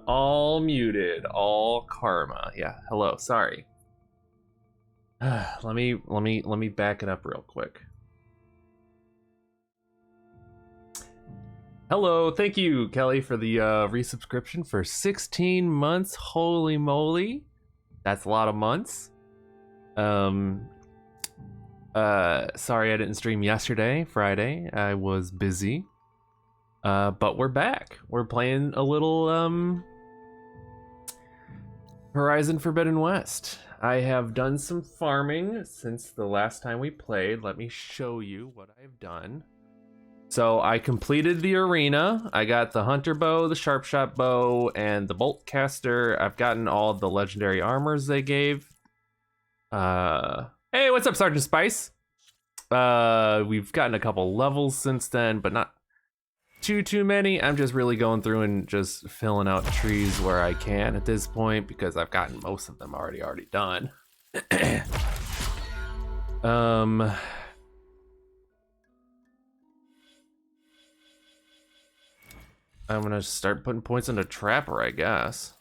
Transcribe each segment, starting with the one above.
All muted, all karma. Yeah, hello, sorry. let me back it up real quick. Hello, thank you, Kelly, for the resubscription for 16 months. Holy moly. That's a lot of months. Sorry I didn't stream yesterday, Friday. I was busy. But we're back. We're playing a little Horizon Forbidden West. I have done some farming since the last time we played. Let me show you what I've done. So I completed the arena. I got the hunter bow, the sharp shot bow, and the bolt caster. I've gotten all the legendary armors they gave. Hey, what's up, Sergeant Spice? We've gotten a couple levels since then, but not too many. I'm just really going through and just filling out trees where I can at this point because I've gotten most of them already done. I'm gonna start putting points into Trapper, I guess.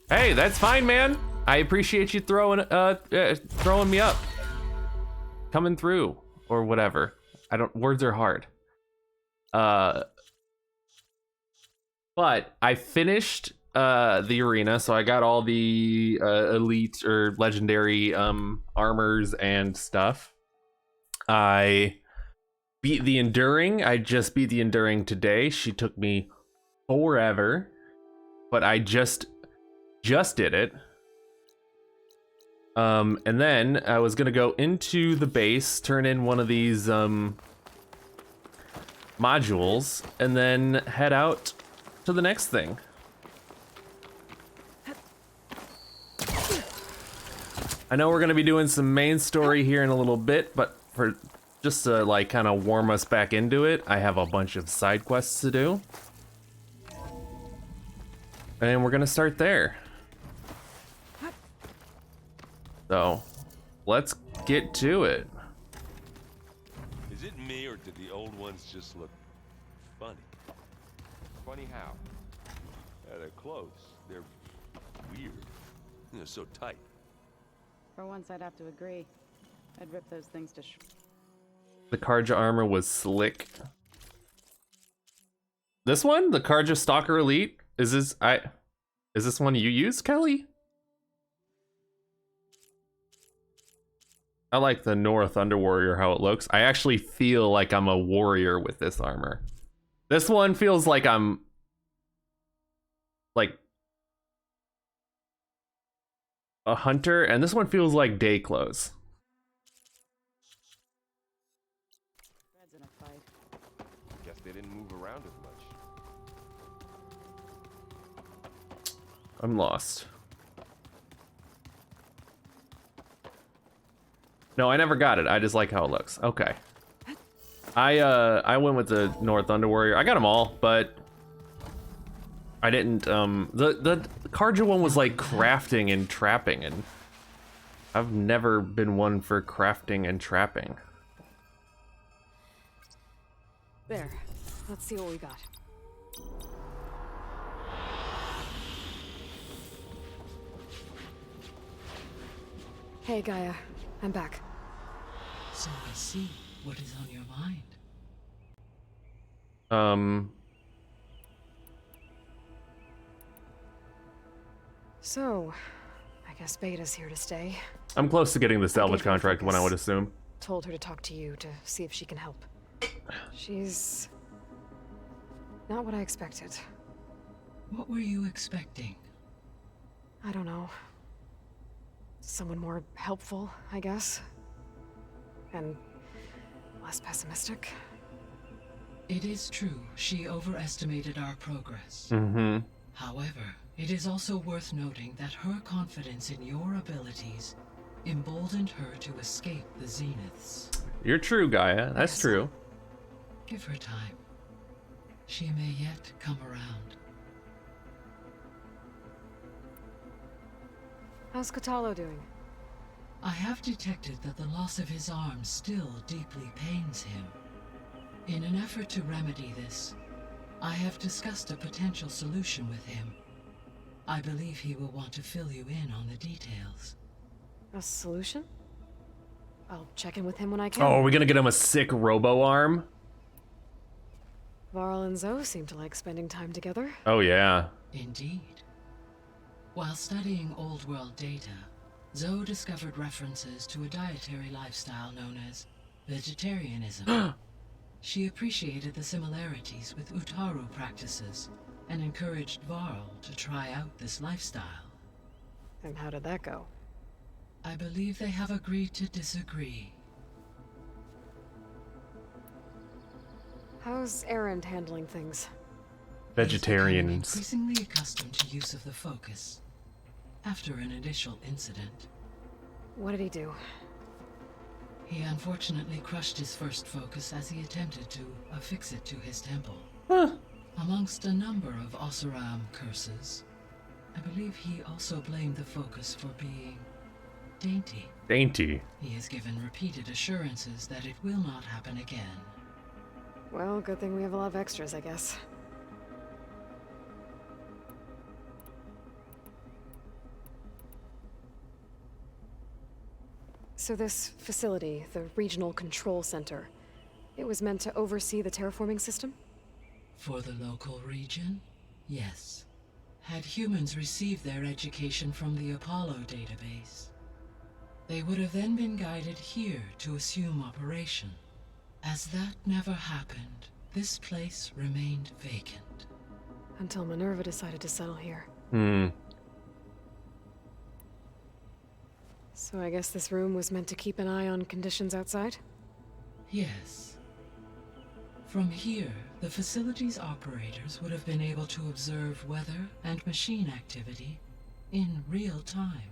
Hey, that's fine, man. I appreciate you throwing me up, coming through, or whatever. Words are hard. But I finished the arena, so I got all the elite or legendary armors and stuff. I beat the Enduring. I just beat the Enduring today. She took me forever, but I just did it. And then I was gonna go into the base, turn in one of these modules, and then head out to the next thing. I know we're gonna be doing some main story here in a little bit, but for just to like kind of warm us back into it, I have a bunch of side quests to do. And we're gonna start there. So, let's get to it. Is it me, or did the old ones just look funny? Funny how? They're close. They're weird. They're so tight. For once, I'd have to agree. I'd rip those things to The Karja armor was slick. This one, the Karja Stalker Elite, is this one you use, Kelly? I like the Nora Thunder Warrior, how it looks. I actually feel like I'm a warrior with this armor. This one feels like I'm like a hunter, and this one feels like day clothes. in a fight. Guess they didn't move around as much. I'm lost. No, I never got it. I just like how it looks. Okay. I went with the Nora Thunder Warrior. I got them all, but I didn't the Karja one was like crafting and trapping, and I've never been one for crafting and trapping. There. Let's see what we got. Hey, Gaia. I'm back. So I see what is on your mind. So, I guess Beta's here to stay. I'm close to getting the salvage gave her contract one, I focus. would assume. Told her to talk to you to see if she can help. She's not what I expected. What were you expecting? I don't know. Someone more helpful, I guess. And less pessimistic. It is true, she overestimated our progress. Mm-hmm. However, it is also worth noting that her confidence in your abilities emboldened her to escape the Zeniths. You're true, Gaia. That's Yes. true. Give her time. She may yet come around. How's Kotallo doing? I have detected that the loss of his arm still deeply pains him. In an effort to remedy this, I have discussed a potential solution with him. I believe he will want to fill you in on the details. A solution? I'll check in with him when I can. Oh, are we gonna get him a sick robo arm? Varl and Zoe seem to like spending time together. Oh yeah. Indeed. While studying Old World data, Zoe discovered references to a dietary lifestyle known as vegetarianism. She appreciated the similarities with Utaru practices and encouraged Varl to try out this lifestyle. And how did that go? I believe they have agreed to disagree. How's Erend handling things? Vegetarians. He's becoming increasingly accustomed to use of the focus after an initial incident. What did he do? He unfortunately crushed his first focus as he attempted to affix it to his temple. Huh. Amongst a number of Oseram curses, I believe he also blamed the focus for being dainty. Dainty. He has given repeated assurances that it will not happen again. Well, good thing we have a lot of extras, I guess. So this facility, the Regional Control Center, it was meant to oversee the terraforming system? For the local region, yes. Had humans received their education from the Apollo database, they would have then been guided here to assume operation. As that never happened, this place remained vacant. Until Minerva decided to settle here. Hmm. So I guess this room was meant to keep an eye on conditions outside? Yes. From here, the facility's operators would have been able to observe weather and machine activity in real time.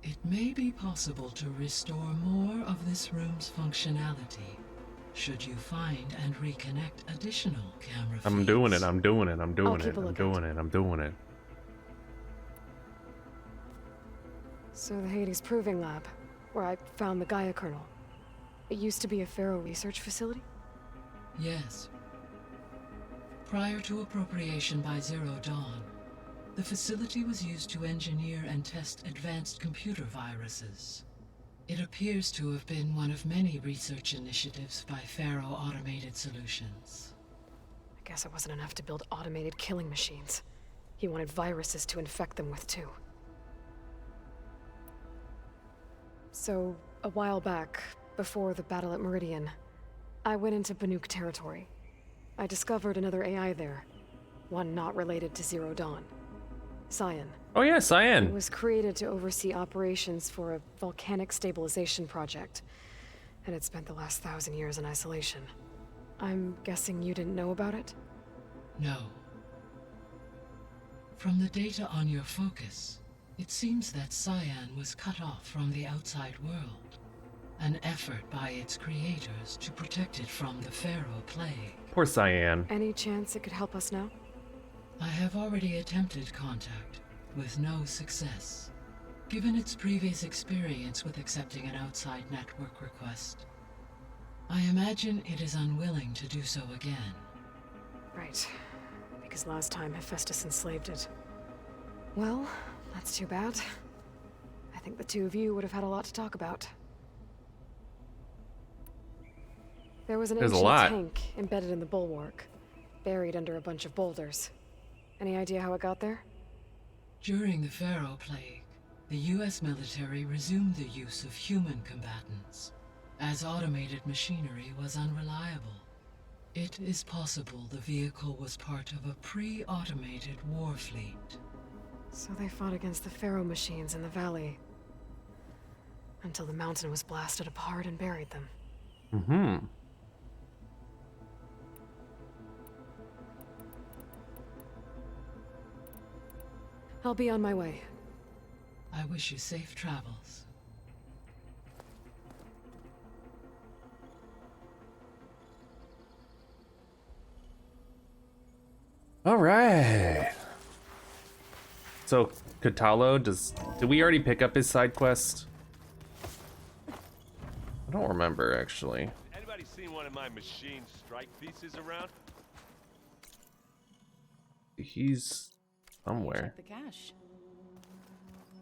It may be possible to restore more of this room's functionality, should you find and reconnect additional camera feeds. I'm doing it. I'm doing it. I'm doing keep it. a I'm lookout. doing it. I'm doing it. So the Hades Proving Lab, where I found the Gaia kernel. It used to be a Pharaoh research facility? Yes. Prior to appropriation by Zero Dawn, the facility was used to engineer and test advanced computer viruses. It appears to have been one of many research initiatives by Pharaoh Automated Solutions. I guess it wasn't enough to build automated killing machines. He wanted viruses to infect them with too. So, a while back, before the battle at Meridian, I went into Banuk territory. I discovered another AI there. One not related to Zero Dawn. Cyan. Oh yeah, It Cyan. was created to oversee operations for a volcanic stabilization project, and it spent the last 1,000 years in isolation. I'm guessing you didn't know about it? No. From the data on your focus, it seems that Cyan was cut off from the outside world. An effort by its creators to protect it from the Pharaoh plague. Poor Cyan. Any chance it could help us now? I have already attempted contact, with no success. Given its previous experience with accepting an outside network request, I imagine it is unwilling to do so again. Right. Because last time Hephaestus enslaved it. Well, that's too bad. I think the two of you would have had a lot to talk about. There was an There's a ancient lot. tank embedded in the bulwark, buried under a bunch of boulders. Any idea how it got there? During the Pharaoh plague, the US military resumed the use of human combatants, as automated machinery was unreliable. It is possible the vehicle was part of a pre-automated war fleet. So they fought against the Pharaoh machines in the valley, until the mountain was blasted apart and buried them. Mm-hmm. I'll be on my way. I wish you safe travels. All right. So Katalo, did we already pick up his side quest? I don't remember actually. Anybody seen one of my machine strike pieces around? he's somewhere. Check the cache.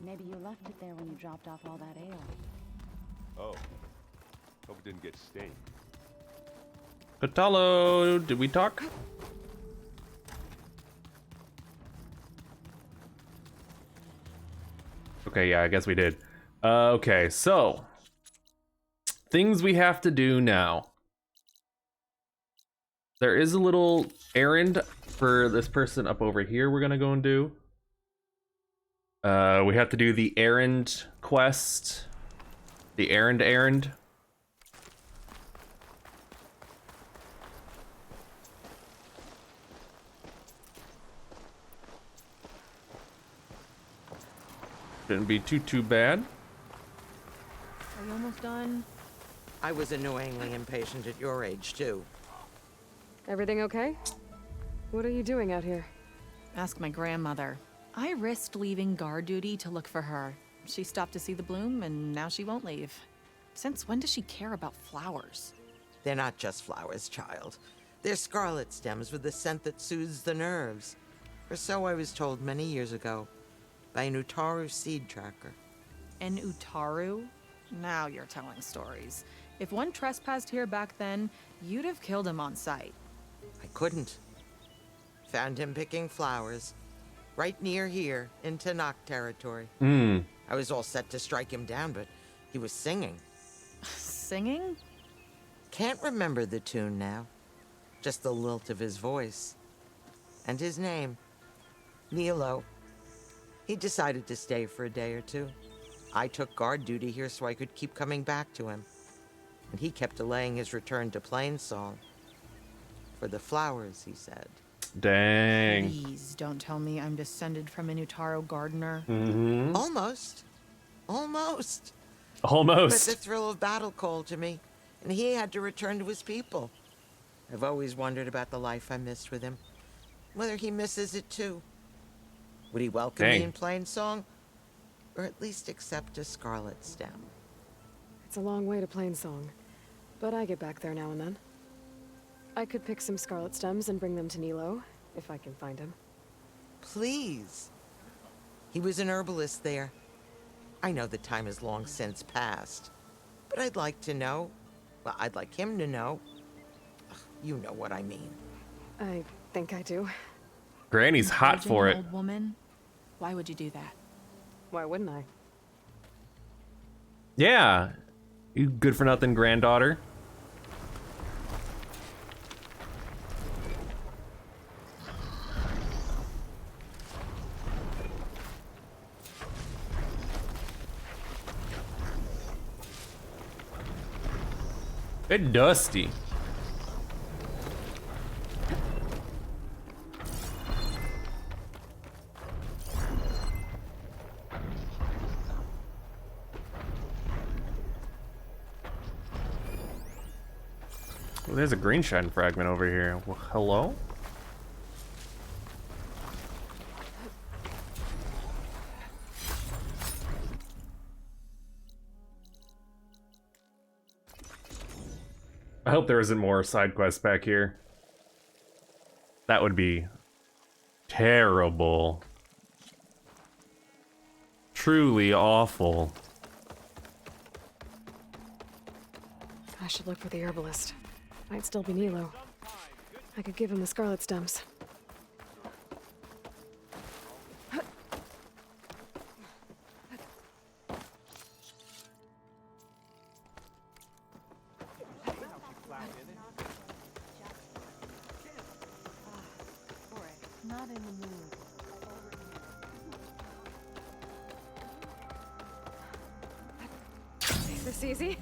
Maybe you left it there when you dropped off all that ale. Oh. Hope it didn't get stained. Patalo, did we talk? Okay, yeah, I guess we did. Okay, so things we have to do now. There is a little errand for this person up over here we're gonna go and do. We have to do the errand quest. The errand. Shouldn't be too bad. Are you almost done? I was annoyingly impatient at your age, too. Everything okay? What are you doing out here? Ask my grandmother. I risked leaving guard duty to look for her. She stopped to see the bloom, and now she won't leave. Since when does she care about flowers? They're not just flowers, child. They're scarlet stems with a scent that soothes the nerves. Or so I was told many years ago by an Utaru seed tracker. An Utaru? Now you're telling stories. If one trespassed here back then, you'd have killed him on sight. I couldn't. Found him picking flowers. Right near here, in Tanakh territory. I was all set to strike him down, but he was singing. Singing? Can't remember the tune now. Just the lilt of his voice. And his name. Nilo. He decided to stay for a day or two. I took guard duty here so I could keep coming back to him. And he kept delaying his return to Plainsong. For the flowers, he said. Dang. Please don't tell me I'm descended from an Utaro gardener. Almost. Almost. But Almost. the thrill of battle called to me, and he had to return to his people. I've always wondered about the life I missed with him. Whether he misses it too. Would he welcome me Dang. in Plainsong? Or at least accept a scarlet stem? It's a long way to Plainsong, but I get back there now and then. I could pick some scarlet stems and bring them to Nilo, if I can find him. Please. He was an herbalist there. I know the time has long since passed, but I'd like to know. Well, I'd like him to know. Ugh, you know what I mean. I think I do. Granny's hot Encouraging for an it. Old woman? Why would you do that? Why wouldn't I? Yeah. You good for nothing granddaughter. Bit dusty. Oh, there's a green shine fragment over here. Well, hello? I hope there isn't more side quests back here. That would be terrible. Truly awful. I should look for the herbalist. Might still be Nilo. I could give him the scarlet stems. Not in the mood. Is this easy?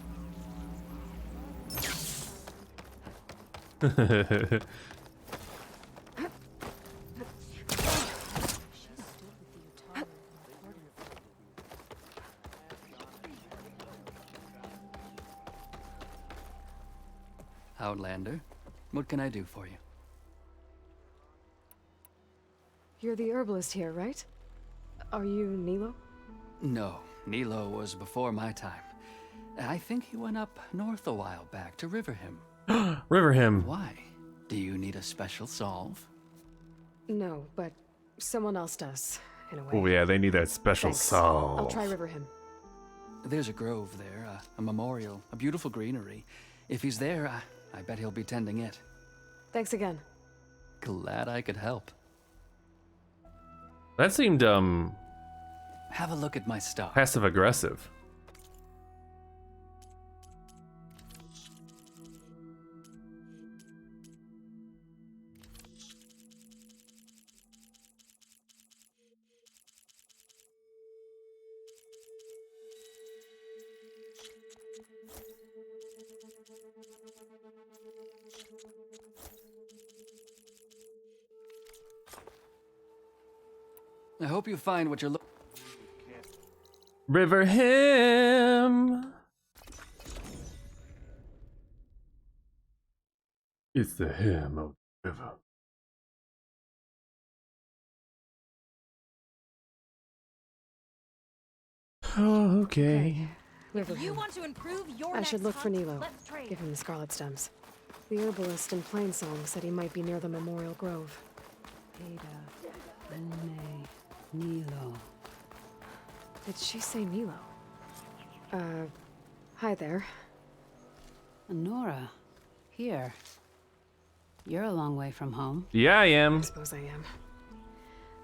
Outlander, what can I do for you? You're the herbalist here, right? Are you Nilo? No, Nilo was before my time. I think he went up north a while back to Riverhim. Riverhim. Why? Do you need a special solve? No, but someone else does, in a way. Oh yeah, they need that special Thanks. salve. I'll try Riverham. There's a grove there, a memorial, a beautiful greenery. If he's there, I bet he'll be tending it. Thanks again. Glad I could help. That seemed Have a look at my stuff. passive aggressive. I hope you find what you're looking. River him. It's the hymn of the river. Okay. Riverham. You want to improve your I should next look for hunt? Nilo. Let's trade. Give him the scarlet stems. The herbalist in Plainsong said he might be near the Memorial Grove. Ada, Lene, Nilo. Did she say Nilo? Hi there. Nora, here. You're a long way from home. Yeah, I I am. suppose I am.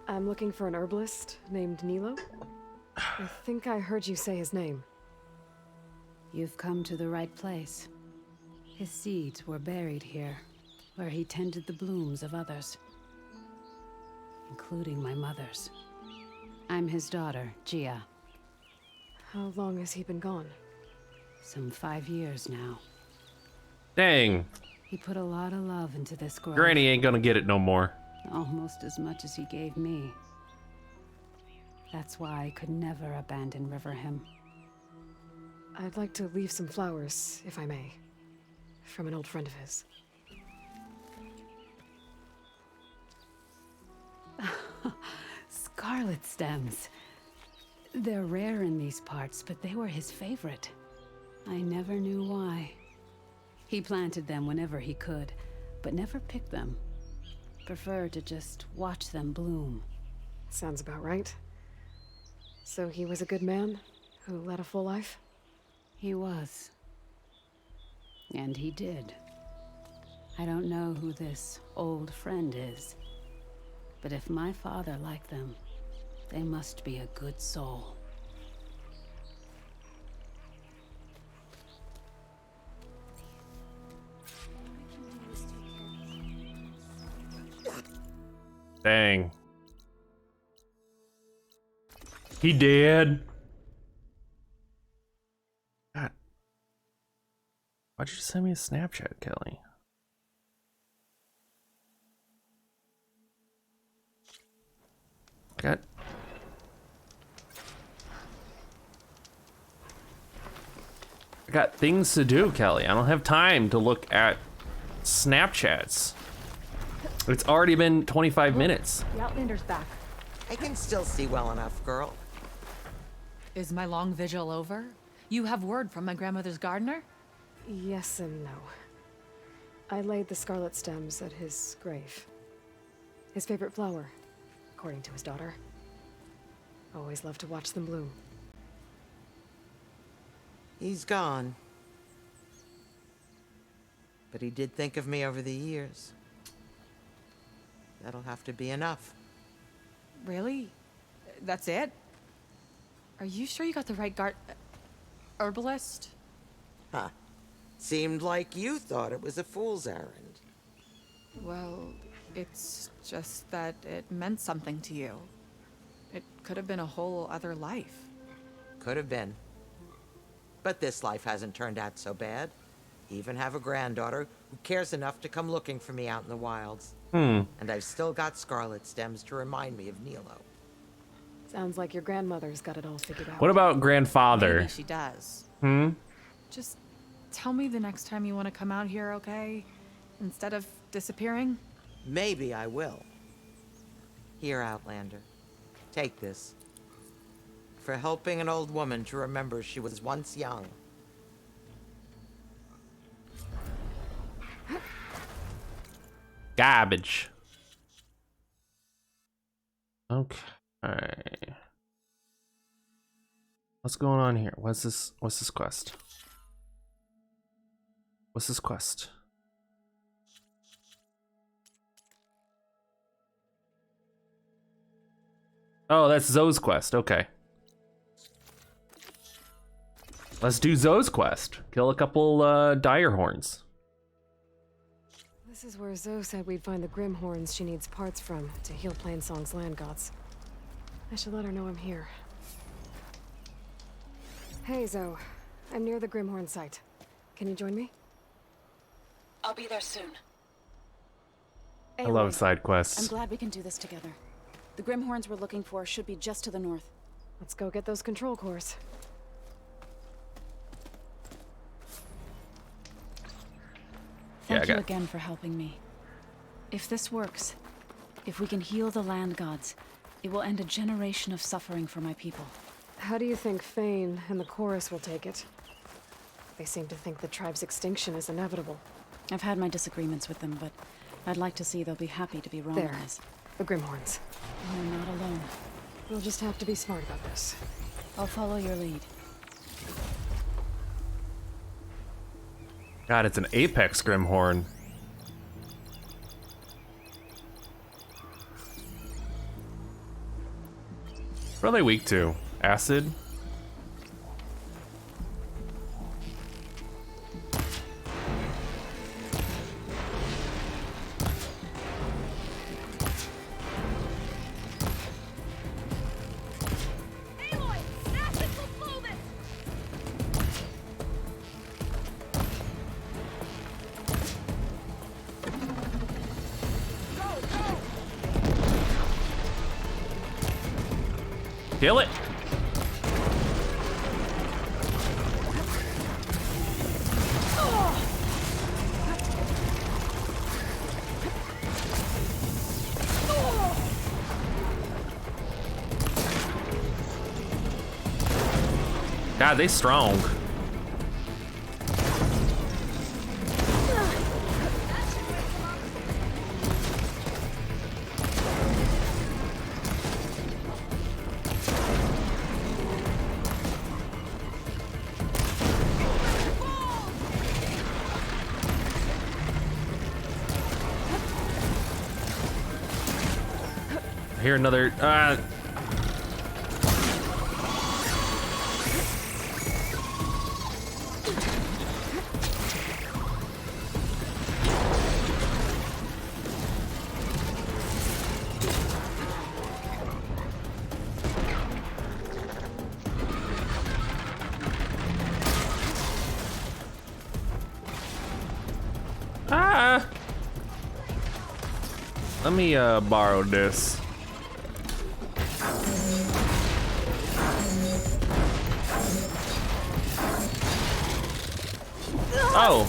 I'm looking for an herbalist named Nilo. I think I heard you say his name. You've come to the right place. His seeds were buried here, where he tended the blooms of others, including my mother's. I'm his daughter, Gia. How long has he been gone? Some 5 years now. Dang. He put a lot of love into this grove. Granny ain't gonna get it no more. Almost as much as he gave me. That's why I could never abandon Riverham. I'd like to leave some flowers, if I may. From an old friend of his. Scarlet stems. They're rare in these parts, but they were his favorite. I never knew why. He planted them whenever he could, but never picked them. Preferred to just watch them bloom. Sounds about right. So he was a good man who led a full life? He was. And he did. I don't know who this old friend is, but if my father liked them, they must be a good soul. Dang. He did. God. Why'd you send me a Snapchat, Kelly? I got things to do, Kelly. I don't have time to look at Snapchats. It's already been 25 minutes. The Outlander's back. I can still see well enough, girl. Is my long vigil over? You have word from my grandmother's gardener? Yes and no. I laid the scarlet stems at his grave. His favorite flower, according to his daughter. Always loved to watch them bloom. He's gone. But he did think of me over the years. That'll have to be enough. Really? That's it? Are you sure you got the right herbalist? Huh. Seemed like you thought it was a fool's errand. Well, it's just that it meant something to you. It could have been a whole other life. Could have been. But this life hasn't turned out so bad. Even have a granddaughter who cares enough to come looking for me out in the wilds. And I've still got scarlet stems to remind me of Nilo. Sounds like your grandmother's got it all figured out. What about grandfather? Maybe she does. Just tell me the next time you want to come out here, okay? Instead of disappearing. Maybe I will. Here, Outlander. Take this. For helping an old woman to remember she was once young. Garbage. Okay. What's going on here? What's this quest? What's this quest? Oh, that's Zoe's quest. Okay. Let's do Zoe's quest. Kill a couple dire horns. This is where Zoe said we'd find the Grim Horns she needs parts from to heal Plainsong's land gods. I should let her know I'm here. Hey, Zoe. I'm near the Grimhorn site. Can you join me? I'll be there soon. I love side quests. I'm glad we can do this together. The Grimhorns we're looking for should be just to the north. Let's go get those control cores. Thank you again for helping me. If this works, if we can heal the land gods, it will end a generation of suffering for my people. How do you think Fane and the chorus will take it? They seem to think the tribe's extinction is inevitable. I've had my disagreements with them, but I'd like to see they'll be happy to be wrong on this. The Grimhorns. We're not alone. We'll just have to be smart about this. I'll follow your lead. God, it's an Apex Grimhorn. What are they weak to? Acid? Kill it! God, they strong. I hear another. Let me borrow this. Oh.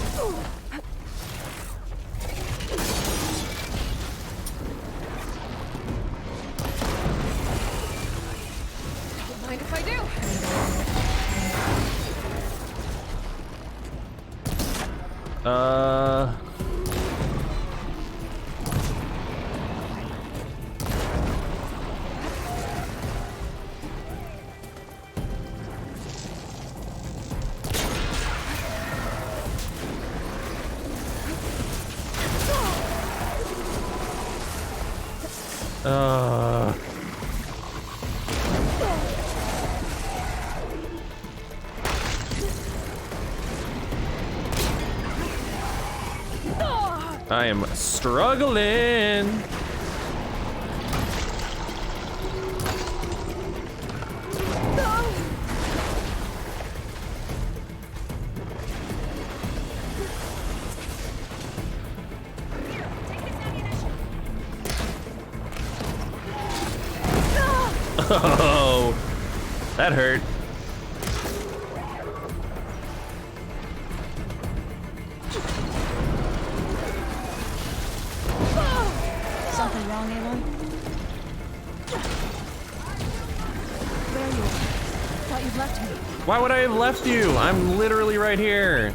Don't mind if I do. I am struggling. Oh, that hurt. Something wrong, Aloy? There you are. Thought you'd left me. Why would I have left you? I'm literally right here.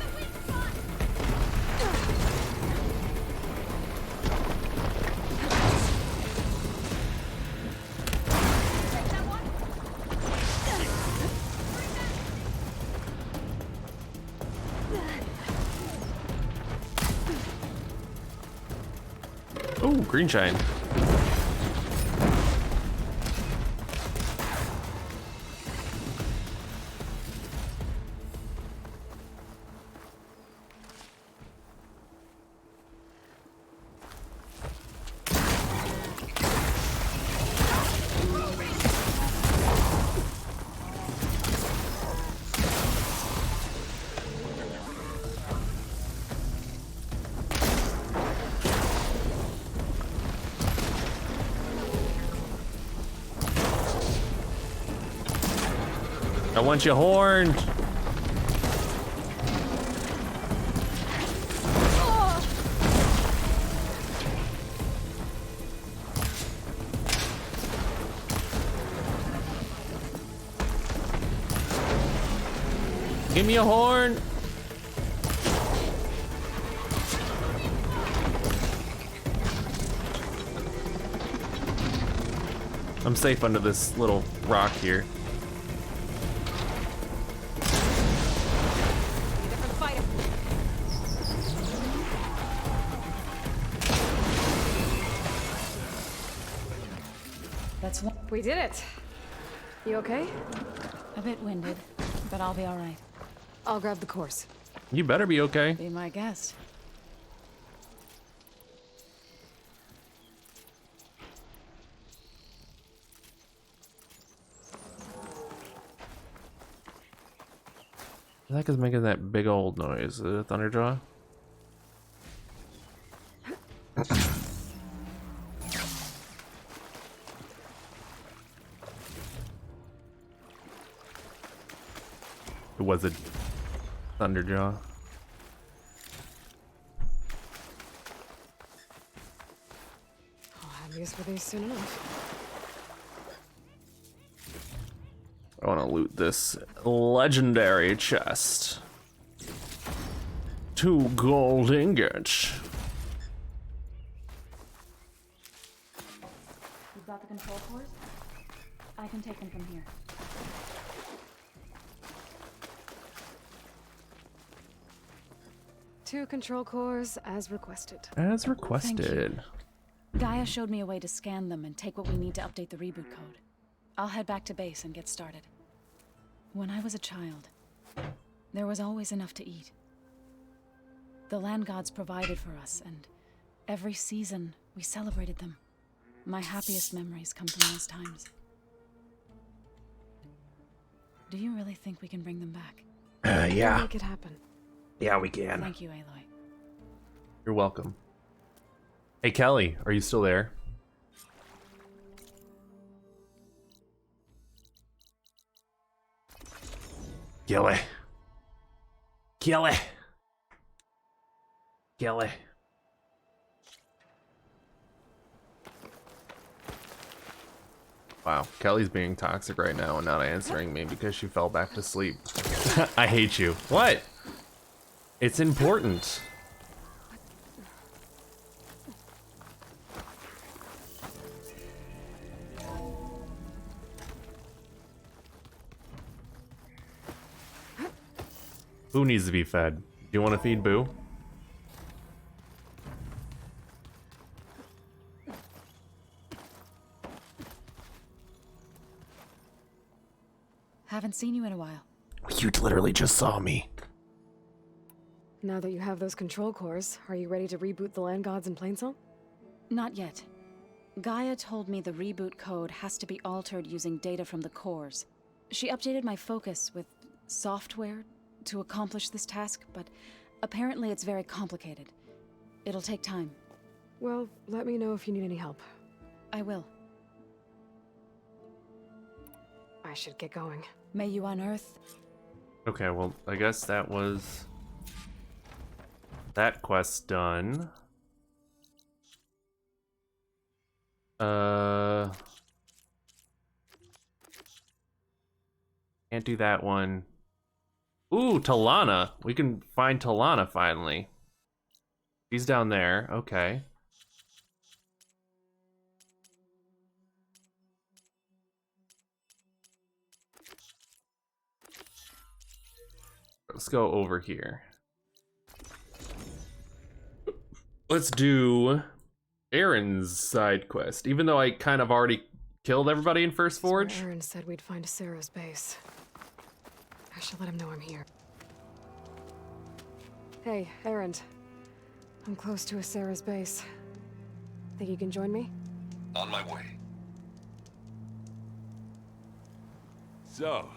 Ooh, green shine. I want you horned. Give me a horn. I'm safe under this little rock here. That's one. We did it. You okay? A bit winded, but I'll be all right. I'll grab the course. You better be okay. Be my guest. What the heck is making that big old noise? Is it a Thunderjaw? It was a Thunderjaw. I'll have use for these soon enough. I want to loot this legendary chest. 2 gold ingots. You've got the control cores? I can take them from here. Two control cores as requested. As requested. Gaia showed me a way to scan them and take what we need to update the reboot code. I'll head back to base and get started. When I was a child, there was always enough to eat. The land gods provided for us, and every season we celebrated them. My happiest memories come from those times. Do you really think we can bring them back? We'll Yeah. make it happen. Yeah, we can. Thank you, Aloy. You're welcome. Hey, Kelly, are you still there? Kelly. Kelly. Kelly. Wow, Kelly's being toxic right now and not answering me because she fell back to sleep. I hate you. What? It's important. Boo needs to be fed. Do you want to feed Boo? Haven't seen you in a while. You literally just saw me. Now that you have those control cores, are you ready to reboot the land gods in Plainsong? Not yet. Gaia told me the reboot code has to be altered using data from the cores. She updated my focus with software to accomplish this task, but apparently it's very complicated. It'll take time. Well, let me know if you need any help. I will. I should get going. May you unearth. Okay, well, I guess that was that quest done. Can't do that one. Ooh, Talana. We can find Talana finally. She's down there. Okay. Let's go over here. Let's do Aaron's side quest, even though I kind of already killed everybody in First Forge. Aaron said we'd find Sarah's base. I should let him know I'm here. Hey, Aaron. I'm close to Sarah's base. Think you can join me? On my way. So,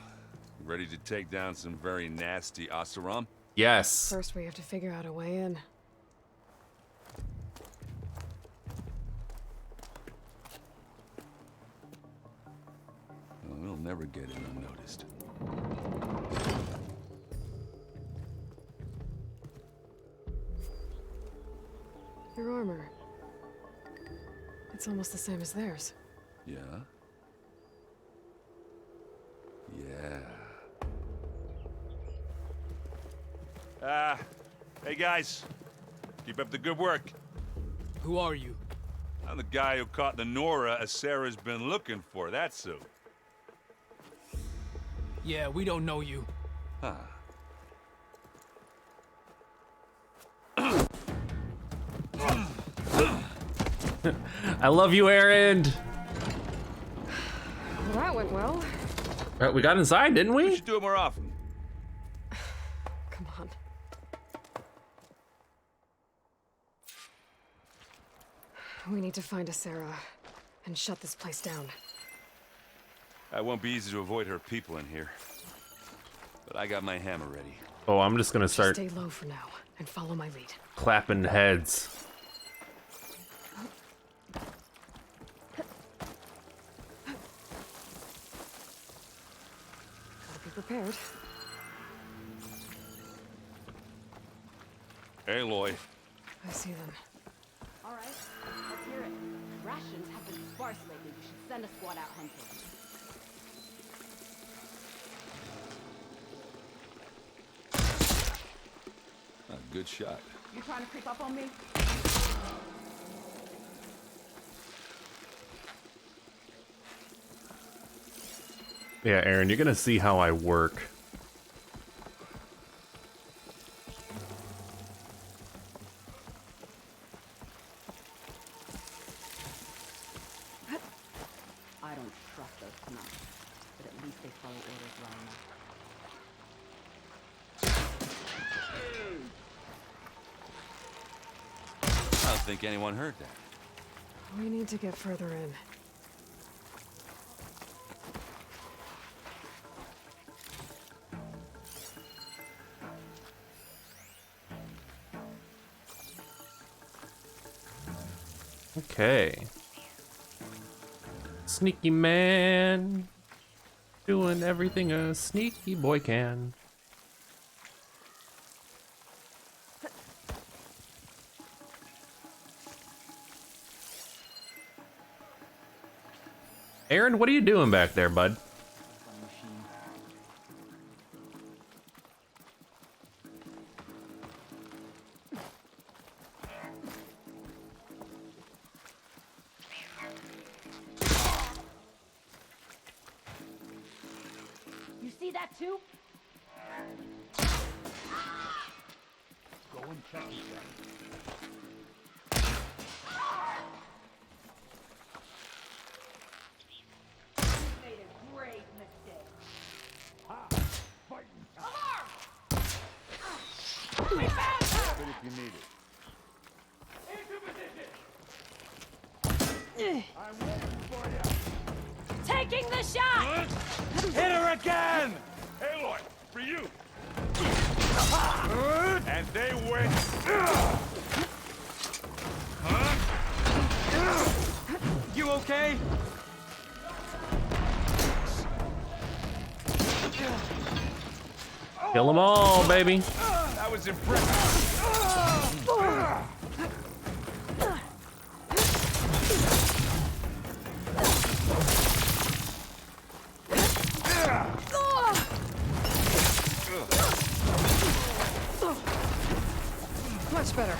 ready to take down some very nasty Oseram? Yes. First, we have to figure out a way in. Well, we'll never get in unnoticed. Your armor. It's almost the same as theirs. Yeah? Yeah. Hey guys. Keep up the good work. Who are you? I'm the guy who caught the Nora Sarah's been looking for, that's who. Yeah, we don't know you. Huh. I love you, Aaron. Well, that went well. We got inside, didn't We we? should do it more often. Come on. We need to find Sarah and shut this place down. It won't be easy to avoid her people in here. But I got my hammer ready. Oh, I'm just gonna start Stay low for now and follow my lead. clapping heads. Gotta be prepared. Aloy. I see them. All right, let's hear it. Rations have been sparse lately. We should send a squad out hunting. Good shot. You trying to creep up on me? Yeah, Aaron, you're gonna see how I work. I don't trust those Canucks, but at least they follow orders well enough. I don't think anyone heard that. We need to get further in. Okay. Sneaky man. Doing everything a sneaky boy can. Aaron, what are you doing back there, bud? You see that too? Go and check yourself. Made a great mistake. We found her! But if you need it. I'm waiting for you. Taking the shot! Hit her again! Aloy, for you! And they went. You okay? Kill them all, baby. That was impressive. Much better.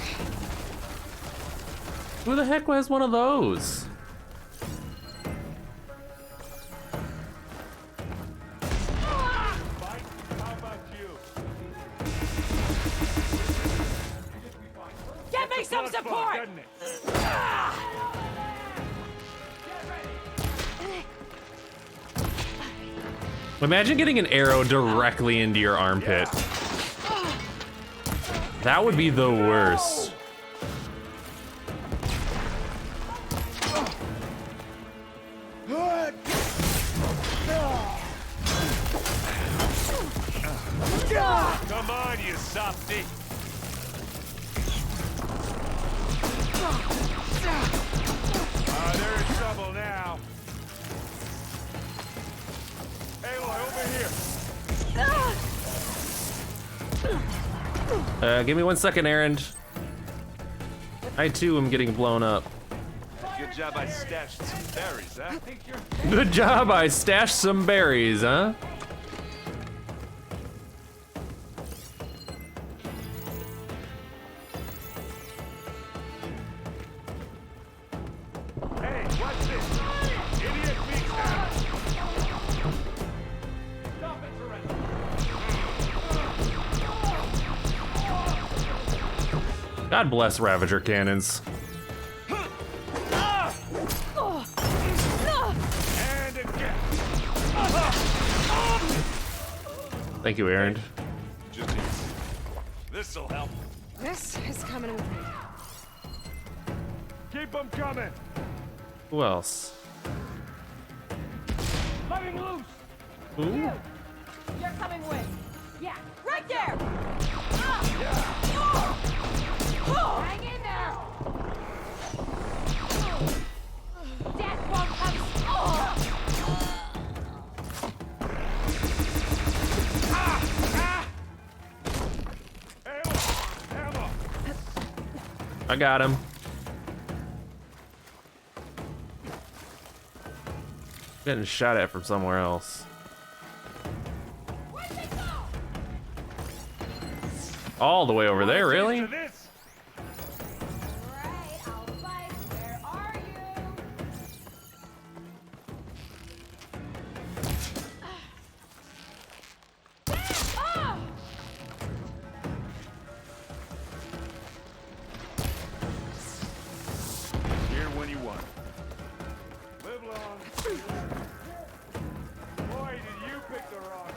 Who the heck has one of those? Get me some support! Imagine getting an arrow directly into your armpit. That would be the worst. Come on, you softy. They're in trouble now. Aloy, over here. Give me 1 second, Erend. I too am getting blown up. Good job I stashed some berries, huh? Good job, I stashed some berries, huh? Hey, watch this. Idiot beats out. Stop it, Torrent. God bless Ravager cannons. And again. Thank you, Erend. Just easy. This'll help. This is coming with me. Keep them coming. Who else? Let him loose! Ooh. You're coming with. Yeah, right there! Hang in there! Death won't come. I got him. Getting shot at from somewhere else. All the way over there, really? Here when you want. Live long. Boy, did you pick the wrong.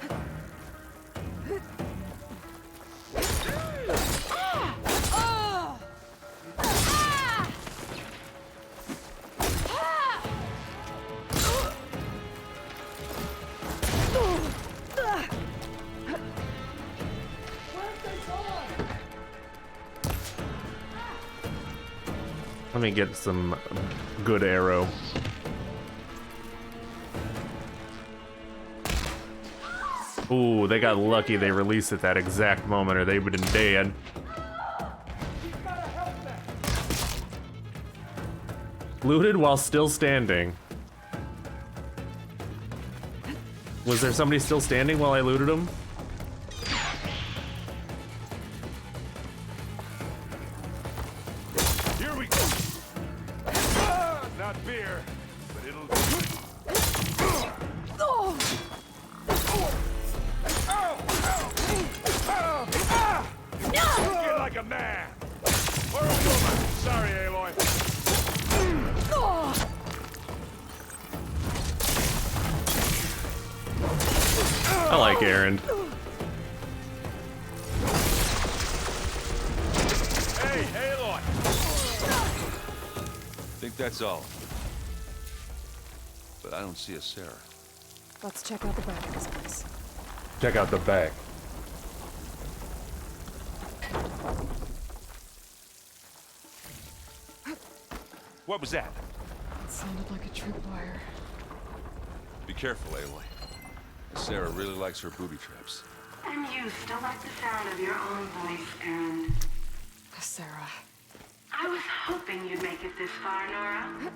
Let me get some good arrow. Ooh, they got lucky they released at that exact moment or they would have been dead. Looted while still standing. Was there somebody still standing while I looted them? Here we go. Not beer, but it'll do. Get like a man. Or a woman. Sorry, Aloy. I like Erend. Hey, Aloy. Think that's all. But I don't see a Sarah. Let's check out the back of this place. Check out the back. What was that? It sounded like a tripwire. Be careful, Aloy. Sarah really likes her booby traps. And you still like the sound of your own voice, Erend. Sarah. I was hoping you'd make it this far, Nora.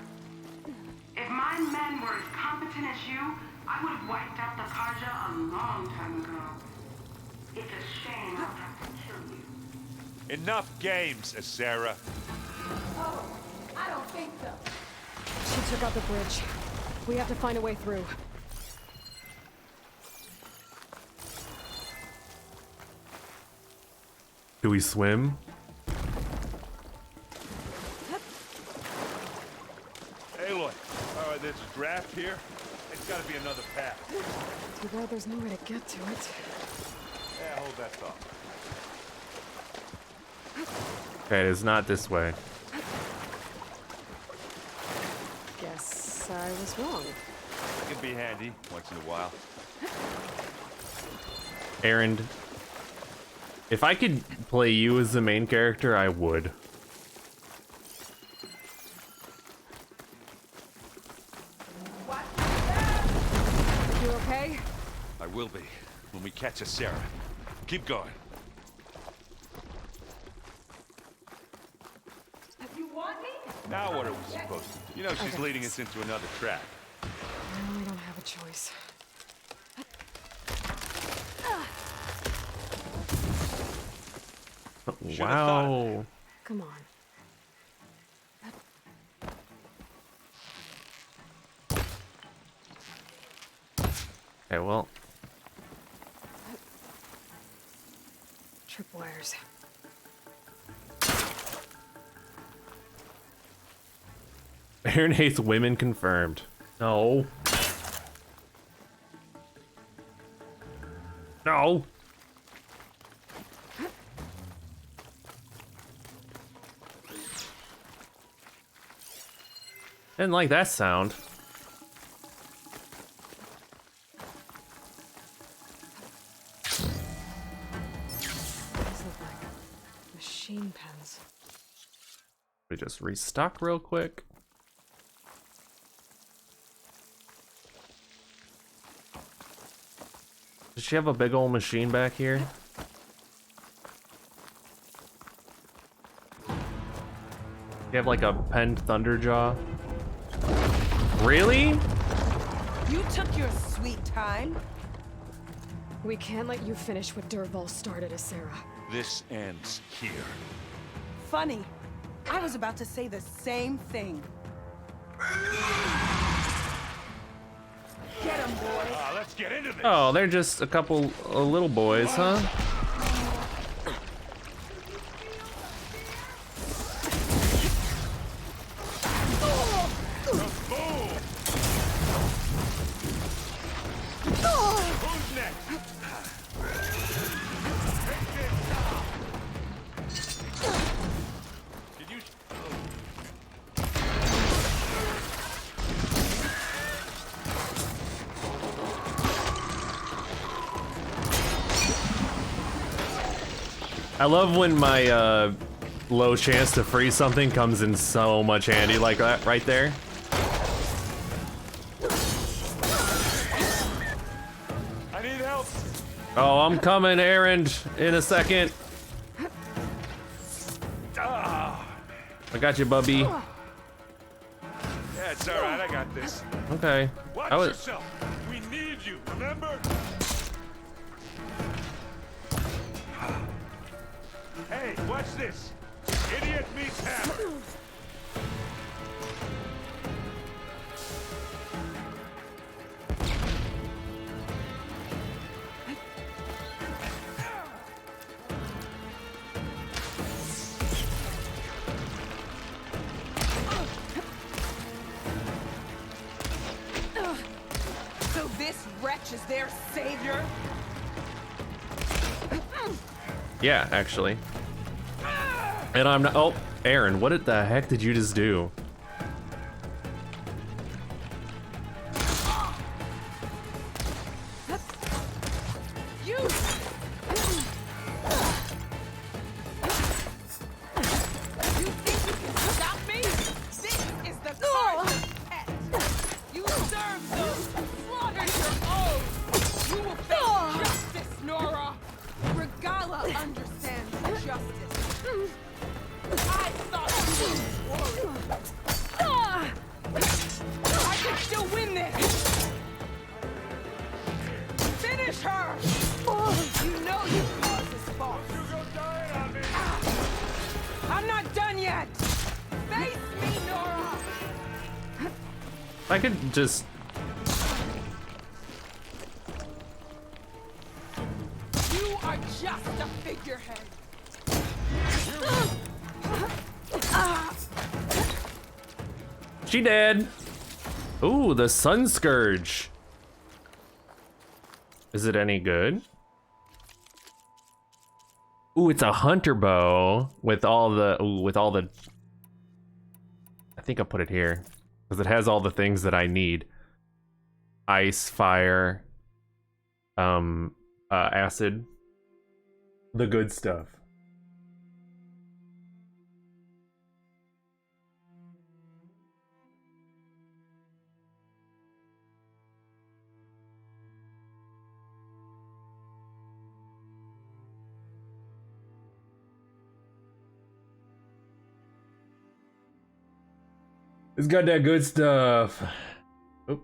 If my men were as competent as you, I would have wiped out the Karja a long time ago. It's a shame I'll have to kill you. Enough games, Sarah. Oh, I don't think so. She took out the bridge. We have to find a way through. Do we swim? draft here? It's gotta be another path. Too bad there's no way to get to it. Yeah, hold that thought. Okay, it is not this way. Guess I was wrong. It can be handy once in a while. Aaron, if I could play you as the main character, I would. You okay? I will be when we catch a Sarah. Keep going. You want me? Now what are we supposed to do? You know she's leading us into another trap. I don't have a choice. Wow. Come on. Okay, well. Tripwires. Aaron hates women confirmed. No. No. Didn't like that sound. These look like machine pens. We just restock real quick. Does she have a big old machine back here? You have like a penned Thunderjaw? Really? You took your sweet time. We can't let you finish what Dervahl started, Asera. This ends here. Funny. I was about to say the same thing. Get him, boys. Let's get into this. Oh, they're just a couple little boys, huh? Who's next? Did you? I love when my low chance to freeze something comes in so much handy like that right there. I need help. Oh, I'm coming, Aaron, in a second. I got you, Bubby. Yeah, it's all right. I got this. Okay. Watch I was. yourself. We need you. Remember? Hey, watch this. Idiot meets hammer. So this wretch is their savior? Yeah, actually. And I'm not. Oh, Aaron, what the heck did you just do? You! You think you can stop me? This is the Carja pet. You serve those, slaughtered your own. You will face justice, Nora. Regala understands justice. I thought you were I can still win this. Finish her. You know you caused this fault. You go dying on me. I'm not done yet! Face me, Nora! If I could just. You are just a figurehead. She dead. Ooh, the Sun Scourge. Is it any good? Ooh, it's a hunter bow with all the I think I'll put it here because it has all the things that I need. Ice, fire, acid, the good stuff. It's got that good stuff. Oh,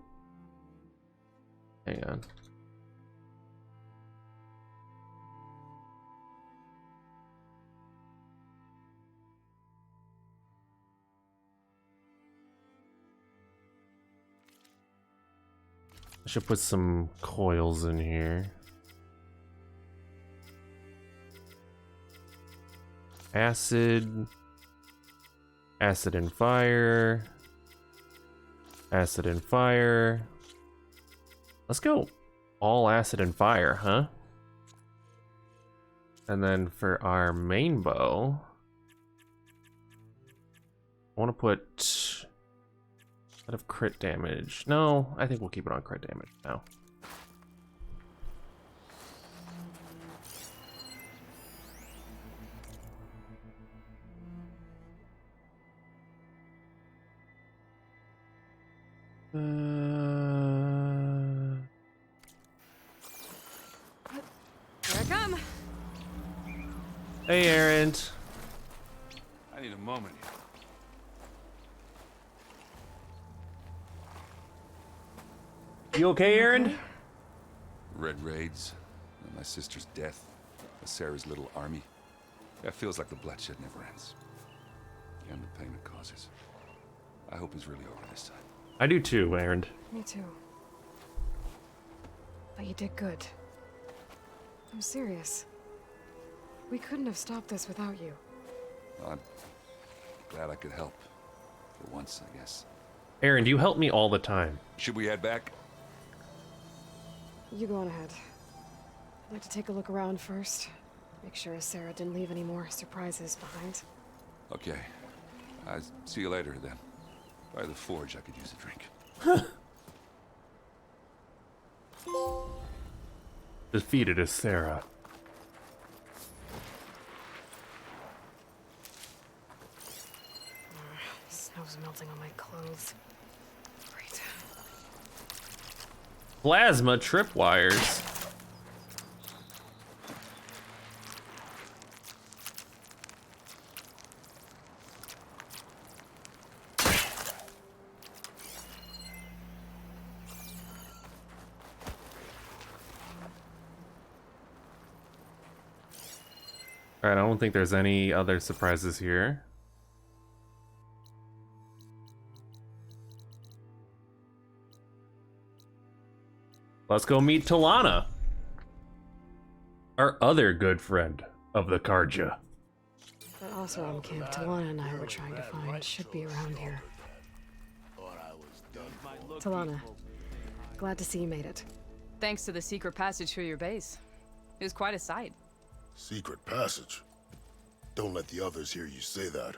hang on. I should put some coils in here. Acid. Acid and fire. Acid and fire. Let's go all acid and fire, huh? And then for our main bow, I want to put out of crit damage. No, I think we'll keep it on crit damage now. Here I come. Hey, Aaron. I need a moment here. You okay, Aaron? Red raids, and my sister's death, Sarah's little army. That feels like the bloodshed never ends. And the pain it causes. I hope it's really over this time. I do too, Aaron. Me too. But you did good. I'm serious. We couldn't have stopped this without you. Well, I'm glad I could help. For once, I guess. Aaron, you help me all the time. Should we head back? You go on ahead. I'd like to take a look around first. Make sure Sarah didn't leave any more surprises behind. Okay. I'll see you later, then. By the forge, I could use a drink. Defeated is Sarah. Snow's melting on my clothes. Great. Plasma tripwires. Alright, I don't think there's any other surprises here. Let's go meet Talana. Our other good friend of the Carja. That Oseram camp Talana and I were trying to find should be around here. Talana, glad to see you made it. Thanks to the secret passage through your base. It was quite a sight. Secret passage? Don't let the others hear you say that,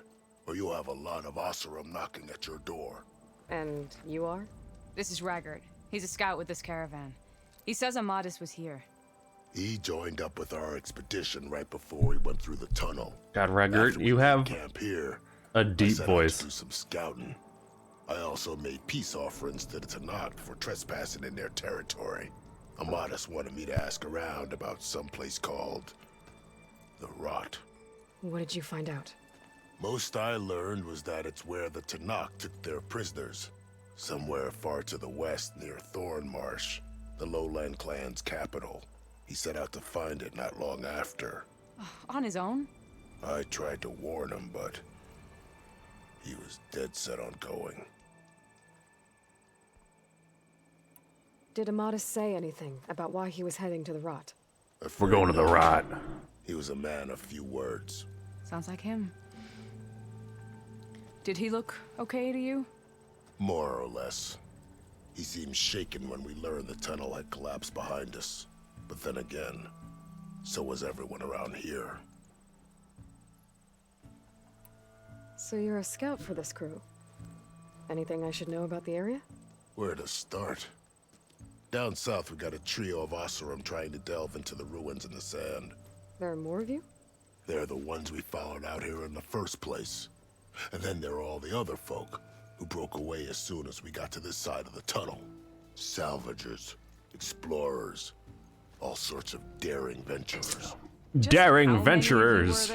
or you'll have a lot of Oseram knocking at your door. And you are? This is Raggard. He's a scout with this caravan. He says Amadis was here. He joined up with our expedition right before we went through the tunnel. God, Raggard, you have camp here, a deep voice. To do some scouting. I also made peace offerings to the Tanakh for trespassing in their territory. Amadis wanted me to ask around about some place called the Rot. What did you find out? Most I learned was that it's where the Tanakh took their prisoners. Somewhere far to the west near Thornmarsh, the Lowland clan's capital. He set out to find it not long after. On his own? I tried to warn him, but he was dead set on going. Did Amadis say anything about why he was heading to the Rot? We're going to the Rot. He was a man of few words. Sounds like him. Did he look okay to you? More or less. He seemed shaken when we learned the tunnel had collapsed behind us. But then again, so was everyone around here. So you're a scout for this crew. Anything I should know about the area? Where to start? Down south, we got a trio of Oseram trying to delve into the ruins in the sand. There are more of you? They're the ones we followed out here in the first place. And then there are all the other folk who broke away as soon as we got to this side of the tunnel. Salvagers, explorers, all sorts of daring venturers. Daring venturers.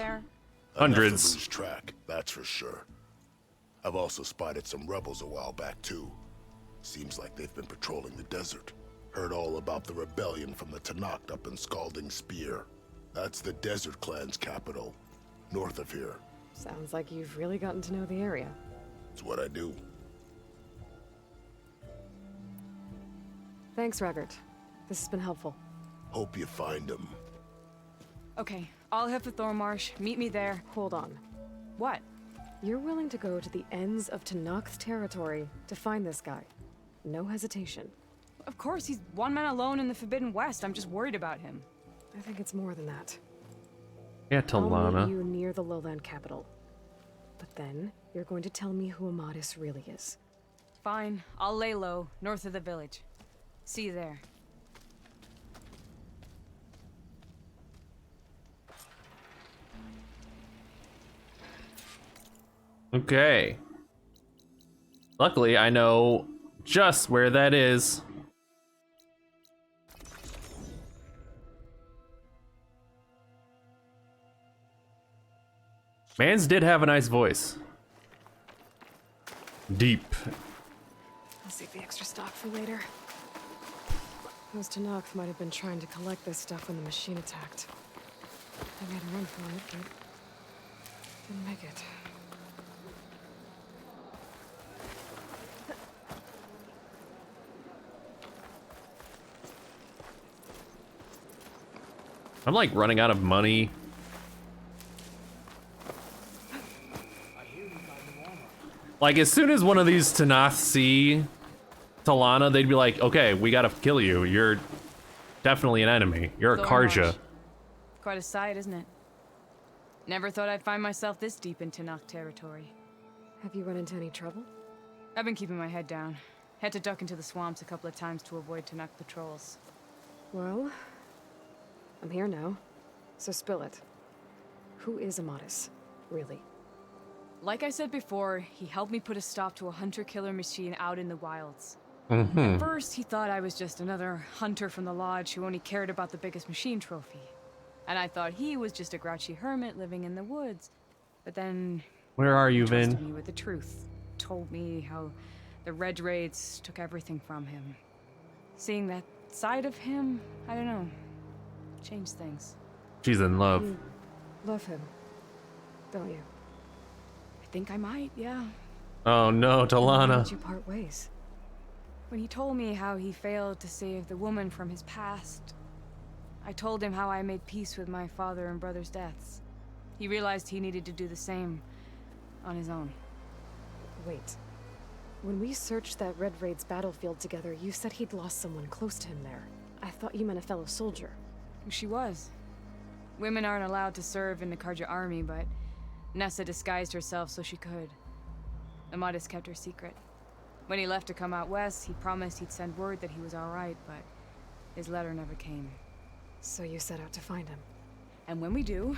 Hundreds. Enough to lose track, that's for sure. I've also spotted some rebels a while back too. Seems like they've been patrolling the desert. Heard all about the rebellion from the Tenakth up in Scalding Spear. That's the Desert Clan's capital, north of here. Sounds like you've really gotten to know the area. It's what I do. Thanks, Raggart. This has been helpful. Hope you find him. Okay, I'll head for Thornmarsh. Meet me there. Hold on. What? You're willing to go to the ends of Tenakth territory to find this guy. No hesitation. Of course, he's one man alone in the Forbidden West. I'm just worried about him. I think it's more than that. Yeah, I'll Talana. meet you near the lowland capital. But then, you're going to tell me who Amadis really is. Fine, I'll lay low, north of the village. See you there. Okay. Luckily, I know just where that is. Mans did have a nice voice. Deep. I'll save the extra stock for later. Those Tenakth might have been trying to collect this stuff when the machine attacked. They made a run for it, but didn't make it. I'm like running out of money. Like, as soon as one of these Tenakth see Talana, they'd be like, okay, we gotta kill you. You're definitely an enemy. You're a Karja. Quite a sight, isn't it? Never thought I'd find myself this deep in Tenakth territory. Have you run into any trouble? I've been keeping my head down. Had to duck into the swamps a couple of times to avoid Tenakth patrols. Well, I'm here now, so spill it. Who is Amadis, really? Like I said before, he helped me put a stop to a hunter-killer machine out in the wilds. Mm-hmm. At first, he thought I was just another hunter from the lodge who only cared about the biggest machine trophy. And I thought he was just a grouchy hermit living in the woods. But then... Where are you, he trusted Vin? me with the truth. Told me how the Red Raids took everything from him. Seeing that side of him, I don't know, changed things. She's in love. You love him, don't you? I think I might, yeah. Oh no, Why Talana. did you part ways? When he told me how he failed to save the woman from his past, I told him how I made peace with my father and brother's deaths. He realized he needed to do the same on his own. Wait. When we searched that Red Raid's battlefield together, you said he'd lost someone close to him there. I thought you meant a fellow soldier. She was. Women aren't allowed to serve in the Karja army, but Nessa disguised herself so she could. Amadis kept her secret. When he left to come out west, he promised he'd send word that he was all right, but his letter never came. So you set out to find him. And when we do,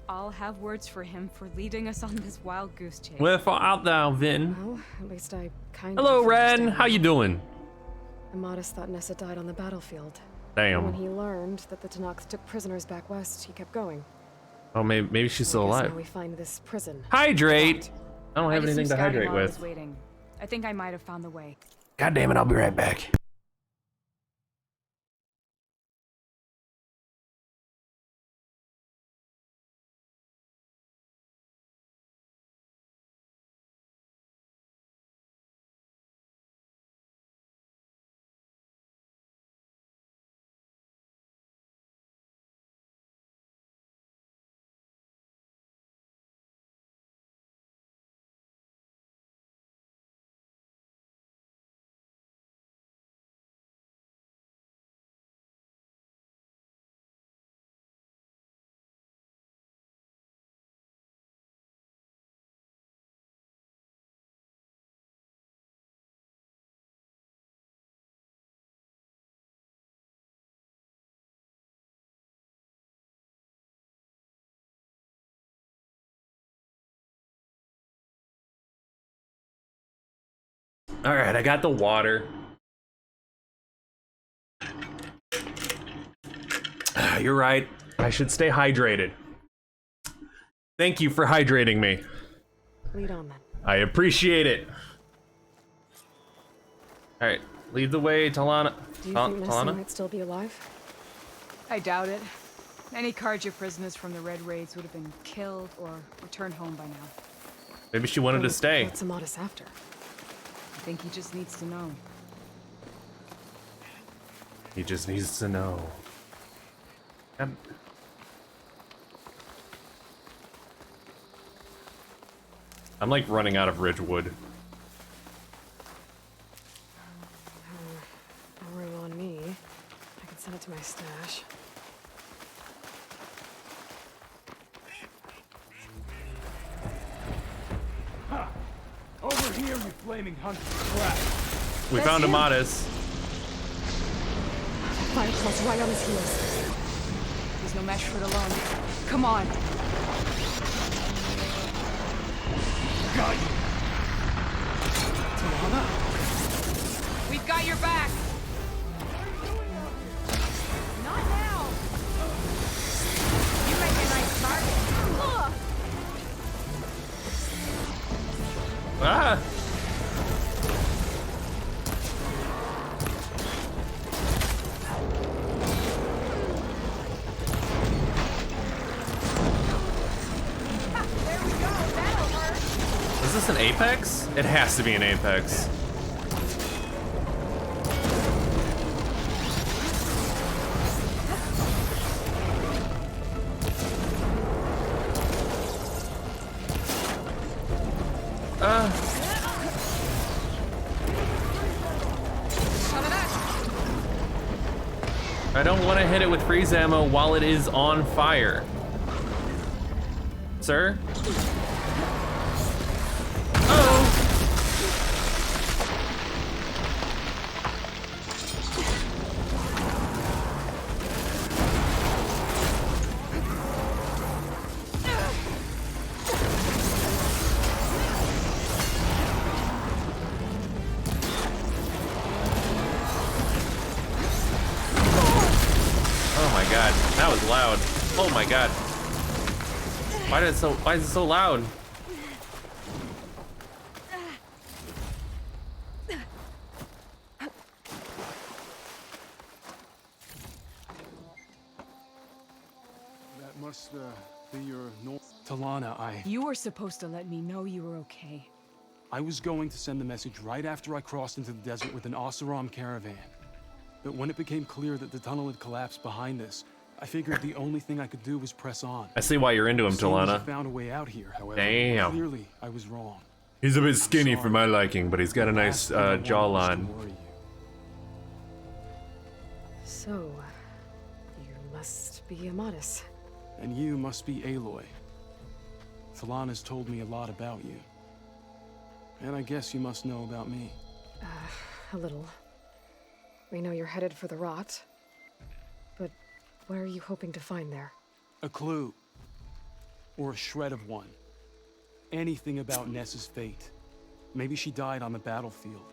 I'll have words for him for leading us on this wild goose chase. Wherefore art thou, Vin? Well, at least I kind Hello, of Ren. understand How you why. doing? Amadis thought Nessa died on the battlefield. Damn. And when he learned that the Tenakth took prisoners back west, he kept going. Oh, maybe she's still I guess alive. Now we find this prison. Hydrate. I don't have did some anything to scouting hydrate while I was with. waiting. I think I might have found the way. God damn it, I'll be right back. All right, I got the water. You're right. I should stay hydrated. Thank you for hydrating me. Lead on then. I appreciate it. All right, lead the way, Talana. Do you think Nessa might still be alive? I doubt it. Any Carja prisoners from the Red Raids would have been killed or returned home by now. Maybe she wanted to stay. What's Amadis after? I think he just needs to know. He just needs to know. I'm like running out of Ridgewood. No room on me. I can send it to my stash. Ha! Over here, you flaming hunk of crap. We found Amadis. Fireclaw's right on his heels. There's no match for it alone. Come on. Got you. Talana? We've got your back. Not now. You make a nice target. Ah! Is this an Apex? It has to be an Apex. I don't want to hit it with freeze ammo while it is on fire. Sir? That was loud. Oh my god. Why is it so loud? That must be your Talana, You were supposed to let me know you were okay. I was going to send the message right after I crossed into the desert with an Oseram caravan. But when it became clear that the tunnel had collapsed behind us, I figured the only thing I could do was press on. I see why you're into him, Talana. I found a way out here, however. Damn. Clearly, I was wrong. He's a bit skinny for my liking, but he's got a nice jawline. So, you must be Amadis. And you must be Aloy. Talana's told me a lot about you. And I guess you must know about me. A little. We know you're headed for the rot. But what are you hoping to find there? A clue. Or a shred of one. Anything about Nessa's fate. Maybe she died on the battlefield.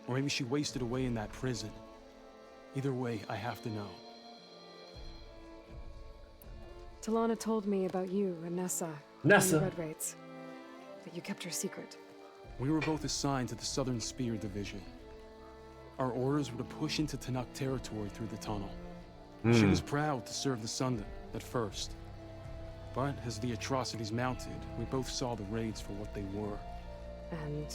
Or maybe she wasted away in that prison. Either way, I have to know. Talana told me about you and Nessa. Nessa. And the Red Raids. But you kept her secret. We were both assigned to the Southern Spear Division. Our orders were to push into Tenakth territory through the tunnel. She was proud to serve the Sundom at first. But as the atrocities mounted, we both saw the raids for what they were. And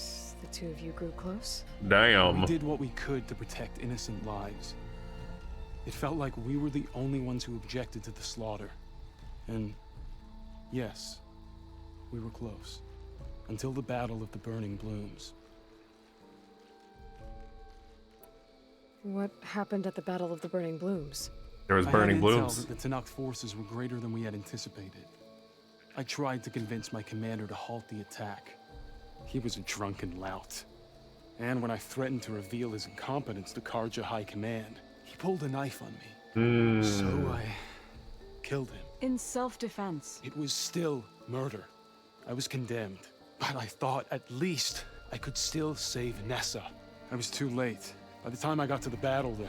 the two of you grew close? Damn. We did what we could to protect innocent lives. It felt like we were the only ones who objected to the slaughter. And yes, we were close. Until the Battle of the Burning Blooms. What happened at the Battle of the Burning Blooms? There was burning blooms. I had intel that the Tenakth forces were greater than we had anticipated. I tried to convince my commander to halt the attack. He was a drunken lout. And when I threatened to reveal his incompetence to Carja High Command, he pulled a knife on me. So I killed him. In self-defense. It was still murder. I was condemned. But I thought at least I could still save Nessa. I was too late. By the time I got to the battle, the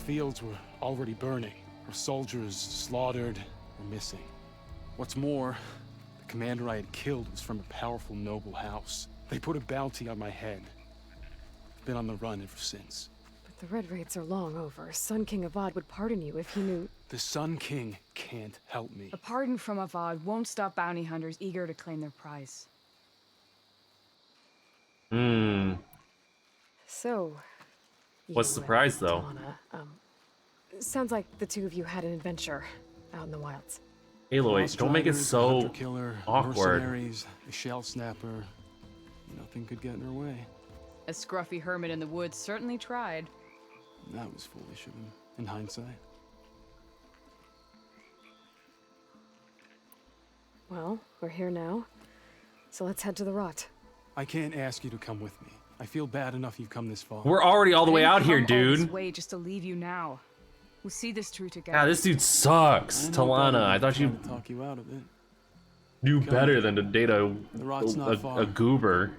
fields were already burning. Our soldiers slaughtered or missing. What's more, the commander I had killed was from a powerful noble house. They put a bounty on my head. I've been on the run ever since. But the Red Raids are long over. Sun King Avad would pardon you if he knew... The Sun King can't help me. A pardon from Avad won't stop bounty hunters eager to claim their prize. So... What's the you prize, and though? Talana, sounds like the two of you had an adventure out in the wilds. Aloy, Lost don't make it Riders, so Hunter Killer, awkward. Mercenaries, a shell snapper. Nothing could get in her way. A scruffy hermit in the woods certainly tried. That was foolish of him, in hindsight. Well, we're here now, so let's head to the Rot. I can't ask you to come with me. I feel bad enough you've come this far. We're already all the way out here, Come all this dude. way just to leave you now. We'll see this through together. God, this dude sucks. Talana, I thought you Trying to talk you out of it. knew Come. better than to date The Rot's not a far. goober.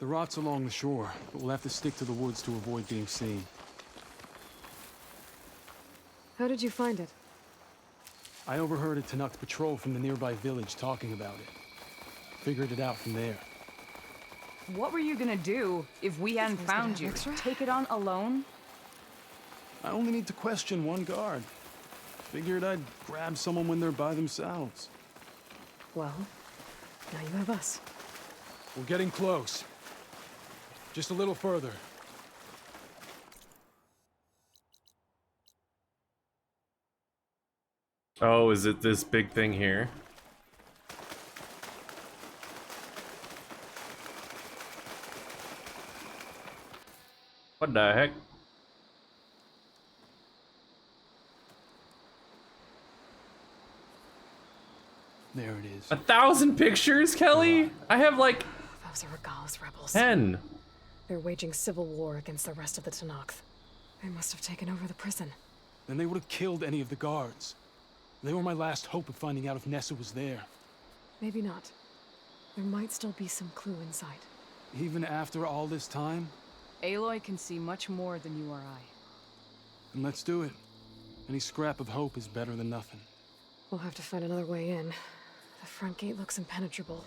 The Rot's along the shore, but we'll have to stick to the woods to avoid being seen. How did you find it? I overheard a Tanakh patrol from the nearby village talking about it. Figured it out from there. What were you gonna do if we hadn't Someone's gonna found have you? extra? Take it on alone? I only need to question one guard. Figured I'd grab someone when they're by themselves. Well, now you have us. We're getting close. Just a little further. Oh, is it this big thing here? What the heck? There it is. 1,000 pictures, Kelly? I have like Those are Regalis rebels. 10. They're waging civil war against the rest of the Tanakh. They must have taken over the prison. Then they would have killed any of the guards. They were my last hope of finding out if Nessa was there. Maybe not. There might still be some clue inside. Even after all this time? Aloy can see much more than you or I. Then let's do it. Any scrap of hope is better than nothing. We'll have to find another way in. The front gate looks impenetrable.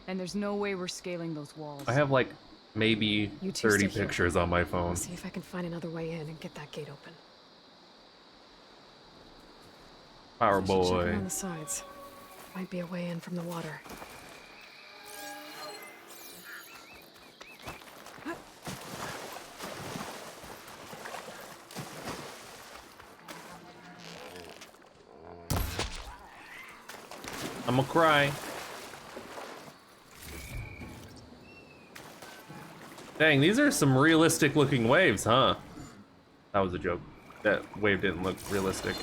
And there's no way we're scaling those walls. I have like maybe You two 30 stay here. pictures on my phone. I'll see if I can find another way in and get that gate open. Power Check boy. around the sides. Might be a way in from the water. I'm gonna cry. Dang, these are some realistic looking waves, huh? That was a joke. That wave didn't look realistic.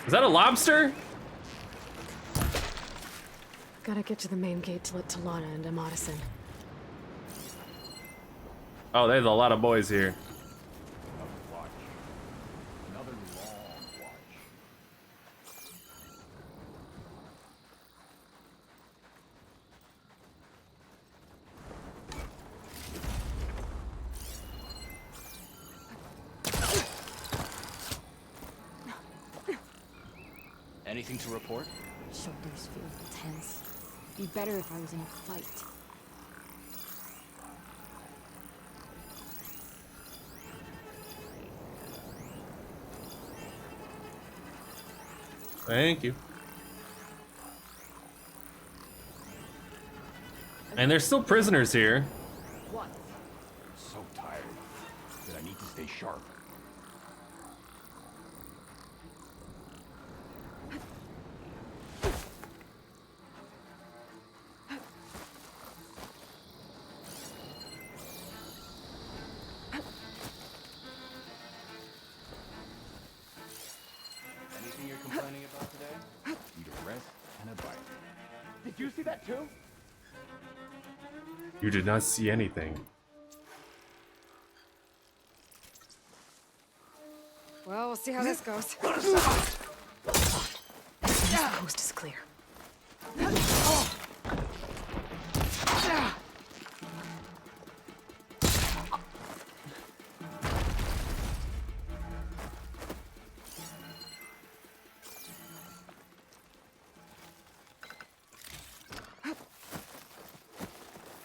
Is that a lobster? Gotta get to the main gate to let Talana and Amadison. Oh, there's a lot of boys here. Anything to report? Shoulders feel tense. Be better if I was in a fight. Thank you. And there's still prisoners here. What? So tired that I need to stay sharp. complaining about today? Need a rest and a bite. Did you see that too? You did not see anything. Well, we'll see how this goes. The coast is clear.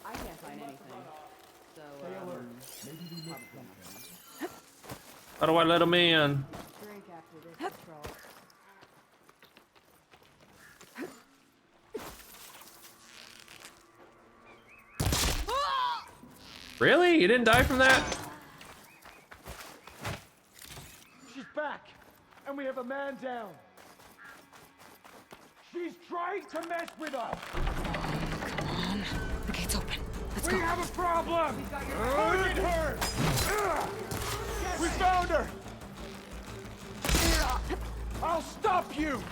I can't find anything. So, How do I let him in? drink after this patrol. Really? You didn't die from that? She's back, and we have a man down. She's trying to mess with us. Come on. The gate's open. Let's go. We have a problem. Target her. We found her. I'll stop you.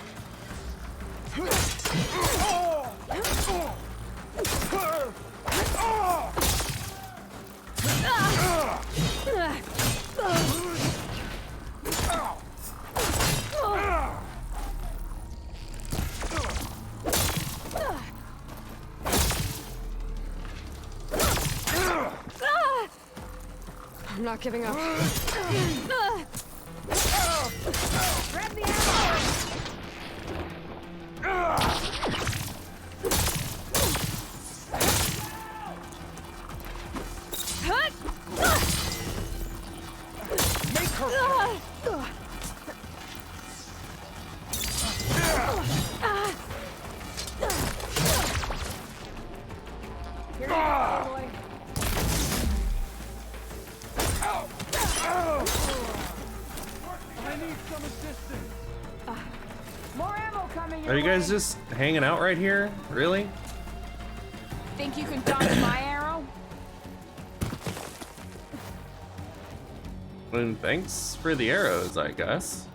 I'm not giving up. Grab the ammo! Make her. Here you go, boy. I need some assistance. More ammo coming your Are you guys way. just hanging out right here? Really? Think you can dodge my arrow? Well, thanks for the arrows, I guess.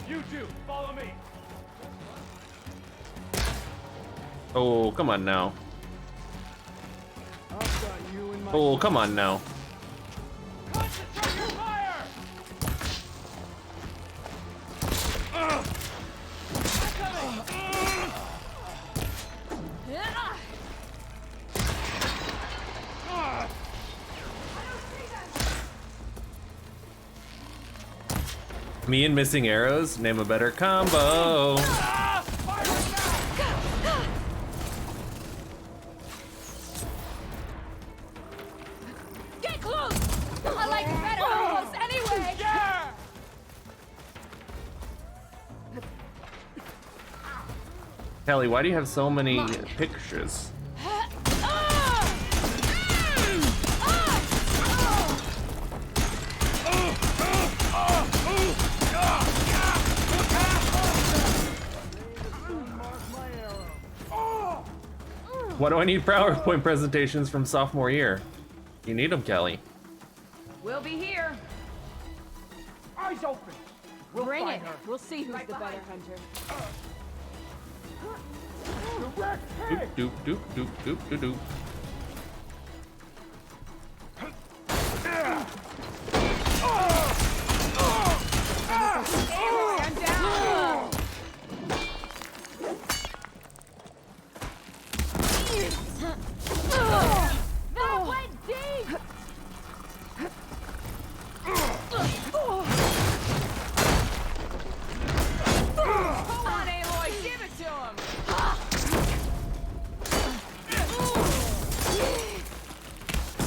You two, follow me. Oh, come on now. I've got you in my. Oh, come on now. Concentrate your fire. Me and missing arrows? Name a better combo. Get close! I like it better almost anyway! Yeah! Kelly, why do you have so many pictures? Why do I need PowerPoint presentations from sophomore year? You need them, Kelly. We'll be here. Eyes open. We'll Bring find it. her. We'll see who's the better hunter. Direct Doop hit. doop doop doop doop doop doop. I'm down. That went deep. Come on, Aloy, give it to him.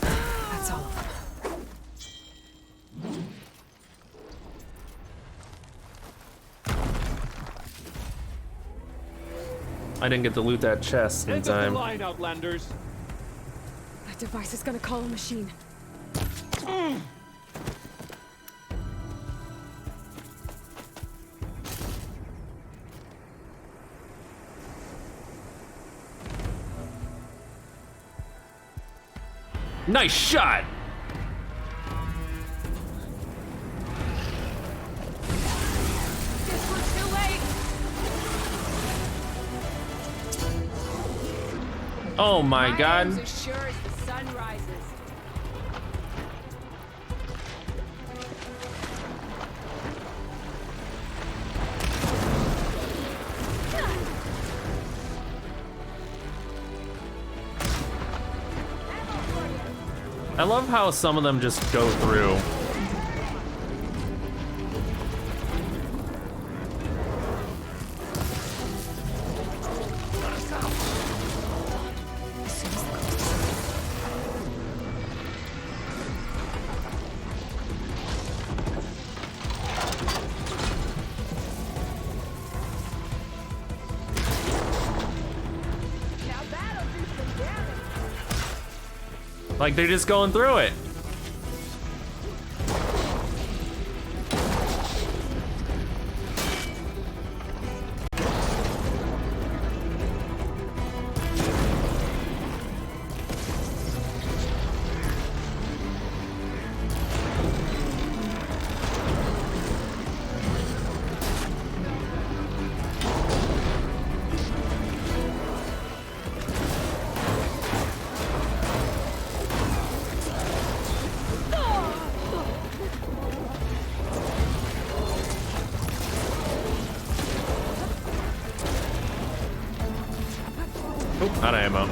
That's all of them. I didn't get to loot that chest in End of the time. line, Outlanders. That device is gonna call a machine. Nice shot! Oh my god. aim's as sure as the sun rises. I love how some of them just go through. Like they're just going through it. Oop, out of ammo.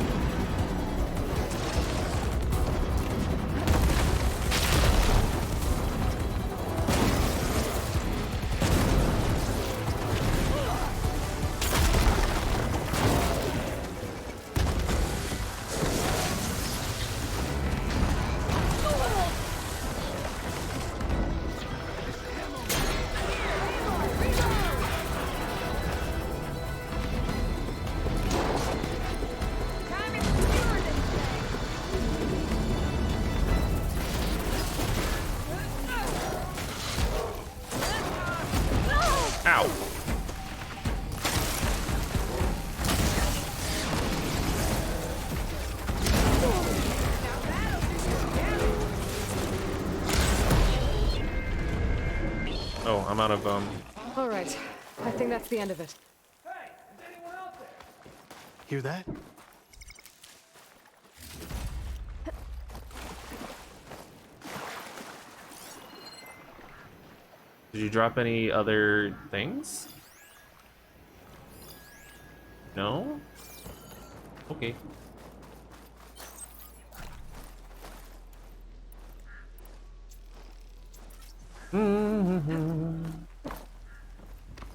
Ow. Oh, I'm out of All right, I think that's the end of it. Hear that? Did you drop any other things? No? Okay.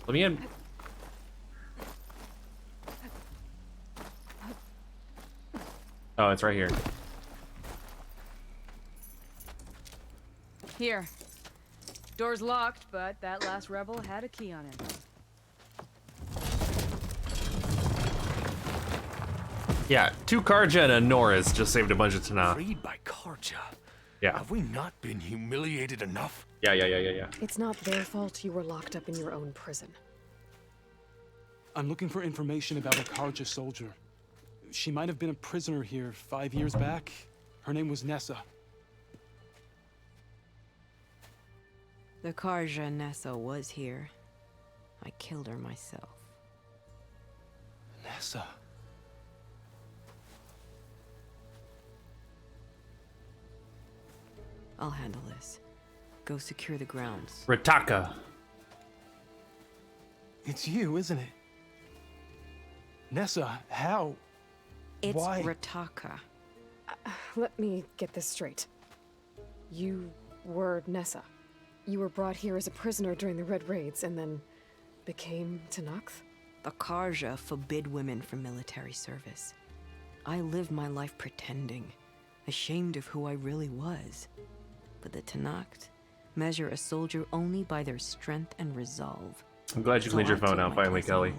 Let me in. Oh, it's right here. Here. Door's locked, but that last rebel had a key on it. Yeah, 2 Karja and a Norris just saved a bunch of Tanakh. Freed by Karja. Yeah. Have we not been humiliated enough? Yeah. It's not their fault you were locked up in your own prison. I'm looking for information about a Karja soldier. She might have been a prisoner here 5 years back. Her name was Nessa. The Karja Nessa was here. I killed her myself. Nessa. I'll handle this. Go secure the grounds. Rataka. It's you, isn't it? Nessa, how? It's Why? Rataka. Let me get this straight. You were Nessa. You were brought here as a prisoner during the Red Raids and then became Tanakh? The Karja forbid women from military service. I lived my life pretending, ashamed of who I really was. But the Tanakh measure a soldier only by their strength and resolve. I'm glad you cleaned your phone out finally, Kelly.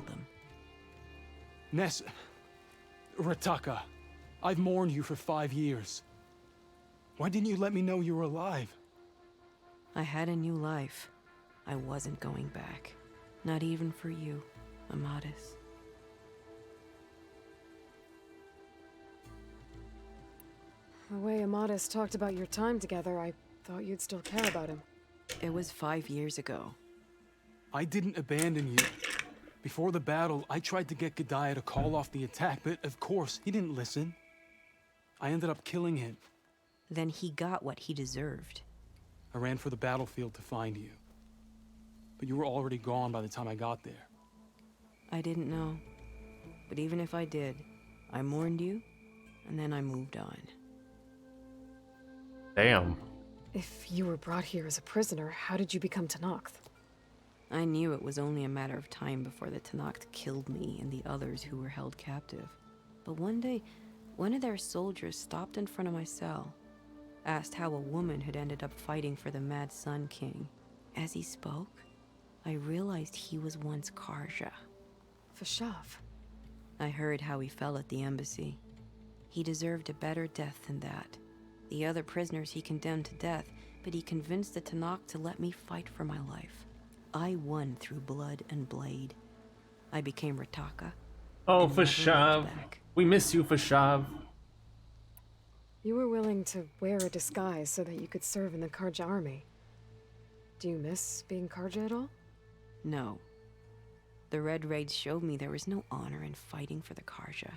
Nessa. Rataka. I've mourned you for 5 years. Why didn't you let me know you were alive? I had a new life. I wasn't going back. Not even for you, Amadis. The way Amadis talked about your time together, I thought you'd still care about him. It was 5 years ago. I didn't abandon you. Before the battle, I tried to get Godiah to call off the attack, but of course, he didn't listen. I ended up killing him. Then he got what he deserved. I ran for the battlefield to find you. But you were already gone by the time I got there. I didn't know. But even if I did, I mourned you, and then I moved on. Damn. If you were brought here as a prisoner, how did you become Tenakth? I knew it was only a matter of time before the Tenakth killed me and the others who were held captive. But one day, one of their soldiers stopped in front of my cell, asked how a woman had ended up fighting for the Mad Sun King. As he spoke, I realized he was once Karja. Fashav. I heard how he fell at the embassy. He deserved a better death than that. The other prisoners he condemned to death, but he convinced the Tenakth to let me fight for my life. I won through blood and blade. I became Rataka. Oh, Fashav. We miss you, Fashav. You were willing to wear a disguise so that you could serve in the Karja army. Do you miss being Karja at all? No. The Red Raids showed me there was no honor in fighting for the Karja.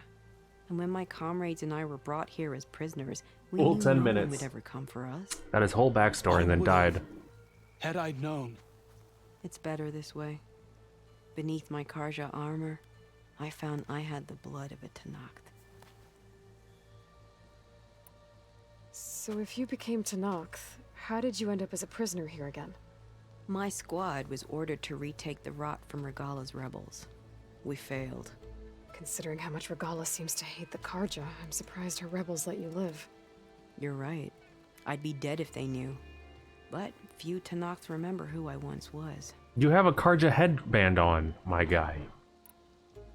And when my comrades and I were brought here as prisoners, we Full knew 10 no one minutes. would ever come for us. Got his whole backstory and then died. Had I known. It's better this way. Beneath my Karja armor, I found I had the blood of a Tenakth. So if you became Tenakth, how did you end up as a prisoner here again? My squad was ordered to retake the Rot from Regala's rebels. We failed. Considering how much Regala seems to hate the Karja, I'm surprised her rebels let you live. You're right. I'd be dead if they knew. But few Tenakths remember who I once was. You have a Karja headband on, my guy.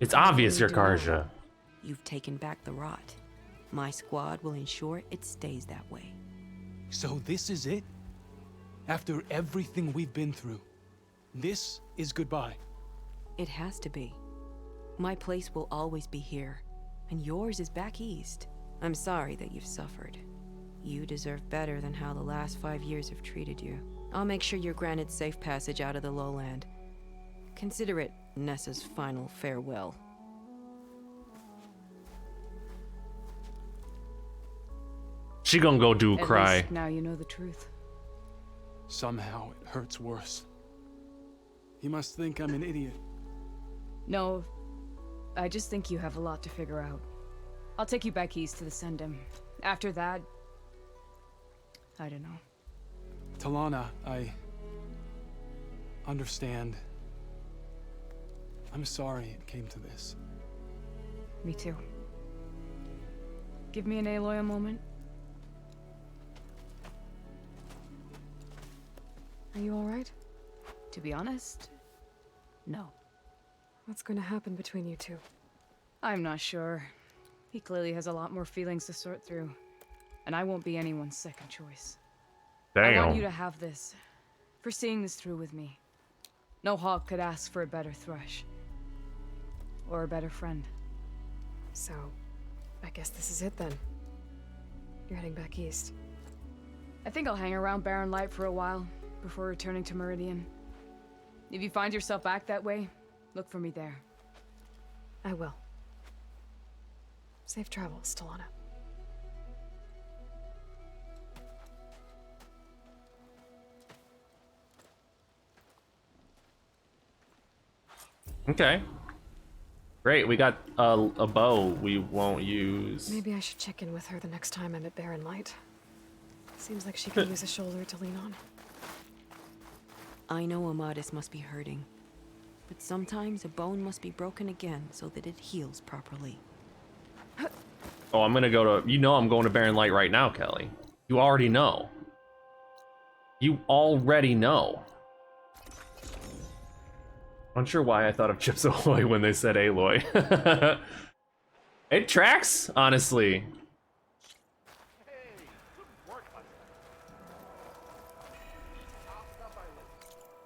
It's obvious you're Karja. You've taken back the Rot. My squad will ensure it stays that way. So this is it? After everything we've been through, this is goodbye? It has to be. My place will always be here, and yours is back east. I'm sorry that you've suffered. You deserve better than how the last 5 years have treated you. I'll make sure you're granted safe passage out of the lowland. Consider it Nessa's final farewell. She gonna go do At cry. least now you know the truth. Somehow it hurts worse. He must think I'm an idiot. No, I just think you have a lot to figure out. I'll take you back east to the Sendem. After that, I don't know. Talana, I understand. I'm sorry it came to this. Me too. Give me an Aloy a moment. Are you alright? To be honest, no. What's going to happen between you two? I'm not sure. He clearly has a lot more feelings to sort through. And I won't be anyone's second choice. I want you to have this. For seeing this through with me. No hawk could ask for a better thrush. Or a better friend. So, I guess this is it then. You're heading back east. I think I'll hang around Barren Light for a while, before returning to Meridian. If you find yourself back that way, look for me there. I will. Safe travels, Talana. Okay. Great, we got a bow we won't use. Maybe I should check in with her the next time I'm at Barren Light. Seems like she could use a shoulder to lean on. I know Amadis must be hurting, but sometimes a bone must be broken again so that it heals properly. Oh, I'm gonna go to... You know I'm going to Barren Light right now, Kelly. You already know. You already know. I'm not sure why I thought of Chips Ahoy when they said Aloy. It tracks, honestly.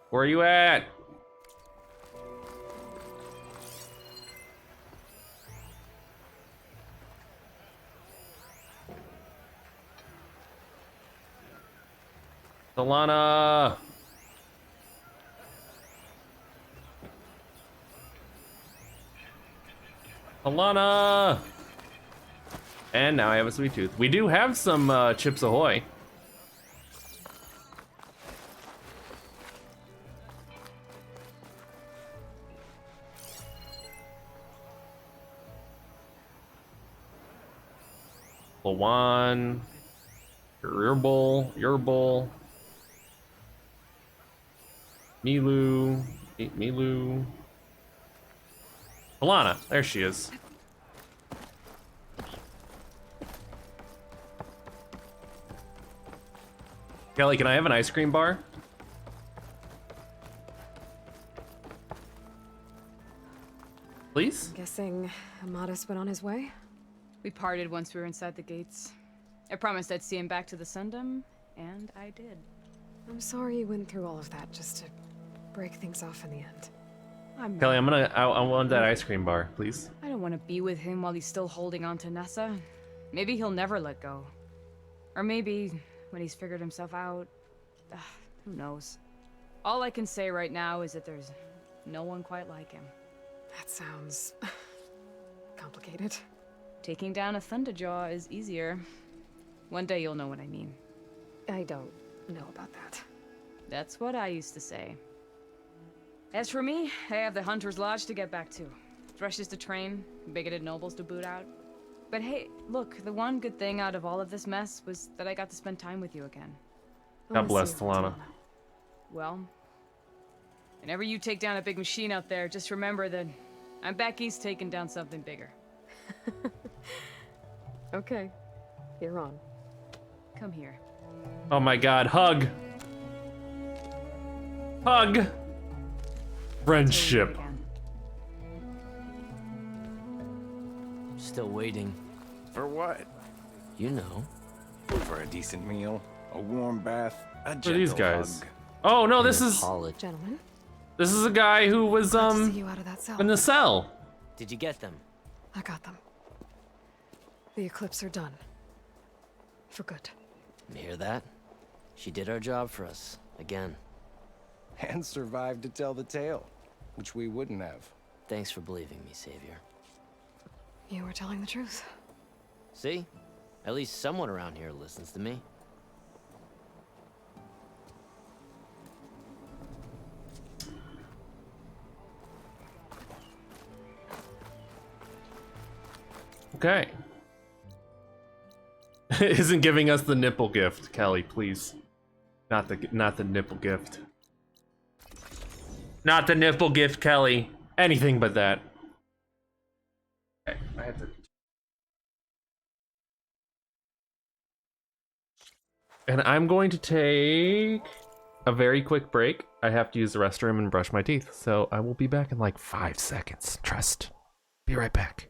Where are you at? Talana! Alana! And now I have a sweet tooth. We do have some Chips Ahoy. Lawan, your bowl, Milu, Milu, Alana, there she is. Kelly, can I have an ice cream bar? Please? I'm guessing Amadis went on his way? We parted once we were inside the gates. I promised I'd see him back to the Sundom, and I did. I'm sorry you went through all of that just to break things off in the end. Kelly, I want that ice cream bar, please. I don't want to be with him while he's still holding on to Nessa. Maybe he'll never let go. Or maybe when he's figured himself out. Who knows? All I can say right now is that there's no one quite like him. That sounds complicated. Taking down a Thunderjaw is easier. One day you'll know what I mean. I don't know about that. That's what I used to say. As for me, I have the Hunter's Lodge to get back to. Thrushes to train, bigoted nobles to boot out. But hey, look, the one good thing out of all of this mess was that I got to spend time with you again. God bless, Talana. Well, whenever you take down a big machine out there, just remember that I'm back east taking down something bigger. Okay, you're on. Come here. Oh my god, hug! Hug! Friendship. Still waiting. For what? You know. For a decent meal, a warm bath, a Who gentle are these guys? hug. Oh no, this is Gentlemen, this is a guy who was glad to see you out of that cell. in the cell. Did you get them? I got them. The Eclipse are done. For good. You hear that? She did our job for us. Again. And survived to tell the tale, which we wouldn't have. Thanks for believing me, Savior. You were telling the truth. See? At least someone around here listens to me. Okay. Isn't giving us the nipple gift, Kelly, please. Not the nipple gift. Not the nipple gift, Kelly. Anything but that. Okay, I have to. And I'm going to take a very quick break. I have to use the restroom and brush my teeth, so I will be back in like 5 seconds. Trust. Be right back.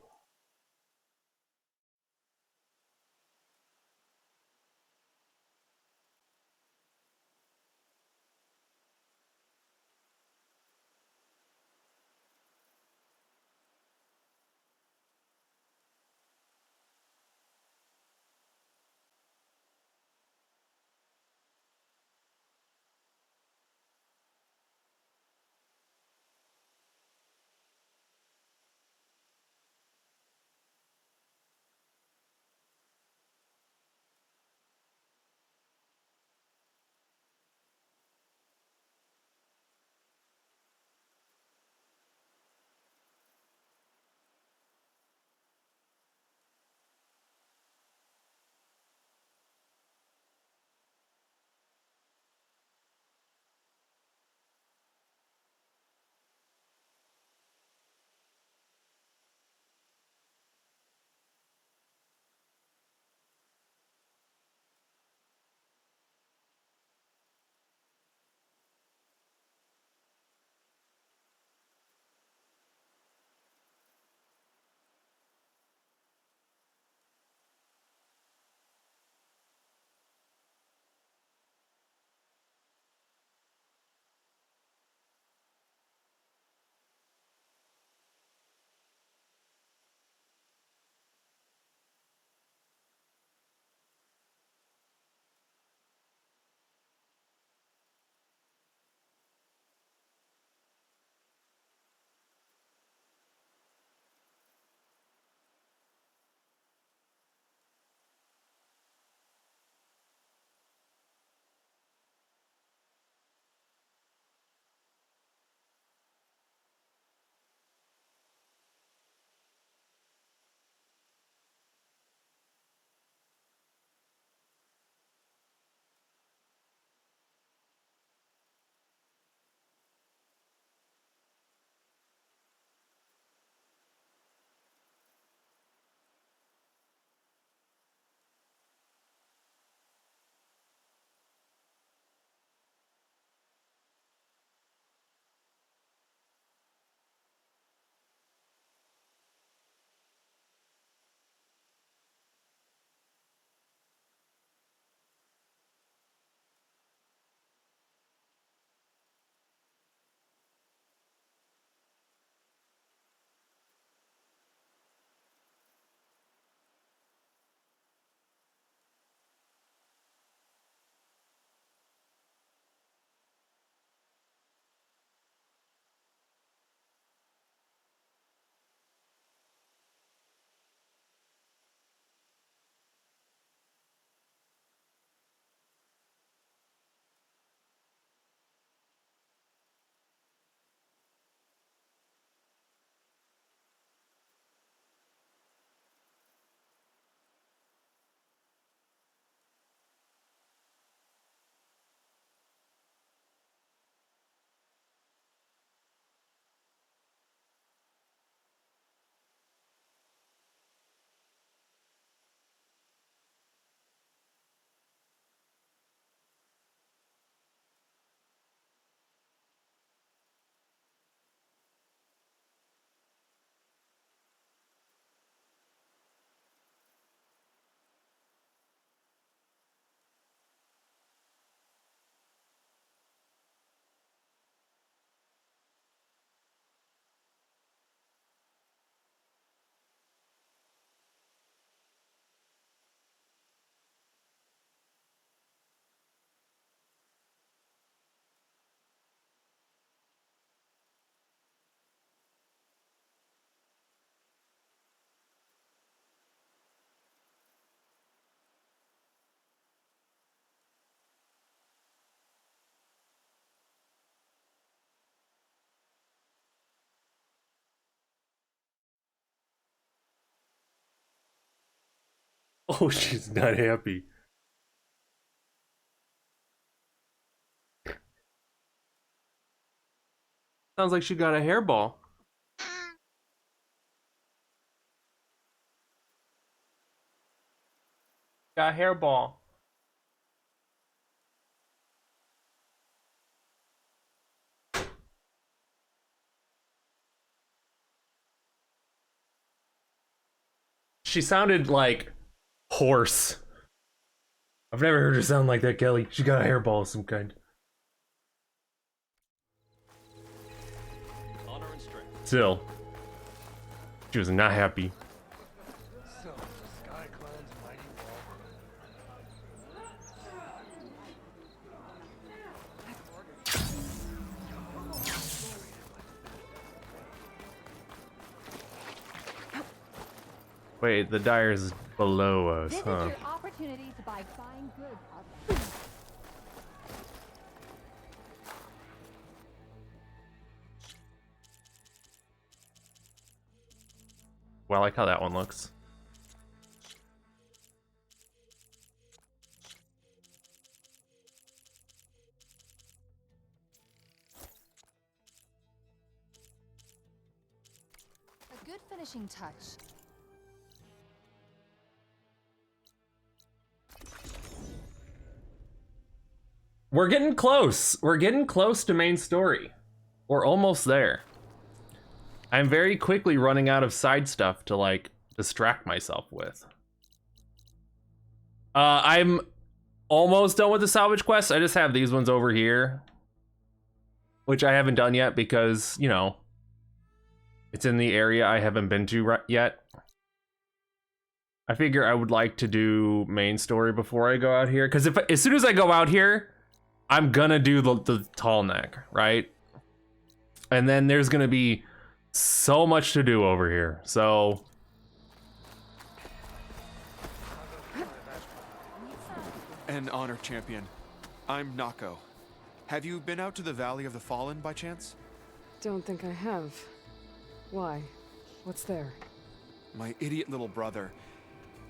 Oh, she's not happy. Sounds like she got a hairball. Got a hairball. She sounded like hoarse. I've never heard her sound like that, Kelly. She got a hairball of some kind. Honor and strength. Still, she was not happy. So, the Sky Clan's mighty Wait, the Dyer's below us, This huh? is your opportunity to buy fine goods. Well, I like how that one looks. A good finishing touch. We're getting close. We're getting close to main story. We're almost there. I'm very quickly running out of side stuff to like distract myself with. I'm almost done with the salvage quest. I just have these ones over here, which I haven't done yet because, you know, it's in the area I haven't been to yet. I figure I would like to do main story before I go out here, because as soon as I go out here, I'm gonna do the tall neck, right? And then there's gonna be so much to do over here. So An honor, champion. I'm Nako. Have you been out to the Valley of the Fallen by chance? Don't think I have. Why? What's there? My idiot little brother.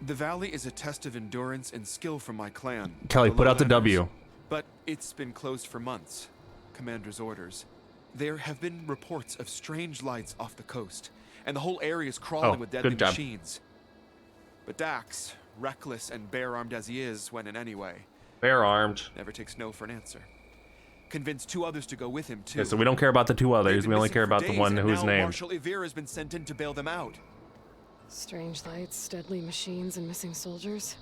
The valley is a test of endurance and skill from my clan. Kelly, the put out the Lowlanders. W. But it's been closed for months. Commander's orders. There have been reports of strange lights off the coast, and the whole area is crawling with deadly good job. machines. But Dax, reckless and bare-armed as he is when in any way, bare-armed, never takes no for an answer. Convinced 2 others to go with him too. Okay, so we don't care about the 2 others. They've been We only missing care for about the days, one and who's now named. Marshal Ivir has been sent in to bail them out. Strange lights, deadly machines, and missing soldiers?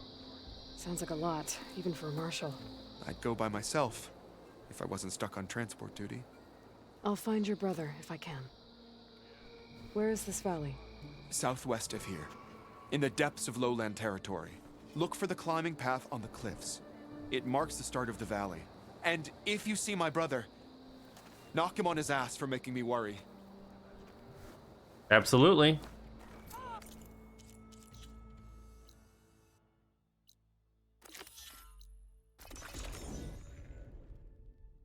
Sounds like a lot, even for a marshal. I'd go by myself if I wasn't stuck on transport duty. I'll find your brother if I can. Where is this valley? Southwest of here, in the depths of lowland territory. Look for the climbing path on the cliffs. It marks the start of the valley. And if you see my brother, knock him on his ass for making me worry. Absolutely.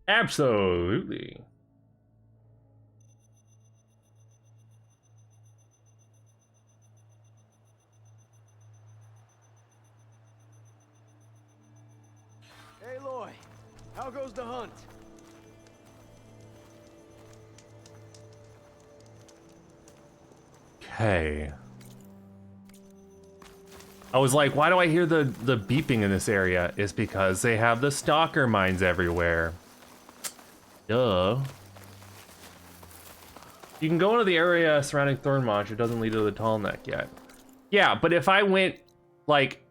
Absolutely. Aloy, how goes the hunt? Okay. I was like, why do I hear the beeping in this area? It's because they have the stalker mines everywhere. Duh. You can go into the area surrounding Thornmarsh. It doesn't lead to the Tall Neck yet. Yeah, but if I went, like,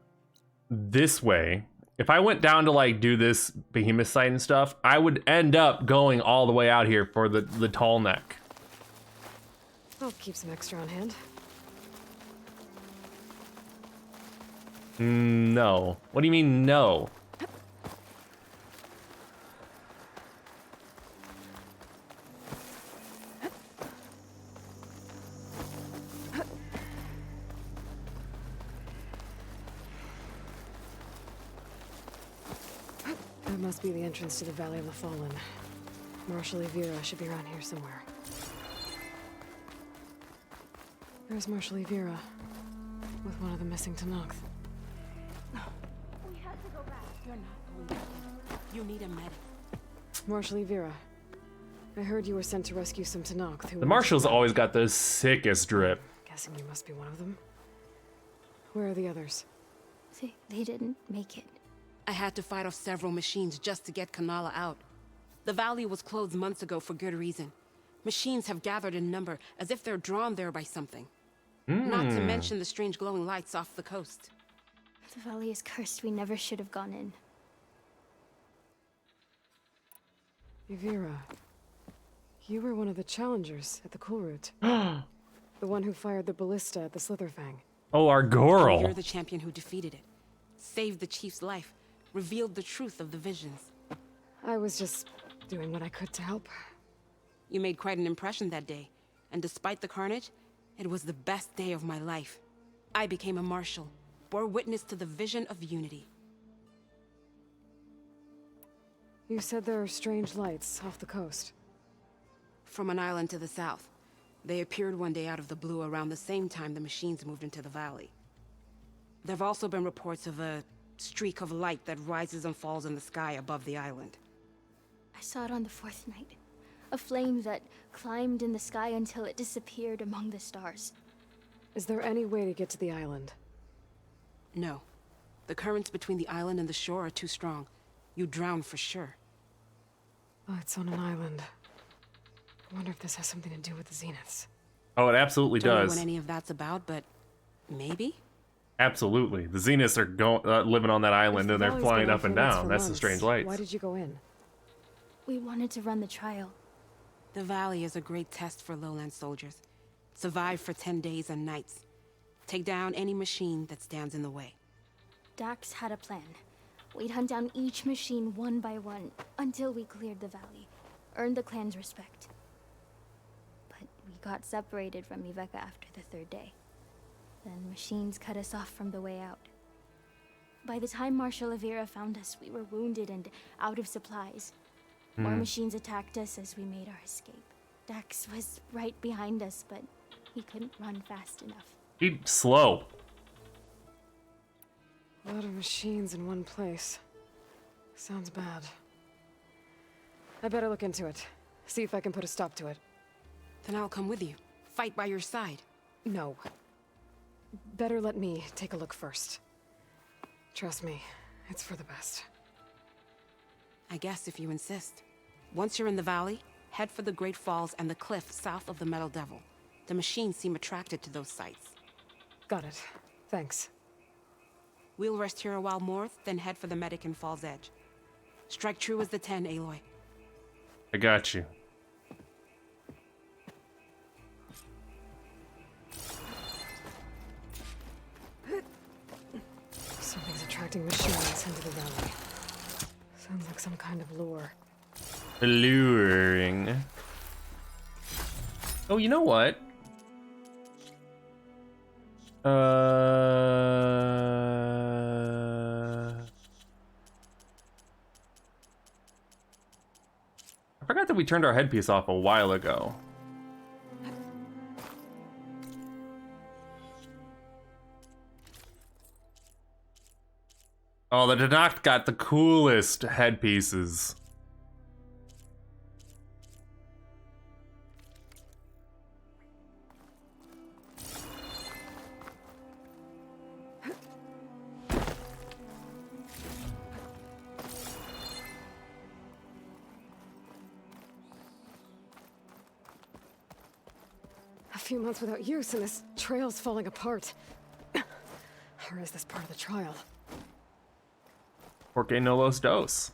this way, if I went down to, like, do this behemoth site and stuff, I would end up going all the way out here for the Tall Neck. I'll keep some extra on hand. No. What do you mean, no? That must be the entrance to the Valley of the Fallen. Marshal Ivira should be around here somewhere. There's Marshal Ivira, with one of the missing Tenakth. You need a medic. Marshal Evira. I heard you were sent to rescue some Tenakth who The Marshal's always got the sickest drip. Guessing you must be one of them. Where are the others? They didn't make it. I had to fight off several machines just to get Kanala out. The valley was closed months ago for good reason. Machines have gathered in number, as if they're drawn there by something. Not to mention the strange glowing lights off the coast. The valley is cursed. We never should have gone in. Evira. You were one of the challengers at the Cool Route. The one who fired the ballista at the Slitherfang. Oh, our Goral. You're the champion who defeated it. Saved the chief's life. Revealed the truth of the visions. I was just doing what I could to help. You made quite an impression that day. And despite the carnage, it was the best day of my life. I became a marshal. Bore witness to the vision of unity. You said there are strange lights off the coast. From an island to the south. They appeared one day out of the blue around the same time the machines moved into the valley. There have also been reports of a streak of light that rises and falls in the sky above the island. I saw it on the fourth night. A flame that climbed in the sky until it disappeared among the stars. Is there any way to get to the island? No. The currents between the island and the shore are too strong. You'd drown for sure. Oh, it's on an island. I wonder if this has something to do with the Zeniths. Oh, it absolutely Don't know does. what any of that's about, but maybe? Absolutely. The Zeniths are living on that island and they're Valley's flying been up off and limits down. for That's the months. strange lights. Why did you go in? We wanted to run the trial. The valley is a great test for lowland soldiers. Survive for 10 days and nights. Take down any machine that stands in the way. Dax had a plan. We'd hunt down each machine one by one until we cleared the valley, earned the clan's respect. But we got separated from Iveka after the third day. Then machines cut us off from the way out. By the time Marshal Evira found us, we were wounded and out of supplies. More machines attacked us as we made our escape. Dax was right behind us, but he couldn't run fast enough. He's slow. A lot of machines in one place. Sounds bad. I better look into it. See if I can put a stop to it. Then I'll come with you. Fight by your side. No. Better let me take a look first. Trust me, it's for the best. I guess if you insist. Once you're in the valley, head for the Great Falls and the cliff south of the Metal Devil. The machines seem attracted to those sites. Got it. Thanks. We'll rest here a while more, then head for the medic in Fall's Edge. Strike true as the 10, Aloy. I got you. Something's attracting machines into the valley. Sounds like some kind of lure. Alluring. Oh, you know what? I forgot that we turned our headpiece off a while ago. Oh, the Tenakth got the coolest headpieces. A few months without use and this trail's falling apart. Or is this part of the trial? Porque no los dos.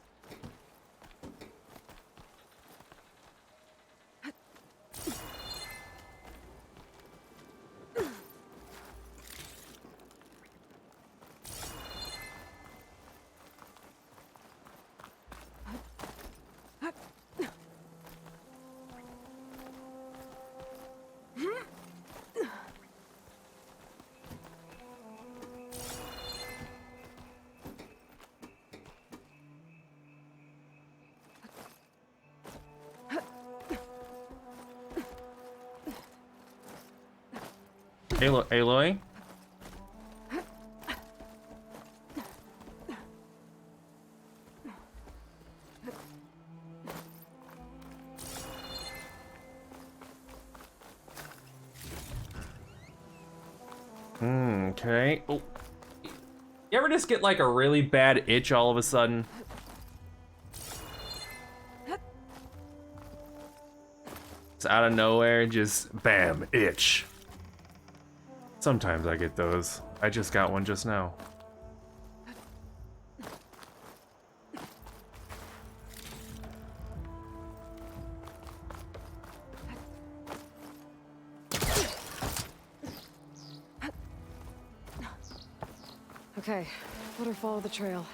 Aloy? Okay. Oh. You ever just get like a really bad itch all of a sudden? It's out of nowhere, just bam, itch. Sometimes I get those. I just got one just now. Okay, let her follow the trail.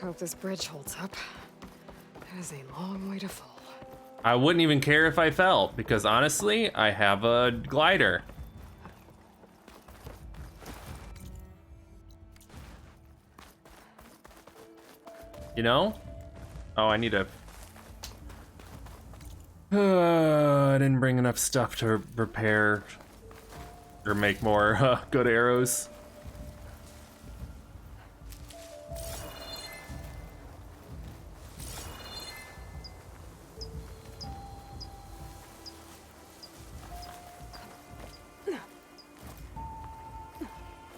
Hope this bridge holds up. That is a long way to fall. I wouldn't even care if I fell, because honestly, I have a glider. You know? Oh, I need a... I didn't bring enough stuff to repair or make more good arrows.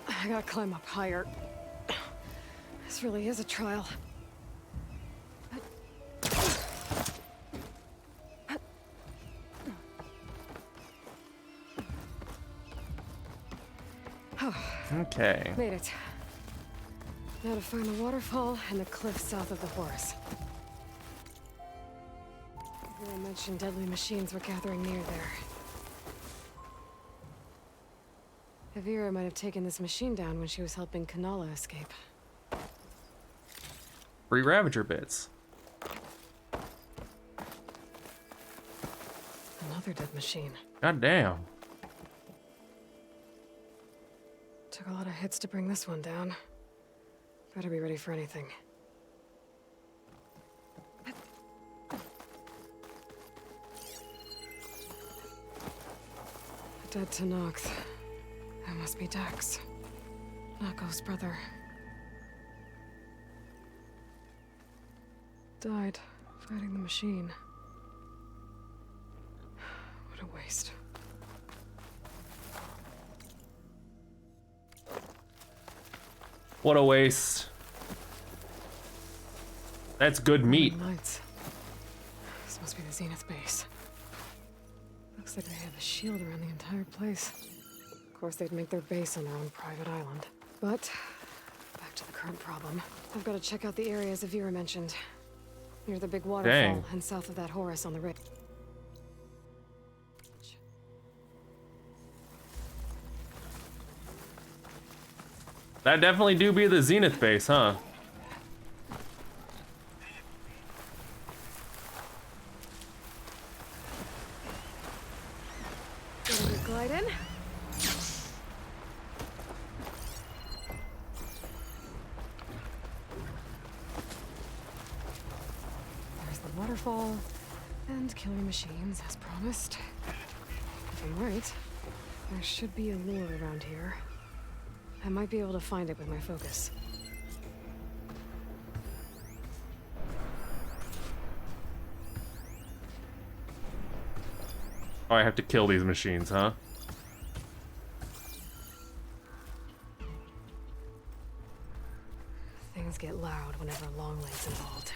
I gotta climb up higher. This really is a trial. Okay. Made it. Now to find the waterfall and the cliff south of the horse. I mentioned deadly machines were gathering near there. Avira might have taken this machine down when she was helping Kanala escape. Free Ravager bits. Another dead machine. God damn. Took a lot of hits to bring this one down. Better be ready for anything. Dead Tanox. That must be Dax. Nako's brother. Died fighting the machine. What a waste. What a waste. That's good meat. Lights. This must be the Zenith base. Looks like they have a shield around the entire place. Of course, they'd make their base on their own private island. But, back to the current problem. I've got to check out the areas Avira mentioned. Near the big waterfall Dang. and south of that Horus on the ridge. That definitely do be the Zenith base, huh? Gonna glide in. There's the waterfall. And killer machines, as promised. If I'm right, there should be a lure around here. I might be able to find it with my focus. Oh, I have to kill these machines, huh? Things get loud whenever Longleg's involved.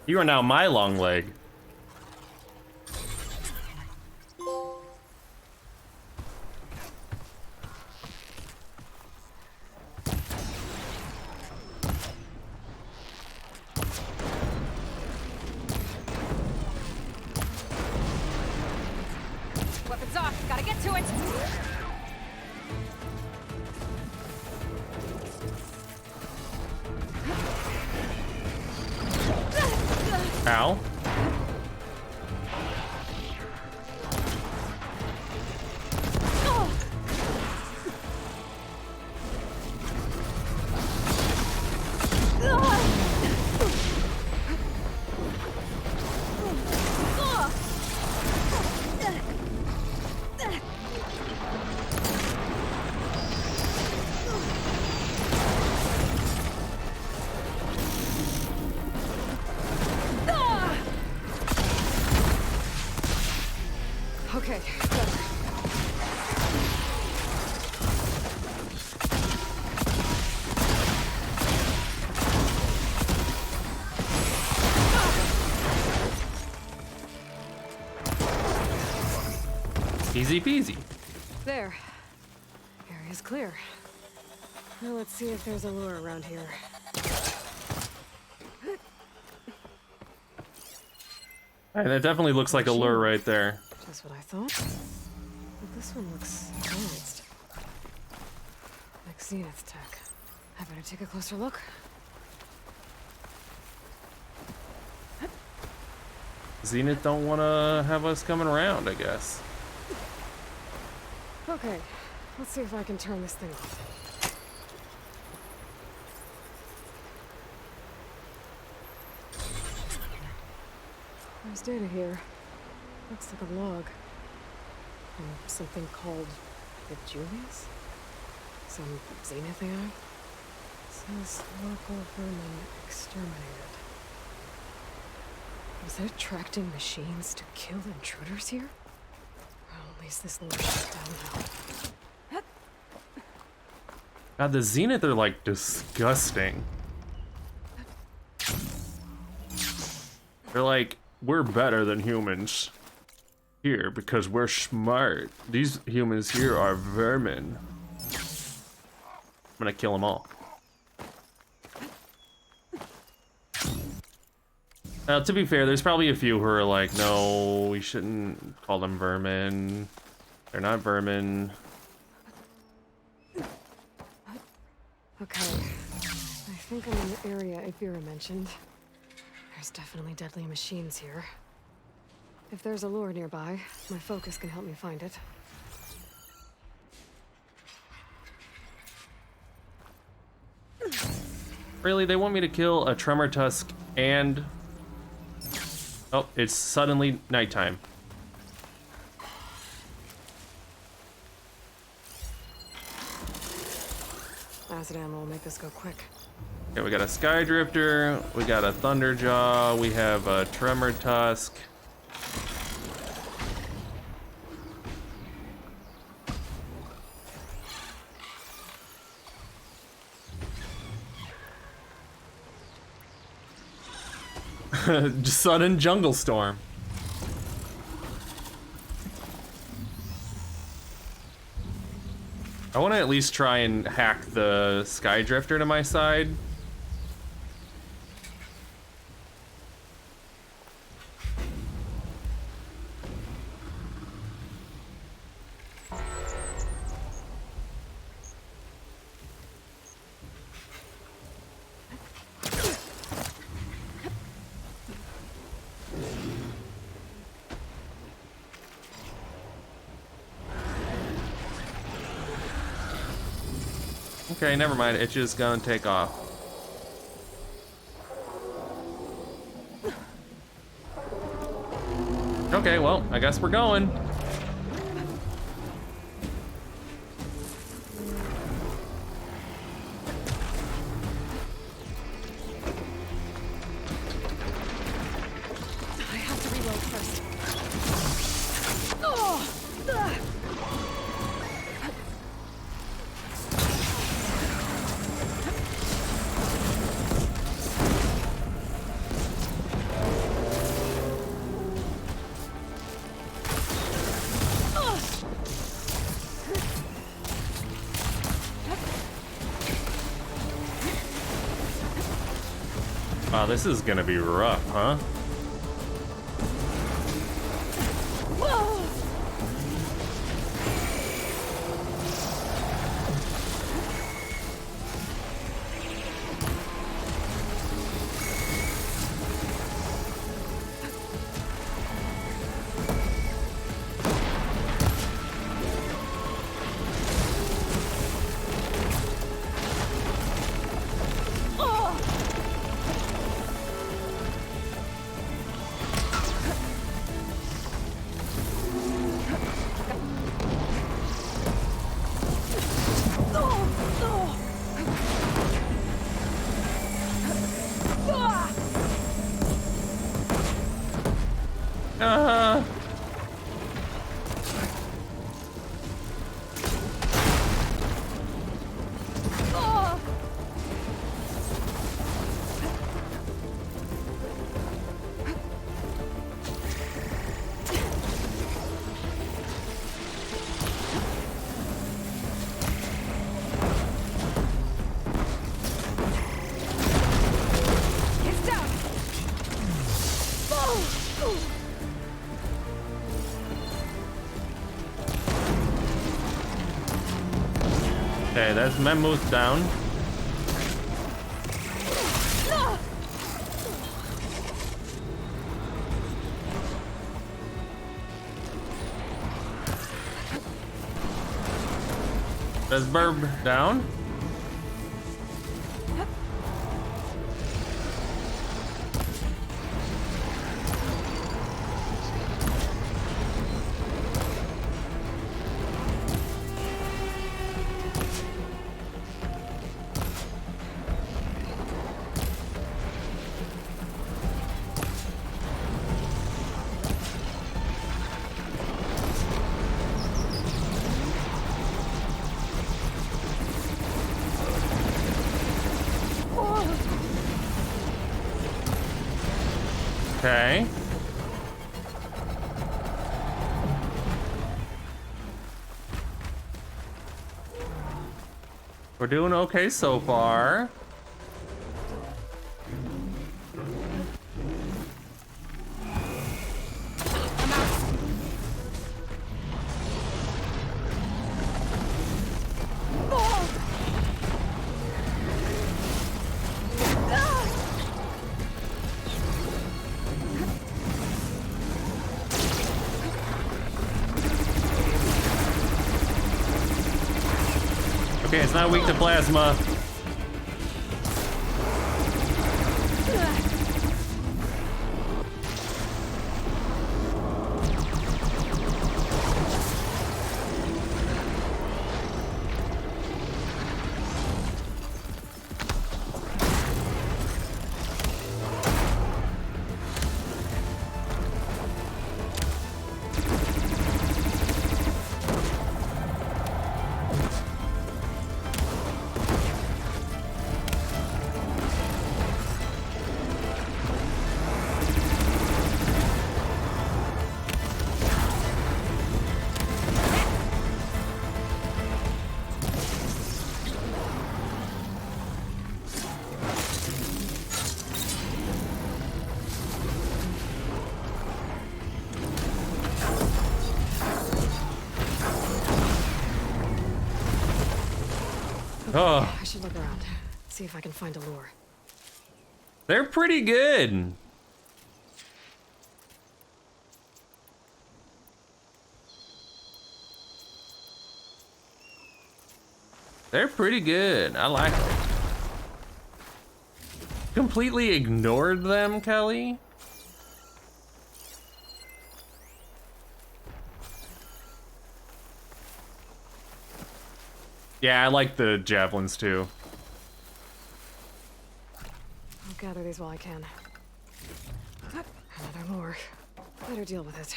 You are now my long leg. Weapons off. Gotta get to it. Ow. Easy peasy. There. Area's clear. Now let's see if there's a lure around here. Alright, that definitely looks like a lure right there. Just what I thought. But this one looks advanced. Like Zenith tech. I better take a closer look. Zenith don't want to have us coming around, I guess. Okay, let's see if I can turn this thing off. There's data here. Looks like a log. From something called the Julius? Some Zenith AI? Says local vermin exterminated. Was it attracting machines to kill intruders here? Well, at least this lure shut down now. God, the Zenith are like disgusting. They're like, we're better than humans here because we're smart. These humans here are vermin. I'm gonna kill them all. Now, to be fair, there's probably a few who are like, no, we shouldn't call them vermin. They're not vermin. Okay, I think I'm in the area Ivira mentioned. There's definitely deadly machines here. If there's a lure nearby, my focus can help me find it. Really, they want me to kill a Tremor Tusk and... Oh, it's suddenly nighttime. Acid ammo will make this go quick. Okay, we got a Sky Drifter, we got a Thunderjaw, we have a Tremor Tusk. Sudden jungle storm. I want to at least try and hack the Sky Drifter to my side. Okay, never mind. It's just gonna take off. Okay, well, I guess we're going. I have to reload first. Oh! Wow, this is gonna be rough, huh? Okay, that's Memmo's down. That's Burb down. Okay. We're doing okay so far. Okay, it's not weak to plasma. Oh, I should look around, see if I can find a lure. they're pretty good. They're pretty good. I like them. Completely ignored them, Kelly. Yeah, I like the javelins too. I'll gather these while I can. Another lure. Better deal with it.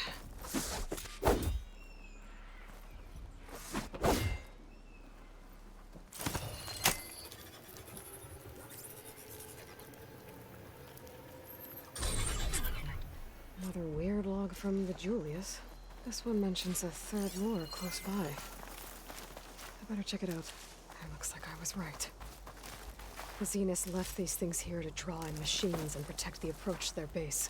Another weird log from the Julius. This one mentions a third lure close by. I better check it out. It looks like I was right. The Zenith left these things here to draw in machines and protect the approach to their base.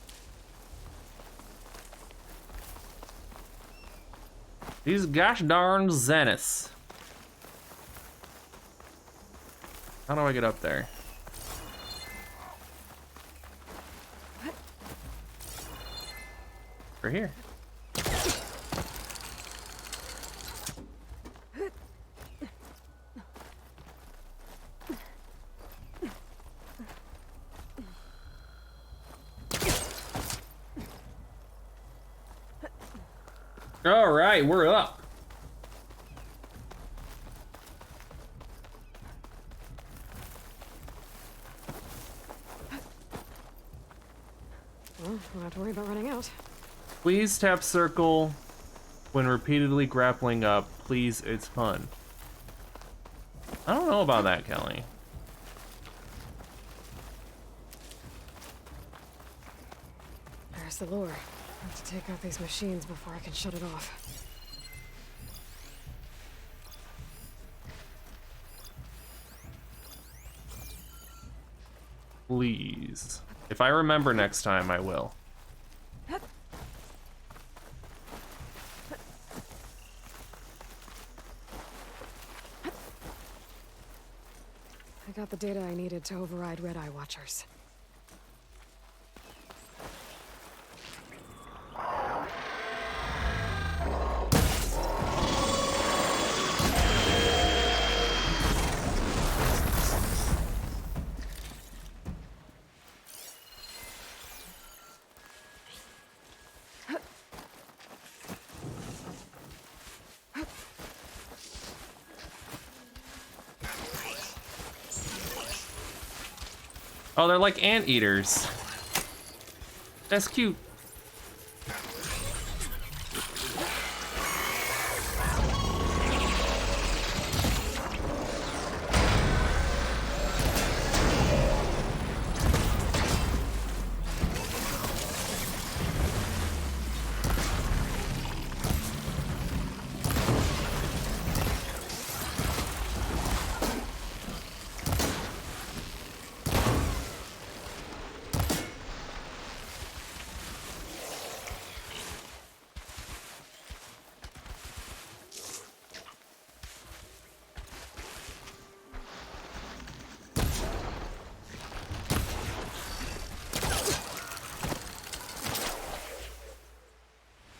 These gosh darn Zeniths. How do I get up there? Over here. All right, we're up. Well, don't have to worry about running out. Please tap circle when repeatedly grappling up. Please, it's fun. I don't know about that, Kelly. There's the lure. I have to take out these machines before I can shut it off. Please. If I remember next time, I will. got the data I needed to override Red Eye Watchers. Oh, they're like anteaters. That's cute.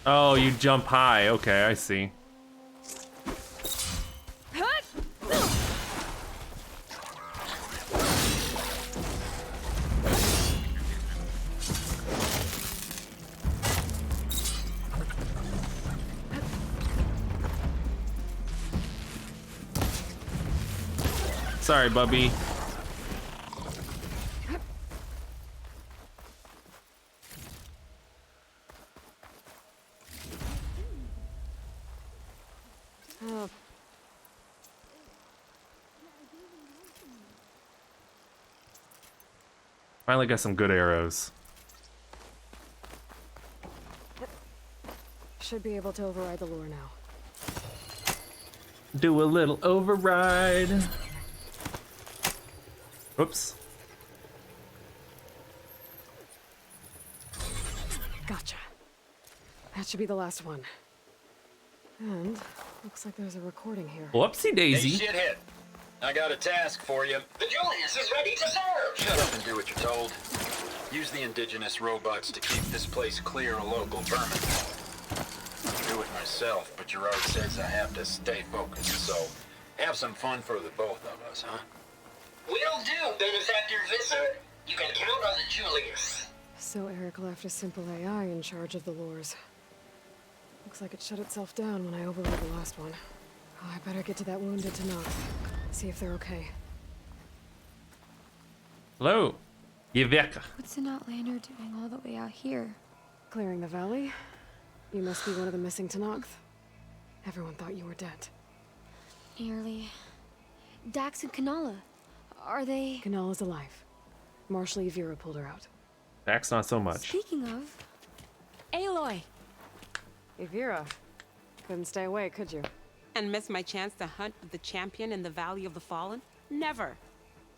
Oh, you jump high. Okay, I see. Sorry, Bubby. Finally got some good arrows. Should be able to override the lure now. Do a little override. Whoops. Gotcha. That should be the last one. And looks like there's a recording here. Whoopsie daisy. Hey, shithead. I got a task for you. The Julius is ready to serve! Shut up and do what you're told. Use the indigenous robots to keep this place clear of local vermin. I'll do it myself, but Gerard says I have to stay focused, so have some fun for the both of us, huh? Will do, Benefactor Visser. You can count on the Julius. So Eric left a simple AI in charge of the lures. Looks like it shut itself down when I overrode the last one. Oh, I better get to that wounded Tenakth. See if they're okay. Hello, Yeveka. What's an Outlander doing all the way out here? Clearing the valley? You must be one of the missing Tenakth. Everyone thought you were dead. Nearly. Dax and Kanala. Are they... Kanala's alive. Marshal Yvira pulled her out. Dax, not so much. Speaking of... Aloy! Yvira. Couldn't stay away, could you? And miss my chance to hunt with the champion in the Valley of the Fallen? Never.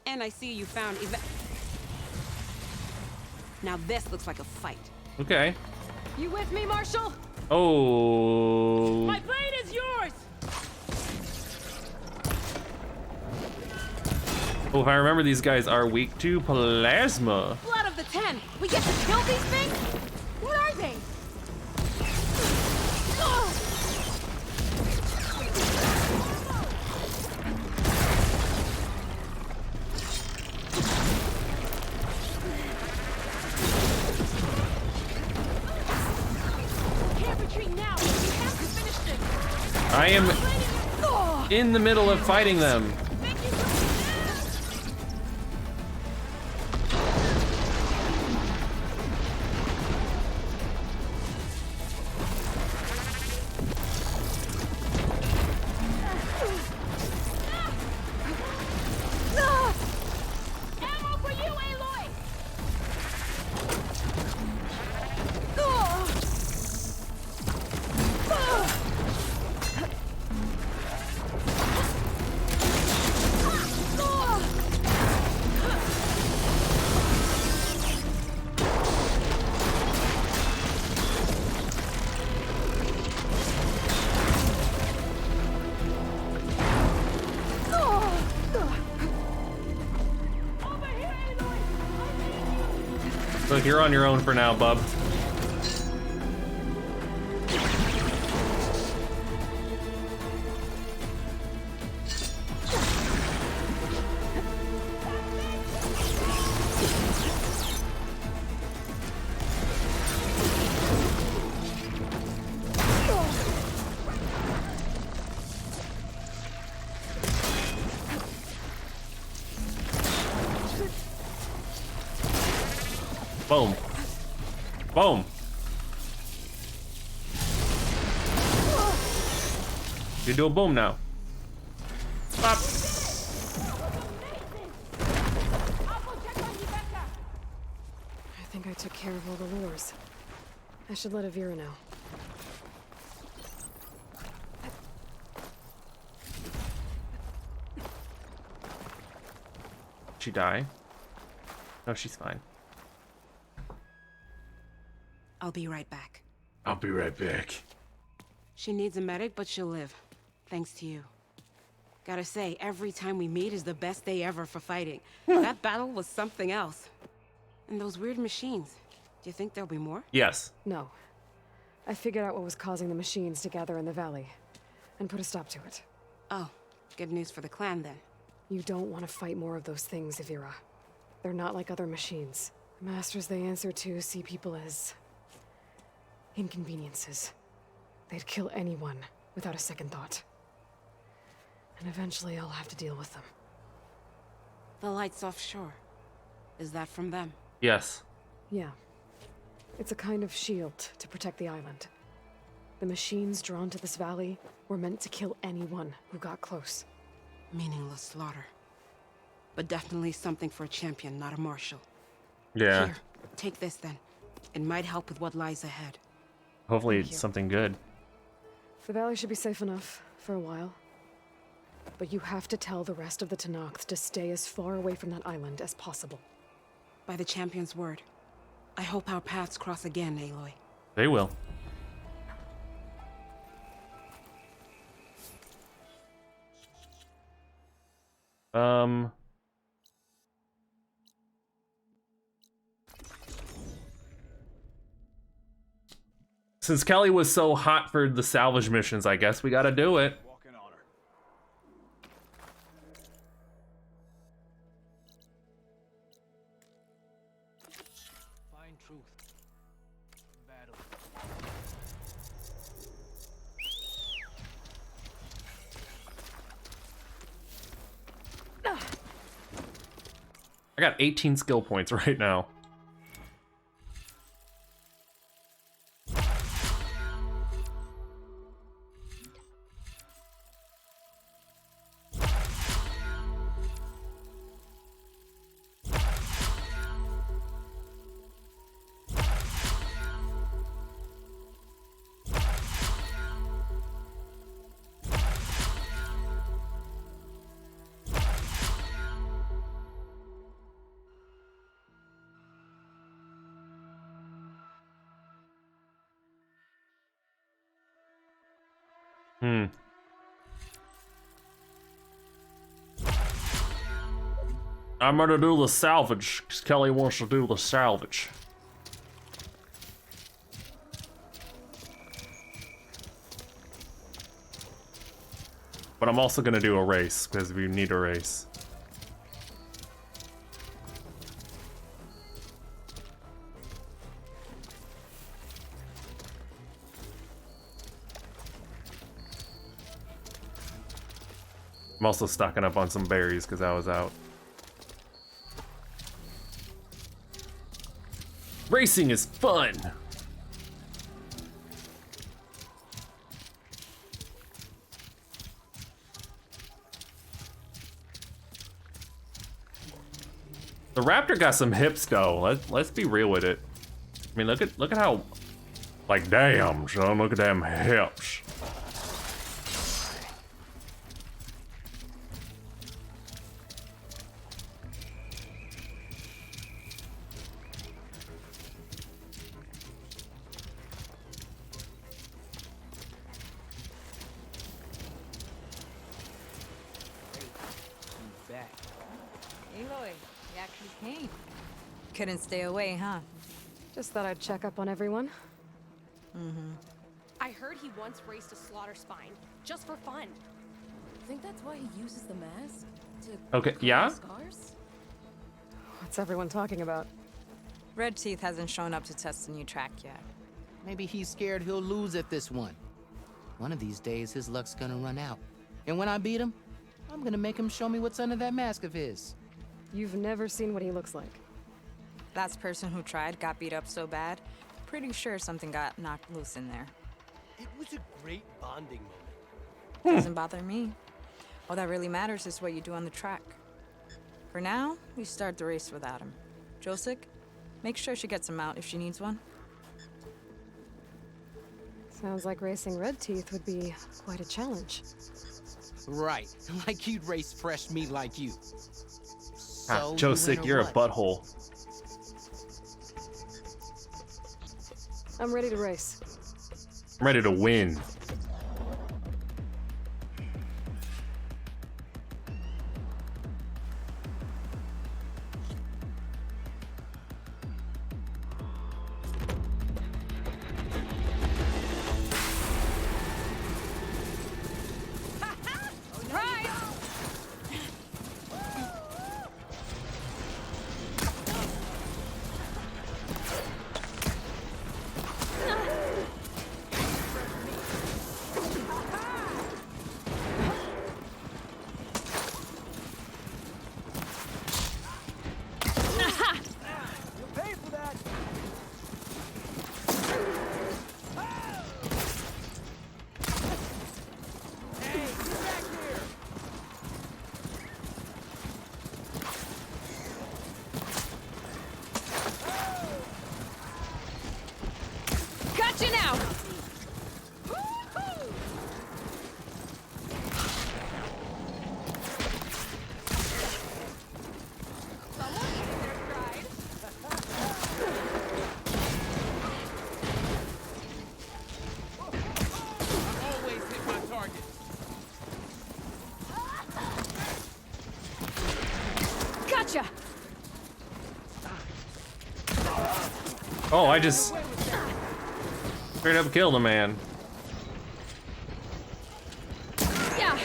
And I see you found Now this looks like a fight. Okay. You with me, Marshal? Oh. My blade is yours! Oh, if I remember, these guys are weak to plasma. Blood of the Ten! We get to kill these things? What are they? I am in the middle of fighting them. Ammo for you, Aloy! Look, you're on your own for now, bub. Boom. Boom. You do a boom now. Pop. I think I took care of all the lures. I should let Avira know. Did she die? No, she's fine. I'll be right back. I'll be right back. She needs a medic, but she'll live. Thanks to you. Gotta say, every time we meet is the best day ever for fighting. That battle was something else. And those weird machines. Do you think there'll be more? Yes. No. I figured out what was causing the machines to gather in the valley, and put a stop to it. Oh, good news for the clan then. You don't want to fight more of those things, Avira. They're not like other machines. The masters they answer to see people as inconveniences. They'd kill anyone without a second thought. And eventually I'll have to deal with them. The lights offshore. Is that from them? Yes. Yeah. It's a kind of shield to protect the island. The machines drawn to this valley were meant to kill anyone who got close. Meaningless slaughter. But definitely something for a champion, not a marshal. Yeah. Here, take this then. It might help with what lies ahead. Hopefully Thank it's you. something good. The valley should be safe enough for a while. But you have to tell the rest of the Tenakth to stay as far away from that island as possible. By the champion's word. I hope our paths cross again, Aloy. They will. Since Kelly was so hot for the salvage missions, I guess we gotta do it. Find truth. Battle. I got 18 skill points right now. I'm gonna do the salvage, because Kelly wants to do the salvage. But I'm also gonna do a race, because we need a race. I'm also stocking up on some berries, because I was out. Racing is fun! The Raptor got some hips though. Let's be real with it. I mean, look at how, like, damn, son, look at them hips. couldn't stay away, huh? Just thought I'd check up on everyone. Mm-hmm. I heard he once raced a slaughter spine, just for fun. Think that's why he uses the mask? To Okay, cover yeah? the scars? What's everyone talking about? Red Teeth hasn't shown up to test the new track yet. Maybe he's scared he'll lose at this one. One of these days, his luck's gonna run out. And when I beat him, I'm gonna make him show me what's under that mask of his. You've never seen what he looks like. Last person who tried got beat up so bad. Pretty sure something got knocked loose in there. It was a great bonding moment. Doesn't bother me. All that really matters is what you do on the track. For now, we start the race without him. Josik, make sure she gets him out if she needs one. Sounds like racing Red Teeth would be quite a challenge. Right, like you'd race fresh meat like you. Ah, So, Josik, you're a butthole. I'm ready to race. I'm ready to win. Gotcha now! Always hit my target. Gotcha! Oh, I just straight up killed a man. Yeah!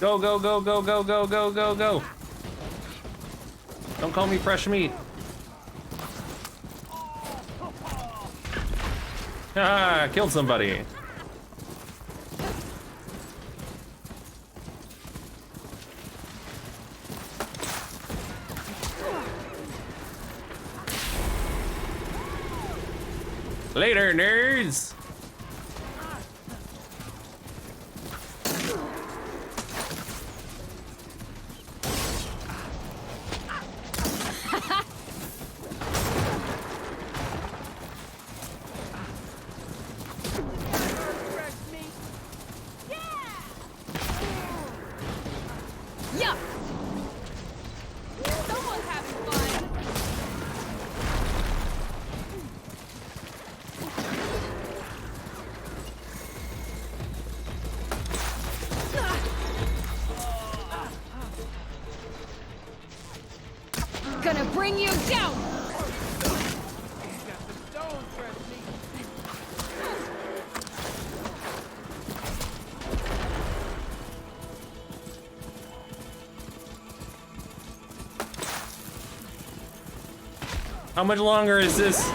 Go, go, go, go, go, go, go, go, go. Don't call me fresh meat. Ah, killed somebody. Later, nerds. Yeah! Someone's having fun! Gonna bring you down! How much longer is this?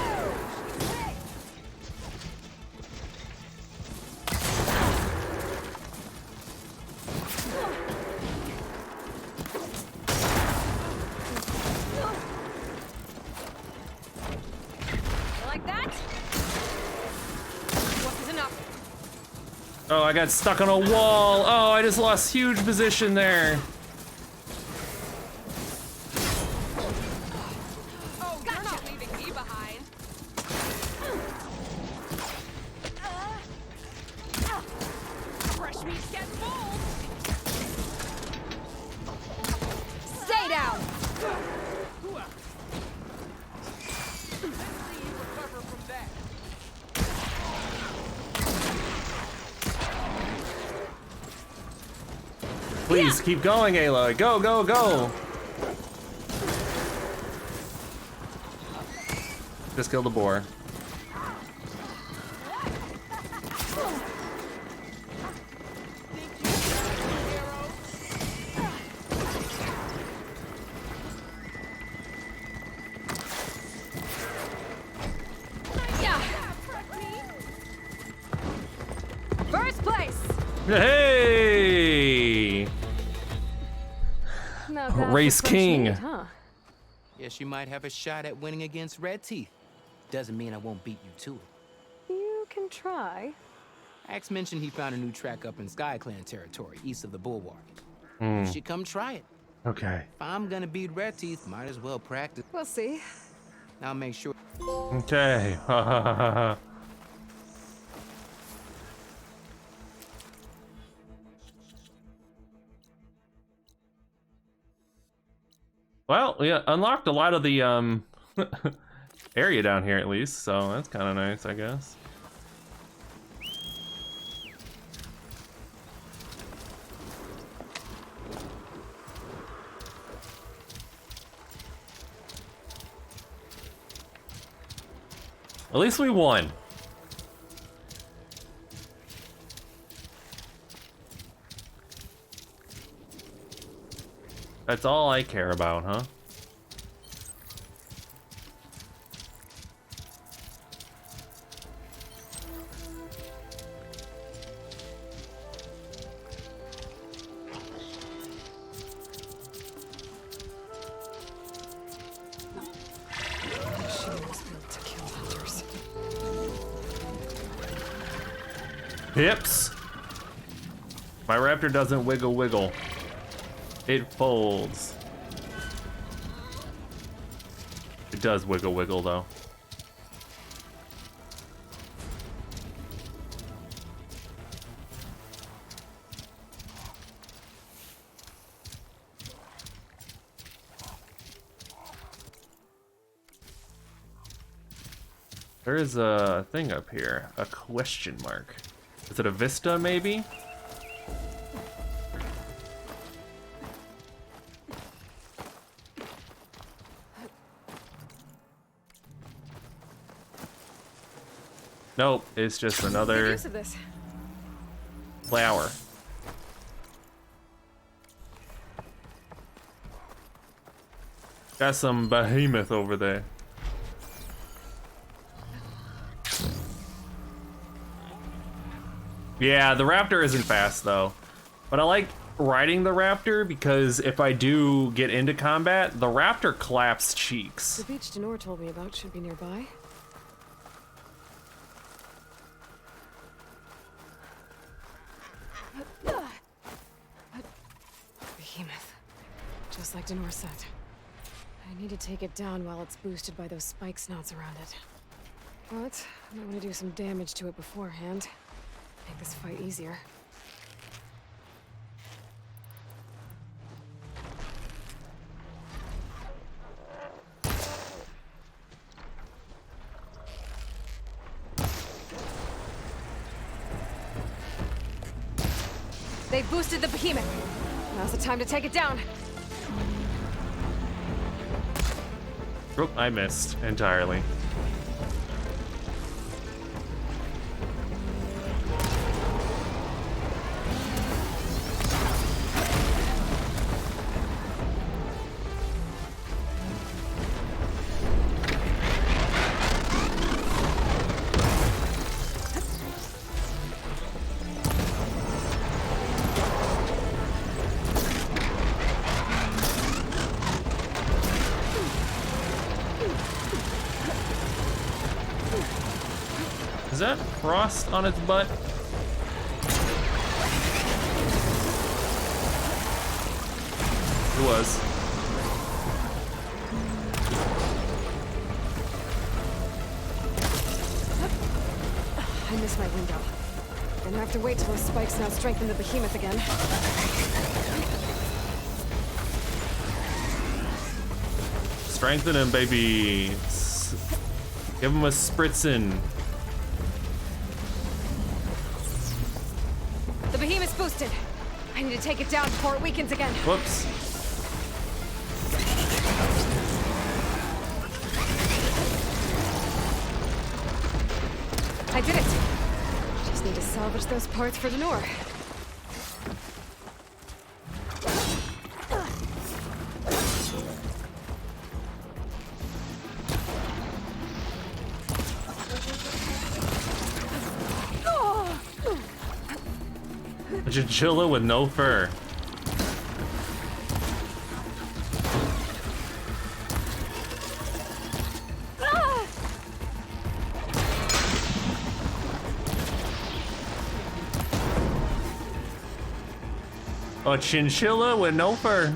Like that? Wasn't enough. Oh, I got stuck on a wall. Oh, I just lost huge position there. Oh, you're not leaving me behind. Please keep going, Aloy. Go, go, go. Just kill the boar. First place. Hey! Not bad for Race French King. meat, huh? Yes, you might have a shot at winning against Red Teeth. Doesn't mean I won't beat you to it. You can try. Axe mentioned he found a new track up in SkyClan territory, east of the Bulwark. Hmm. You should come try it. Okay. If I'm gonna beat Red Teeth, might as well practice. We'll see. I'll make sure. Okay. Well, we unlocked a lot of the area down here at least, so that's kind of nice, I guess. At least we won. That's all I care about, huh? Hips. My raptor doesn't wiggle wiggle. It folds. It does wiggle wiggle though. There is a thing up here, a question mark. Is it a vista maybe? Nope, it's just another Good use of this. flower. Got some behemoth over there. Yeah, the raptor isn't fast though, but I like riding the raptor because if I do get into combat, the raptor claps cheeks. The beach Denor told me about should be nearby. Behemoth. Just like Denor said. I need to take it down while it's boosted by those spike snouts around it. But I might want to do some damage to it beforehand. Make this fight easier. They boosted the behemoth. Now's the time to take it down. Oh, I missed entirely. Is that frost on its butt? It was. I missed my window. Gonna have to wait till those spikes now strengthen the behemoth again. Strengthen him, baby. Give him a spritzin'. The behemoth's boosted. I need to take it down before it weakens again. Whoops. I did it. Just need to salvage those parts for Denor. A chinchilla with no fur. A chinchilla with no fur.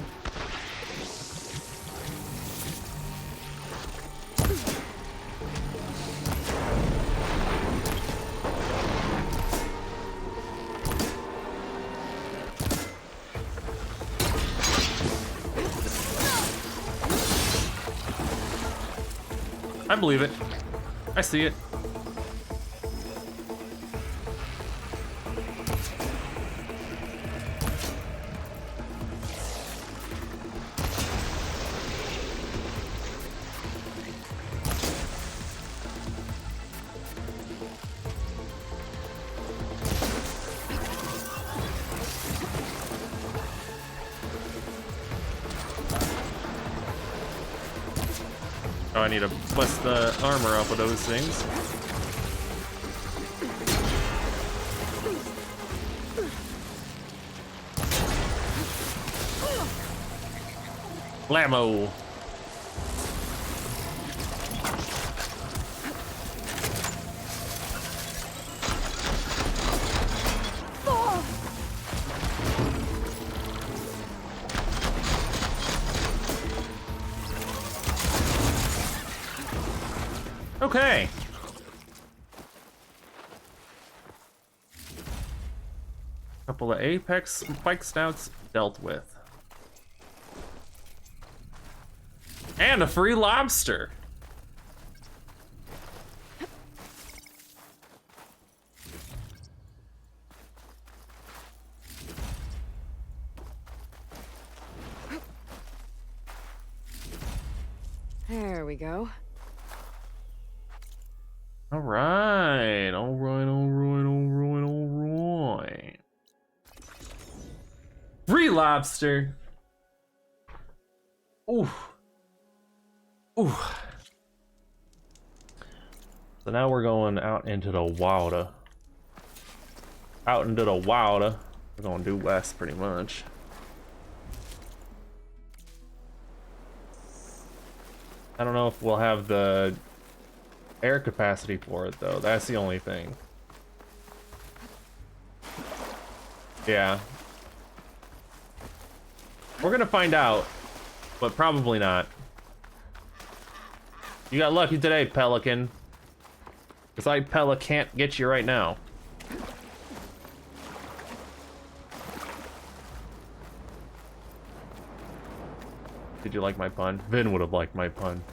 I believe it. I see it. Oh, I need to bust the armor off of those things. Blammo! Okay. Couple of Apex Spike Snouts dealt with. And a free lobster. There we go. All right. Free lobster. Ooh. Ooh. So now we're going out into the water. Out into the water. We're going due west pretty much. I don't know if we'll have the air capacity for it though. That's the only thing. Yeah. We're gonna find out, but probably not. You got lucky today, Pelican. Because I, Pella, can't get you right now. Did you like my pun? Vin would have liked my pun.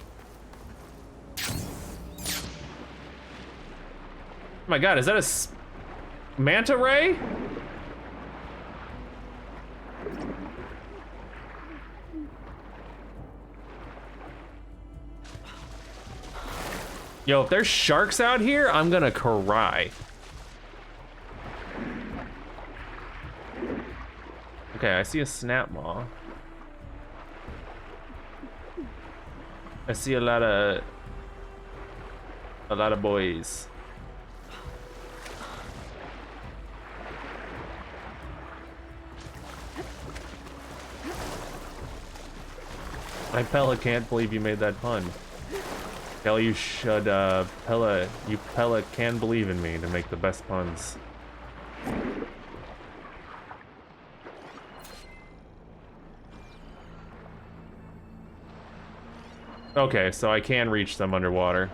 Oh my god, is that a manta ray? Yo, if there's sharks out here, I'm gonna cry. Okay, I see a snap maw. I see a lot of boys. I Pella can't believe you made that pun. Hell, you should, Pella can believe in me to make the best puns. Okay, so I can reach them underwater.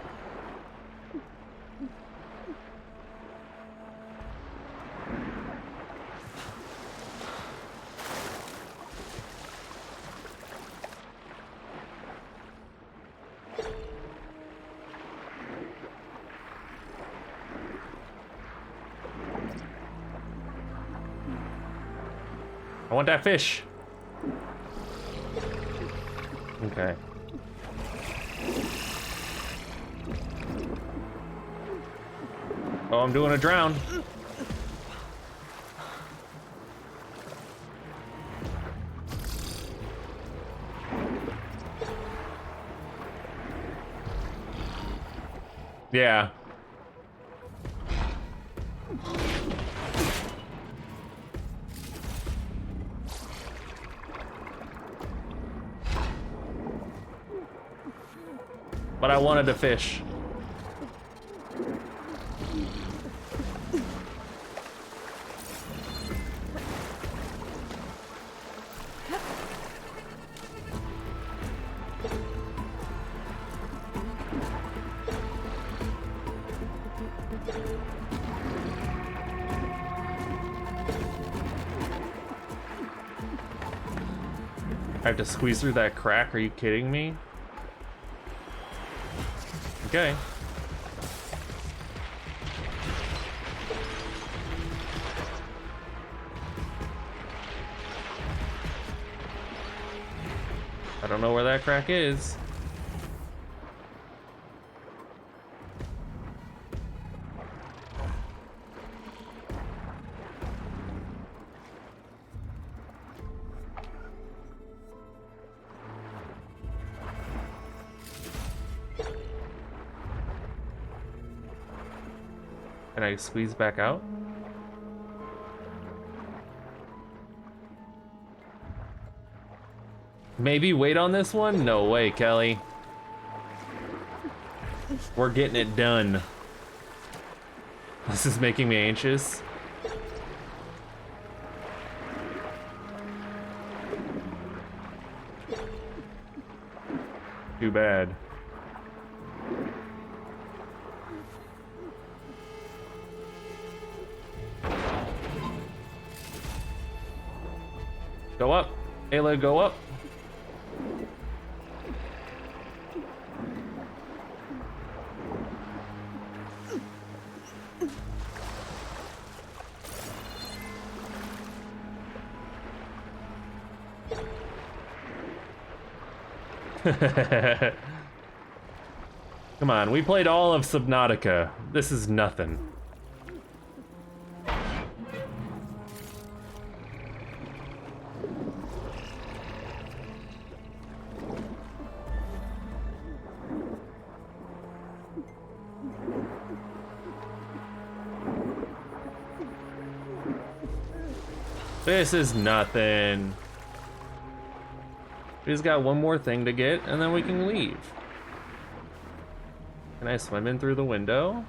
I want that fish. Okay. Oh, I'm doing a drown. Yeah. But I wanted to fish. I have to squeeze through that crack? Are you kidding me? Okay. I don't know where that crack is. Can I squeeze back out? Maybe wait on this one? No way, Kelly. We're getting it done. This is making me anxious. Too bad. Go up. Ayla, go up. Come on, we played all of Subnautica. This is nothing. This is nothing. We just got one more thing to get, and then we can leave. Can I swim in through the window?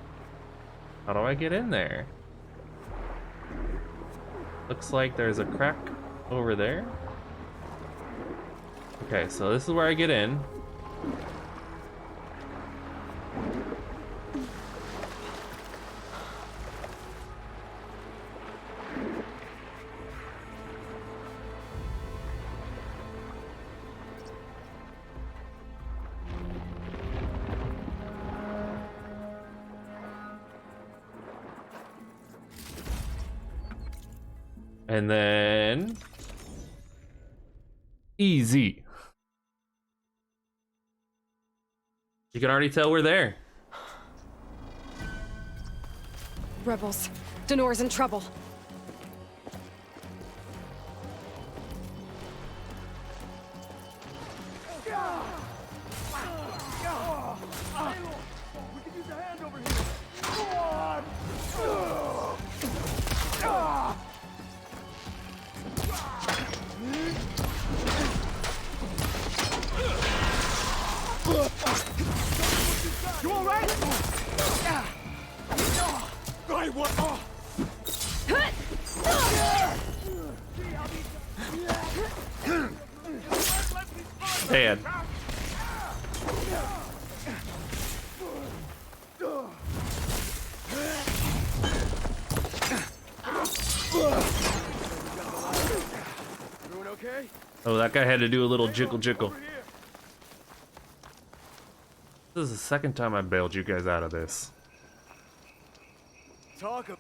How do I get in there? Looks like there's a crack over there. Okay, so this is where I get in. And then easy. You can already tell we're there. Rebels, Danor's in trouble. We could use a hand over here. You all right? I want. Dad. Everyone okay? Oh, that guy had to do a little jiggle jiggle. This is the second time I bailed you guys out of this. Talk of...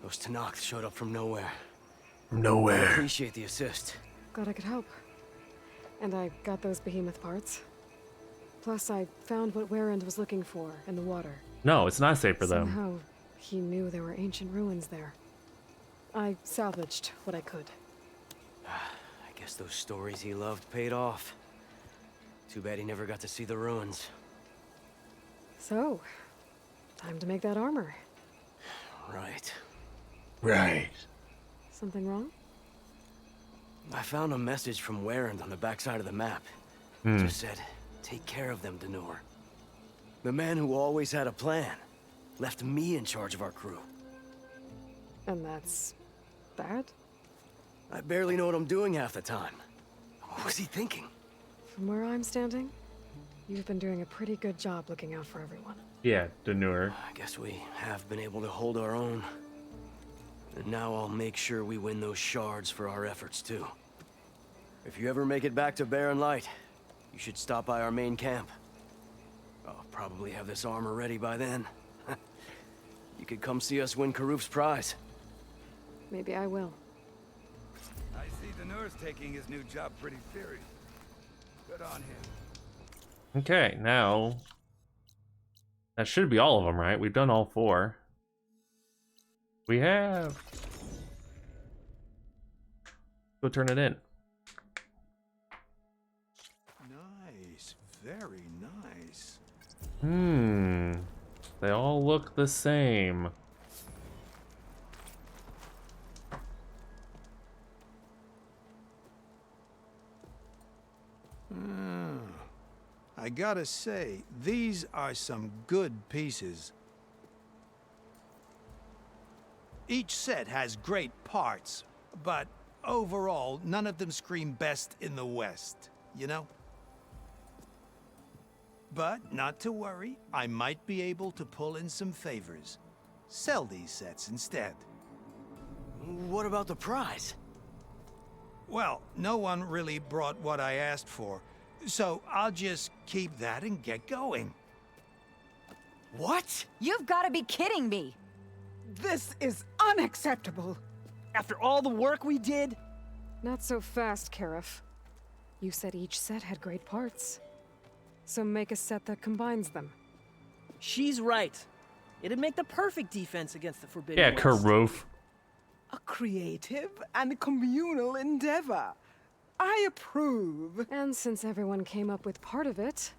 Those Tenakth showed up from nowhere. I nowhere. appreciate the assist. Glad I could help. And I got those behemoth parts. Plus, I found what Warren was looking for in the water. No, it's not safe for them. Somehow, he knew there were ancient ruins there. I salvaged what I could. I guess those stories he loved paid off. Too bad he never got to see the ruins. So, time to make that armor. Right. Right. Something wrong? I found a message from Warren on the backside of the map. Hmm. Just said, take care of them, Denor. The man who always had a plan left me in charge of our crew. And that's bad? I barely know what I'm doing half the time. What was he thinking? From where I'm standing, you've been doing a pretty good job looking out for everyone. Yeah, Denur. I guess we have been able to hold our own. And now I'll make sure we win those shards for our efforts, too. If you ever make it back to Barren Light, you should stop by our main camp. I'll probably have this armor ready by then. You could come see us win Karuf's prize. Maybe I will. I see Denur's taking his new job pretty serious. Good on him. Okay, now that should be all of them, right? We've done all 4. We have. Go turn it in. Nice, very nice. They all look the same. I gotta say, these are some good pieces. Each set has great parts, but overall, none of them scream best in the West, you know? But not to worry, I might be able to pull in some favors. Sell these sets instead. What about the prize? Well, no one really brought what I asked for, so I'll just keep that and get going. What? You've got to be kidding me! This is unacceptable. After all the work we did? Not so fast, Karif. You said each set had great parts. So make a set that combines them. She's right. It'd make the perfect defense against the Forbidden Yeah, West. Karuf. A creative and communal endeavor. I approve. And since everyone came up with part of it,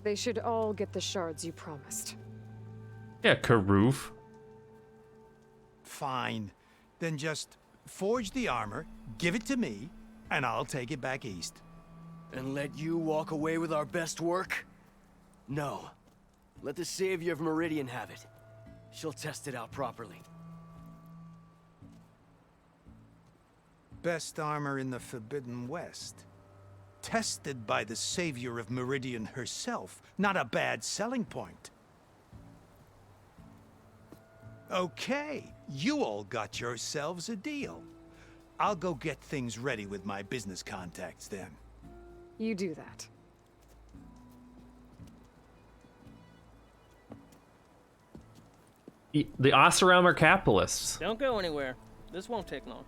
they should all get the shards you promised. Yeah, Karuf. Fine. Then just forge the armor, give it to me, and I'll take it back east. And let you walk away with our best work? No. Let the Savior of Meridian have it. She'll test it out properly. Best armor in the Forbidden West. Tested by the Savior of Meridian herself. Not a bad selling point. Okay, you all got yourselves a deal. I'll go get things ready with my business contacts then. You do that. The Oseram are capitalists. Don't go anywhere. This won't take long.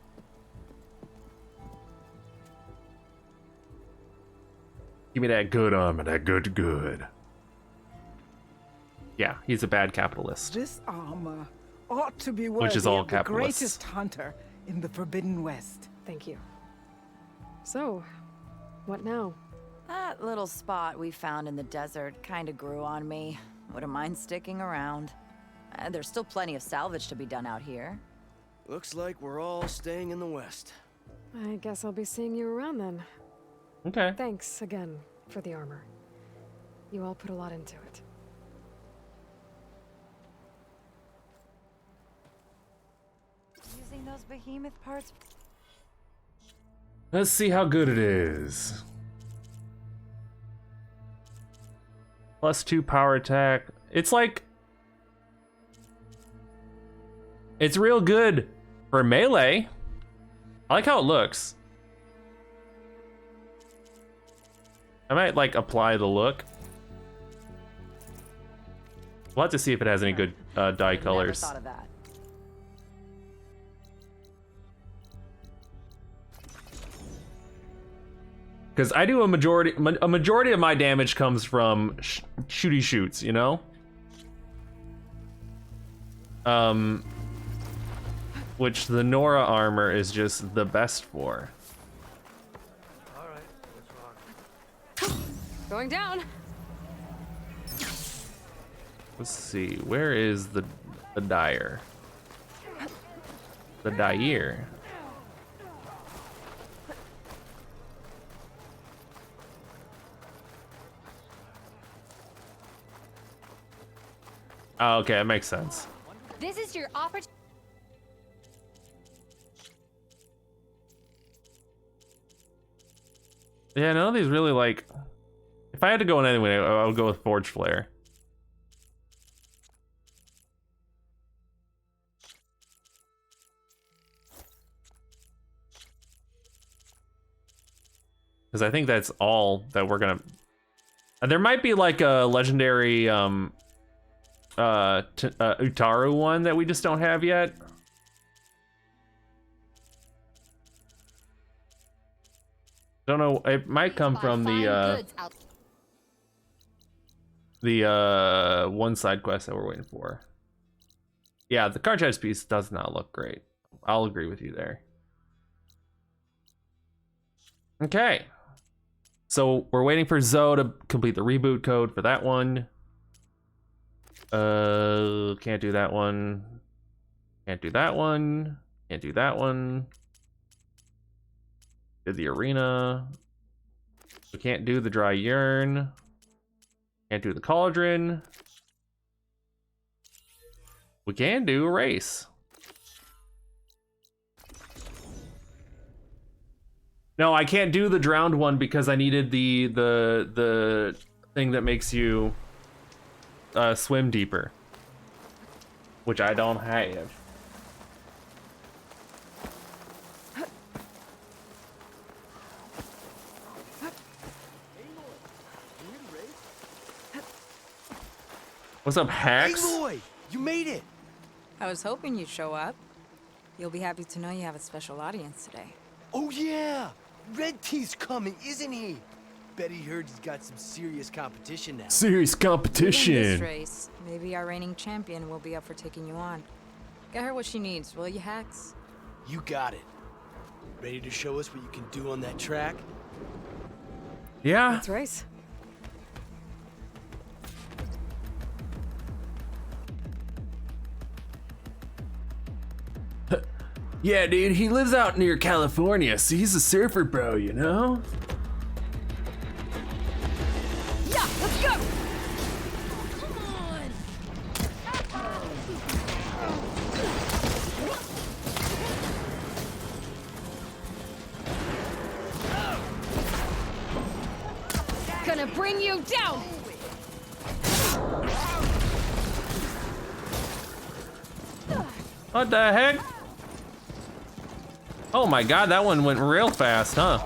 Give me that good armor, that good. Yeah, he's a bad capitalist. This armor ought to be Which worthy is all of the capitalists. greatest hunter in the Forbidden West. Thank you. So, what now? That little spot we found in the desert kinda grew on me. Wouldn't mind sticking around. There's still plenty of salvage to be done out here. Looks like we're all staying in the West. I guess I'll be seeing you around then. Okay. Thanks again for the armor. You all put a lot into it. Using those behemoth parts. Let's see how good it is. +2 power attack. It's like... It's real good for melee. I like how it looks. I might, like, apply the look. We'll have to see if it has any good dye colors. Never thought of that. Because I do a majority of my damage comes from shooty shoots, you know? Which the Nora armor is just the best for. Going down. Let's see, where is the dyer? The dyer. Oh, okay, that makes sense. This is your opportunity. Yeah, none of these really like. If I had to go in anyway, I would go with Forge Flare. Because I think that's all that we're gonna. There might be like a legendary Utaru one that we just don't have yet. Don't know. It might come from the one side quest that we're waiting for. Yeah, the Cartridge piece does not look great. I'll agree with you there. Okay. So we're waiting for Zoe to complete the reboot code for that one. Can't do that one. Can't do that one. Can't do that one. Did the arena. We can't do the dry urn. Can't do the cauldron. We can do a race. No, I can't do the drowned one because I needed the thing that makes you swim deeper, which I don't have. What's up, Hax? Hey, Lloyd, you made it. I was hoping you'd show up. You'll be happy to know you have a special audience today. Oh yeah, Red Teeth's coming, isn't he? Bet he heard he's got some serious competition now. Serious competition. In this race, maybe our reigning champion will be up for taking you on. Get her what she needs, will you, Hax? You got it. Ready to show us what you can do on that track? Yeah. Let's race. Yeah, dude, he lives out near California, so he's a surfer bro, you know? Yeah, let's go! Gonna bring you down! What the heck? Oh my god, that one went real fast, huh?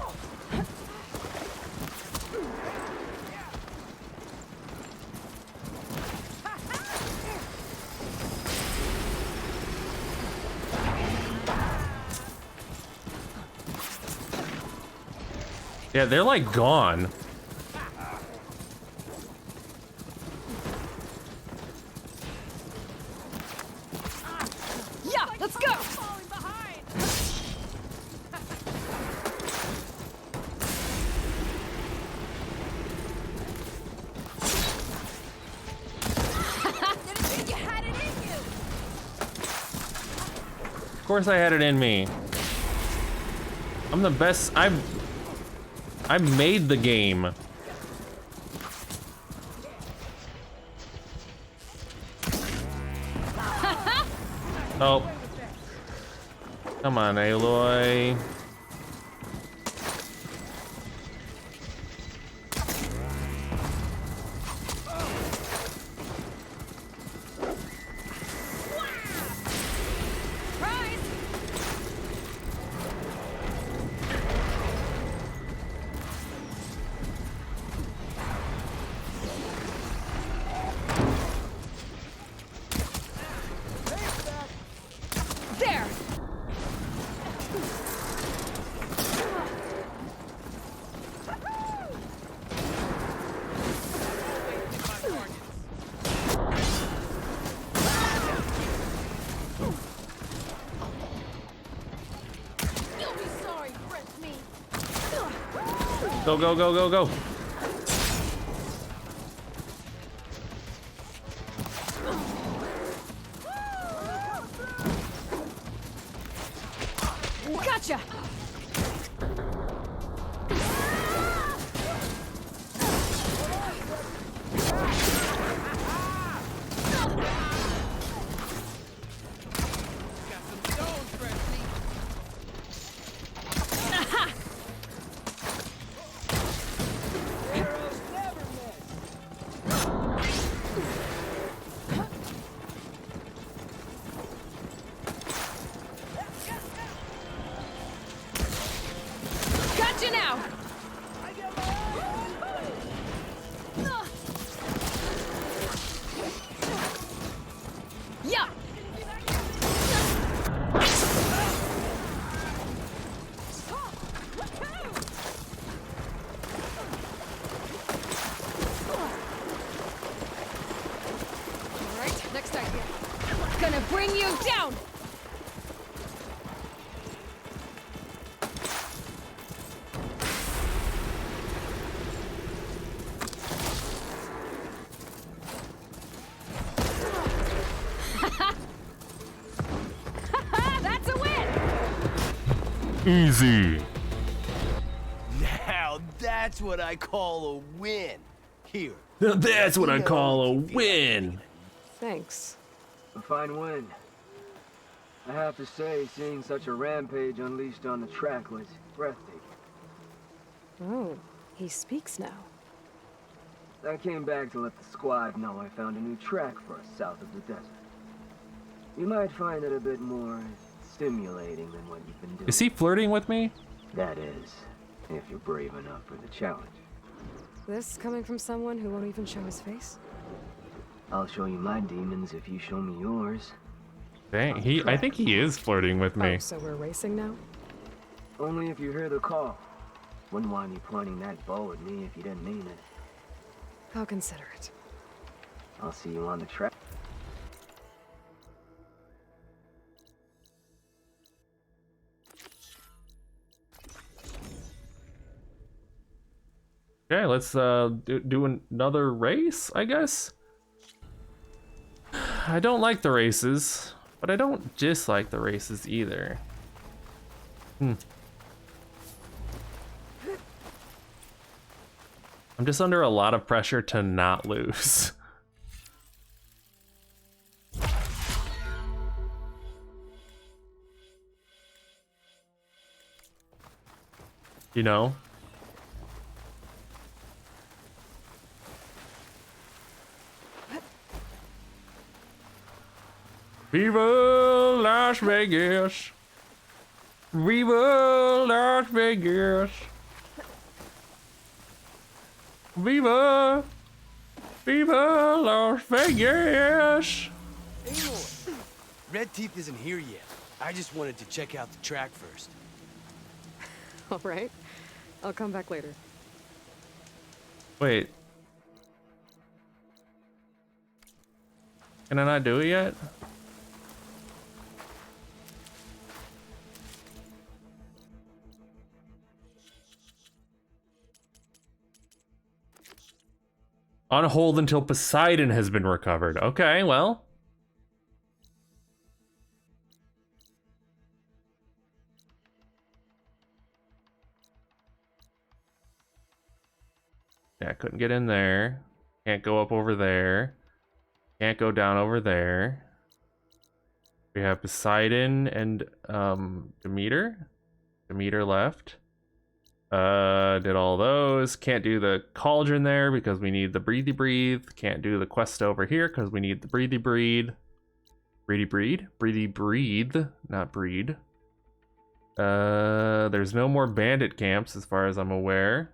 Yeah, they're like gone. Yeah, let's go! Of course I had it in me. I'm the best. I made the game. Oh. Come on, Aloy. There! Go, go, go, go, go. Gotcha! Gotcha now! Yeah! Alright, next idea. Gonna bring you down! That's a win! Easy. Now that's what I call a win. Here. That's what I call a win. Thanks. A fine win. I have to say, seeing such a rampage unleashed on the track was breathtaking. Oh, he speaks now. I came back to let the squad know I found a new track for us south of the desert. You might find it a bit more stimulating than what you've been doing. Is he flirting with me? That is, if you're brave enough for the challenge. This coming from someone who won't even show his face? I'll show you my demons if you show me yours. Dang, I think he is flirting with me. Oh, so we're racing now? Only if you hear the call. Wouldn't want you pointing that bow at me if you didn't mean it. I'll consider it. I'll see you on the track. Okay, let's do another race, I guess. I don't like the races, but I don't dislike the races either. I'm just under a lot of pressure to not lose. You know? Viva Las Vegas! Viva Las Vegas! Viva! Viva Las Vegas! Aloy, Red Teeth isn't here yet. I just wanted to check out the track first. All right. I'll come back later. Wait. Can I not do it yet? On hold until Poseidon has been recovered. Okay, well. Yeah, I couldn't get in there. Can't go up over there. Can't go down over there. We have Poseidon and Demeter. Demeter left. Did all those. Can't do the cauldron there because we need the breathy breathe. Can't do the quest over here because we need the breathy breathe. Breathy breathe, not breed. There's no more bandit camps as far as I'm aware.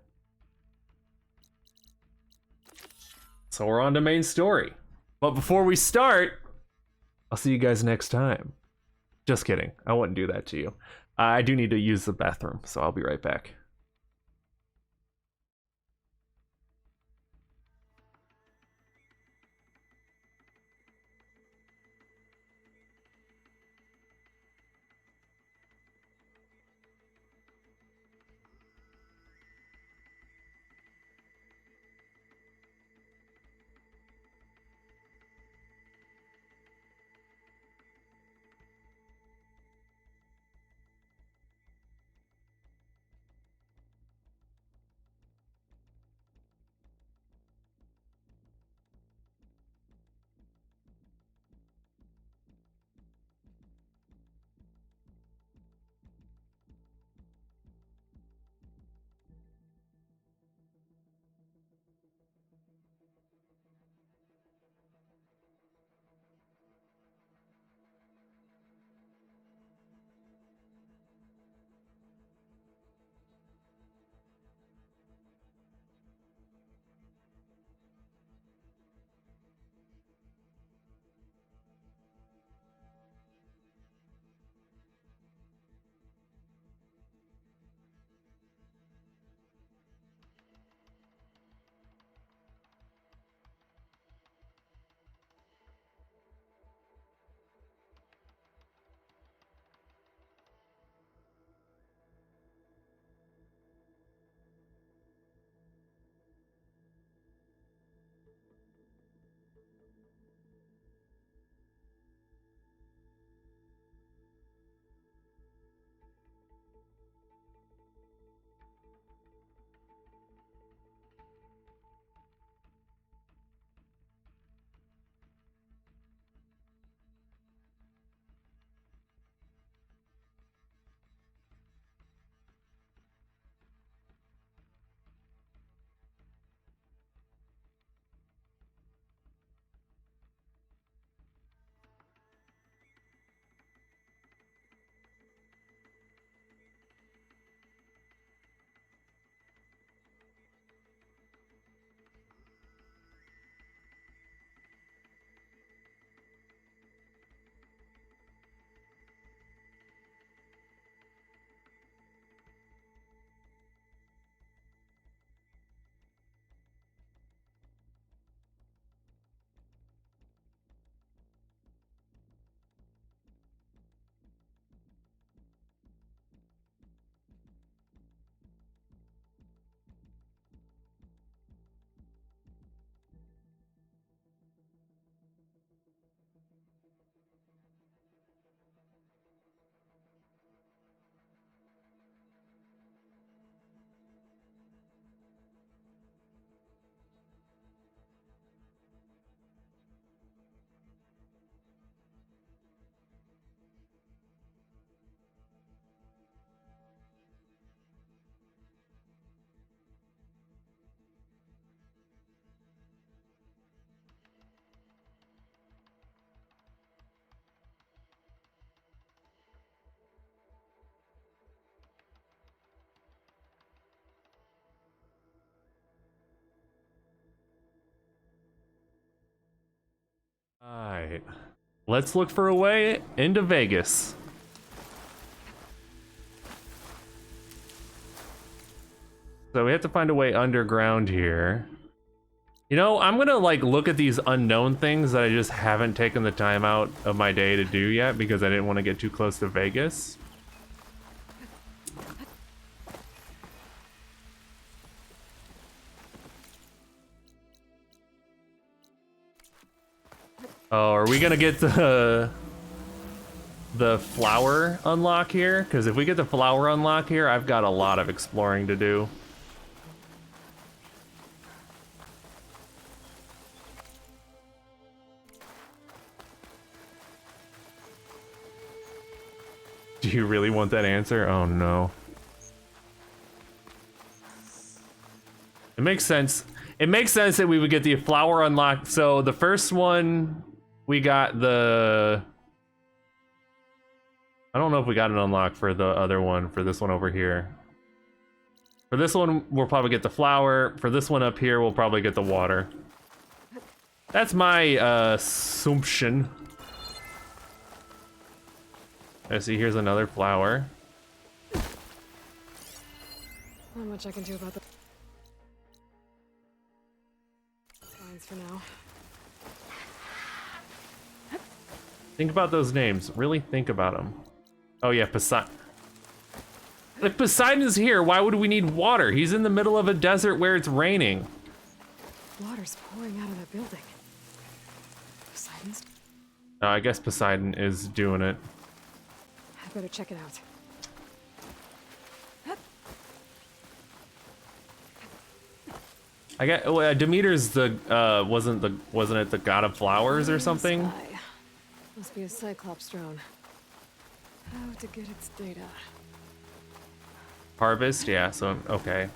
So we're on to main story. But before we start, I'll see you guys next time. Just kidding. I wouldn't do that to you. I do need to use the bathroom, so I'll be right back. Alright. Let's look for a way into Vegas. So we have to find a way underground here. You know, I'm gonna like look at these unknown things that I just haven't taken the time out of my day to do yet because I didn't want to get too close to Vegas. Oh, are we gonna get the flower unlock here? Because if we get the flower unlock here, I've got a lot of exploring to do. Do you really want that answer? Oh no. It makes sense. It makes sense that we would get the flower unlocked. So the first one, we got the... I don't know if we got an unlock for the other one, for this one over here. For this one, we'll probably get the flower. For this one up here, we'll probably get the water. That's my assumption. I see, here's another flower. Not much I can do about the lines for now. Think about those names. Really think about them. Oh yeah, Poseidon. If Poseidon's here, why would we need water? He's in the middle of a desert where it's raining. Water's pouring out of that building. Poseidon's... I guess Poseidon is doing it. I better check it out. I get Demeter's the wasn't it the god of flowers or something? Sky. Must be a Cyclops drone. How to get its data? Harvest, yeah. So okay.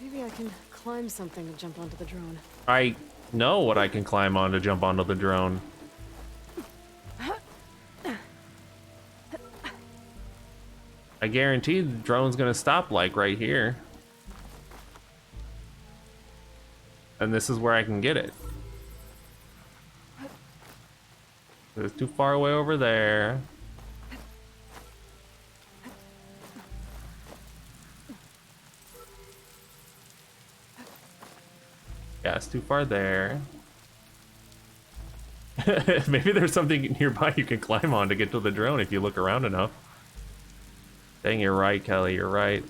Maybe I can climb something to jump onto the drone. I know what I can climb on to jump onto the drone. I guarantee the drone's gonna stop like right here. And this is where I can get it. It's too far away over there. Yeah, it's too far there. Maybe there's something nearby you can climb on to get to the drone if you look around enough. Dang, you're right, Kelly, you're right.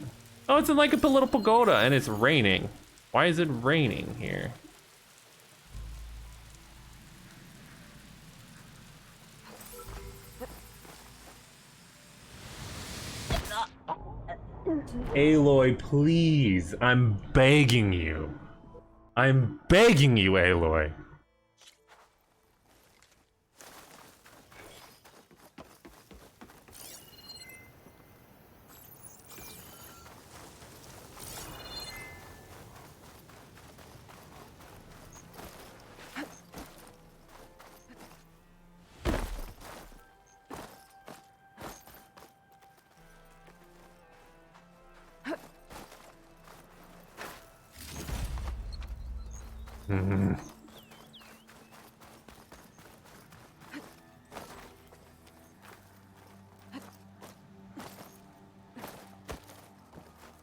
Oh, it's in like a little pagoda and it's raining. Why is it raining here? Aloy, please, I'm begging you. I'm begging you, Aloy.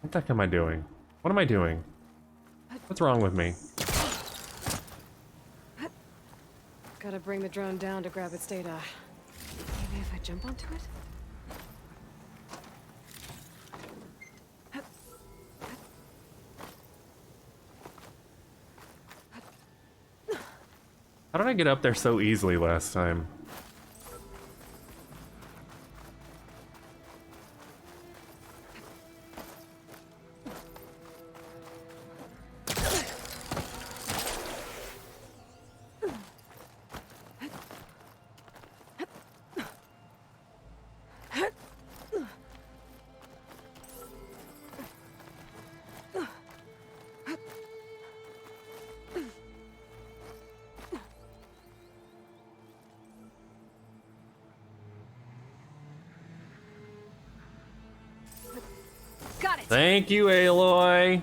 What the heck am I doing? What am I doing? What's wrong with me? Gotta bring the drone down to grab its data. Maybe if I jump onto it? How did I get up there so easily last time? Got it. Thank you, Aloy.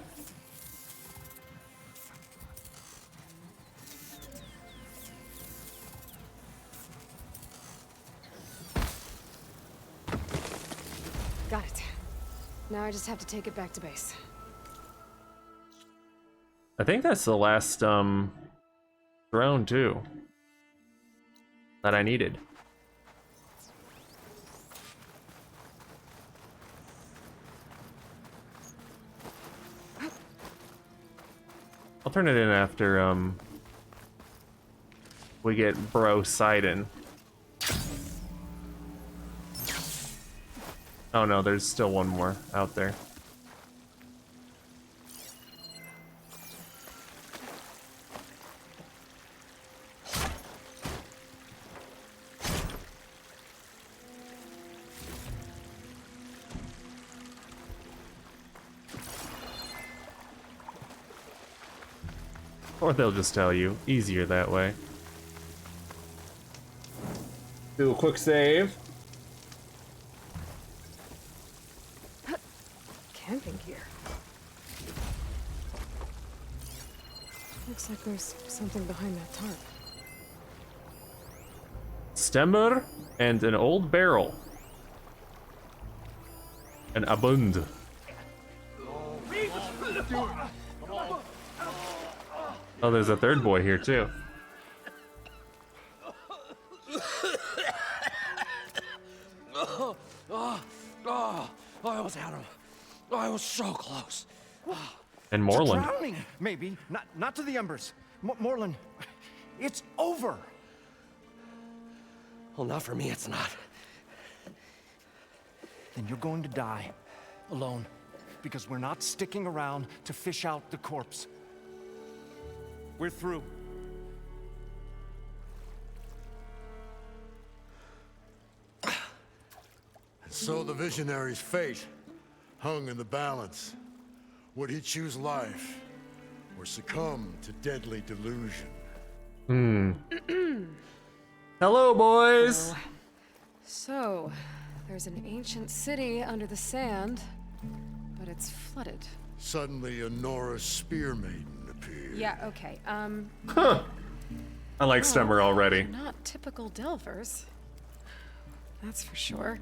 Got it. Now I just have to take it back to base. I think that's the last drone too that I needed. I'll turn it in after we get Bro Sidon. Oh no, there's still one more out there. Or they'll just tell you. Easier that way. Do a quick save. Camping gear. Looks like there's something behind that tarp. Stemmer and an old barrel. An abund. Oh, there's a third boy here too. I almost had him. I was so close. And Morlund. Drowning, maybe. Not to the embers. Morlund, it's over. Well, not for me, it's not. Then you're going to die alone, because we're not sticking around to fish out the corpse. We're through. So the visionary's fate hung in the balance. Would he choose life or succumb to deadly delusion? Hello, boys. Oh. So, there's an ancient city under the sand, but it's flooded. Suddenly, a Nora spear maiden appeared. Yeah, okay. Huh. I like Stemmer already. Not typical Delvers. That's for sure.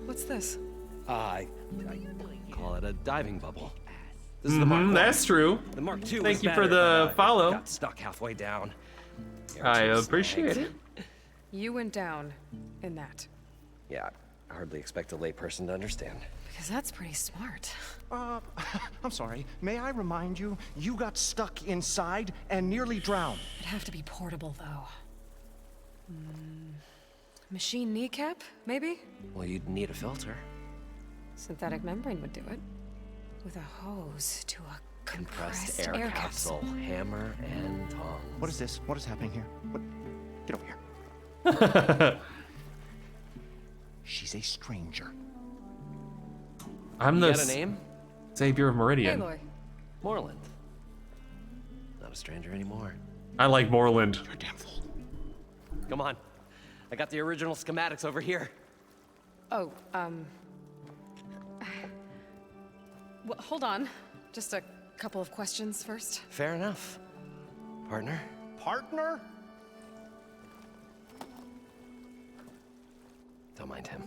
What's this? I call it a diving bubble. This is the Mark 1. That's true. The Mark 2 Thank was you for better, the but, follow. Got stuck halfway down. I appreciate it. You went down in that. Yeah, I hardly expect a layperson to understand. Because that's pretty smart. I'm sorry. May I remind you, you got stuck inside and nearly drowned. It'd have to be portable, though. Machine kneecap, maybe? Well, you'd need a filter. Synthetic membrane would do it. With a hose to a compressed air capsule, hammer, and tongs. What is this? What is happening here? What? Get over here. She's a stranger. I'm You the got a name? Savior of Meridian. Aloy. Morlund. Not a stranger anymore. I like Morlund. You're a damn fool. Come on. I got the original schematics over here. Oh, well, hold on. Just a couple of questions first. Fair enough. Partner? Partner? Don't mind him.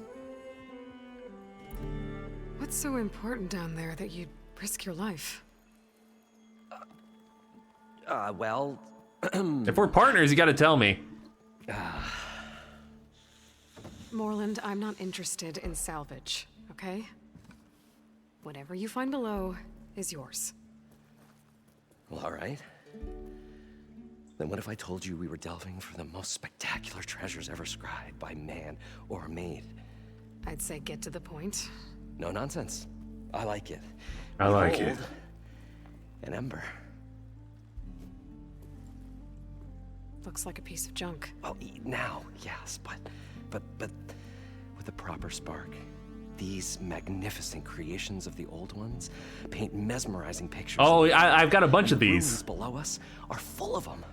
What's so important down there that you'd risk your life? Well... If we're partners, you gotta tell me. Morlund, I'm not interested in salvage, okay? Whatever you find below is yours. Well, all right. Then what if I told you we were delving for the most spectacular treasures ever scribed by man or maid? I'd say get to the point. No nonsense. I like it. I like it. Behold, an ember. Looks like a piece of junk. Well, now, yes, but with a proper spark. These magnificent creations of the old ones paint mesmerizing pictures. Oh, I've got a bunch of these. Rooms below us are full of them.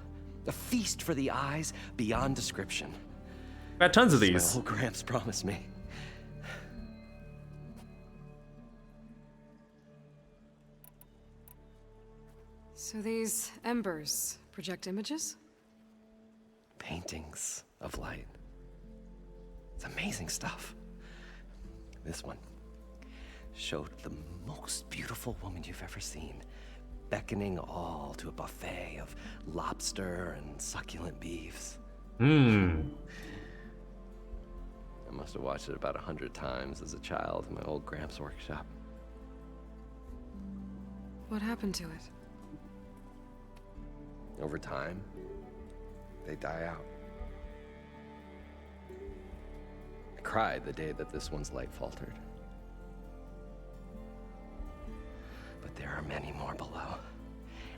A feast for the eyes beyond description. Got tons of That's these. what old Gramps promised me. So these embers project images? Paintings of light. It's amazing stuff. This one showed the most beautiful woman you've ever seen, beckoning all to a buffet of lobster and succulent beefs. Hmm. I must have watched it about 100 times as a child in my old Gramps workshop. What happened to it? Over time, they die out. I cried the day that this one's light faltered. But there are many more below,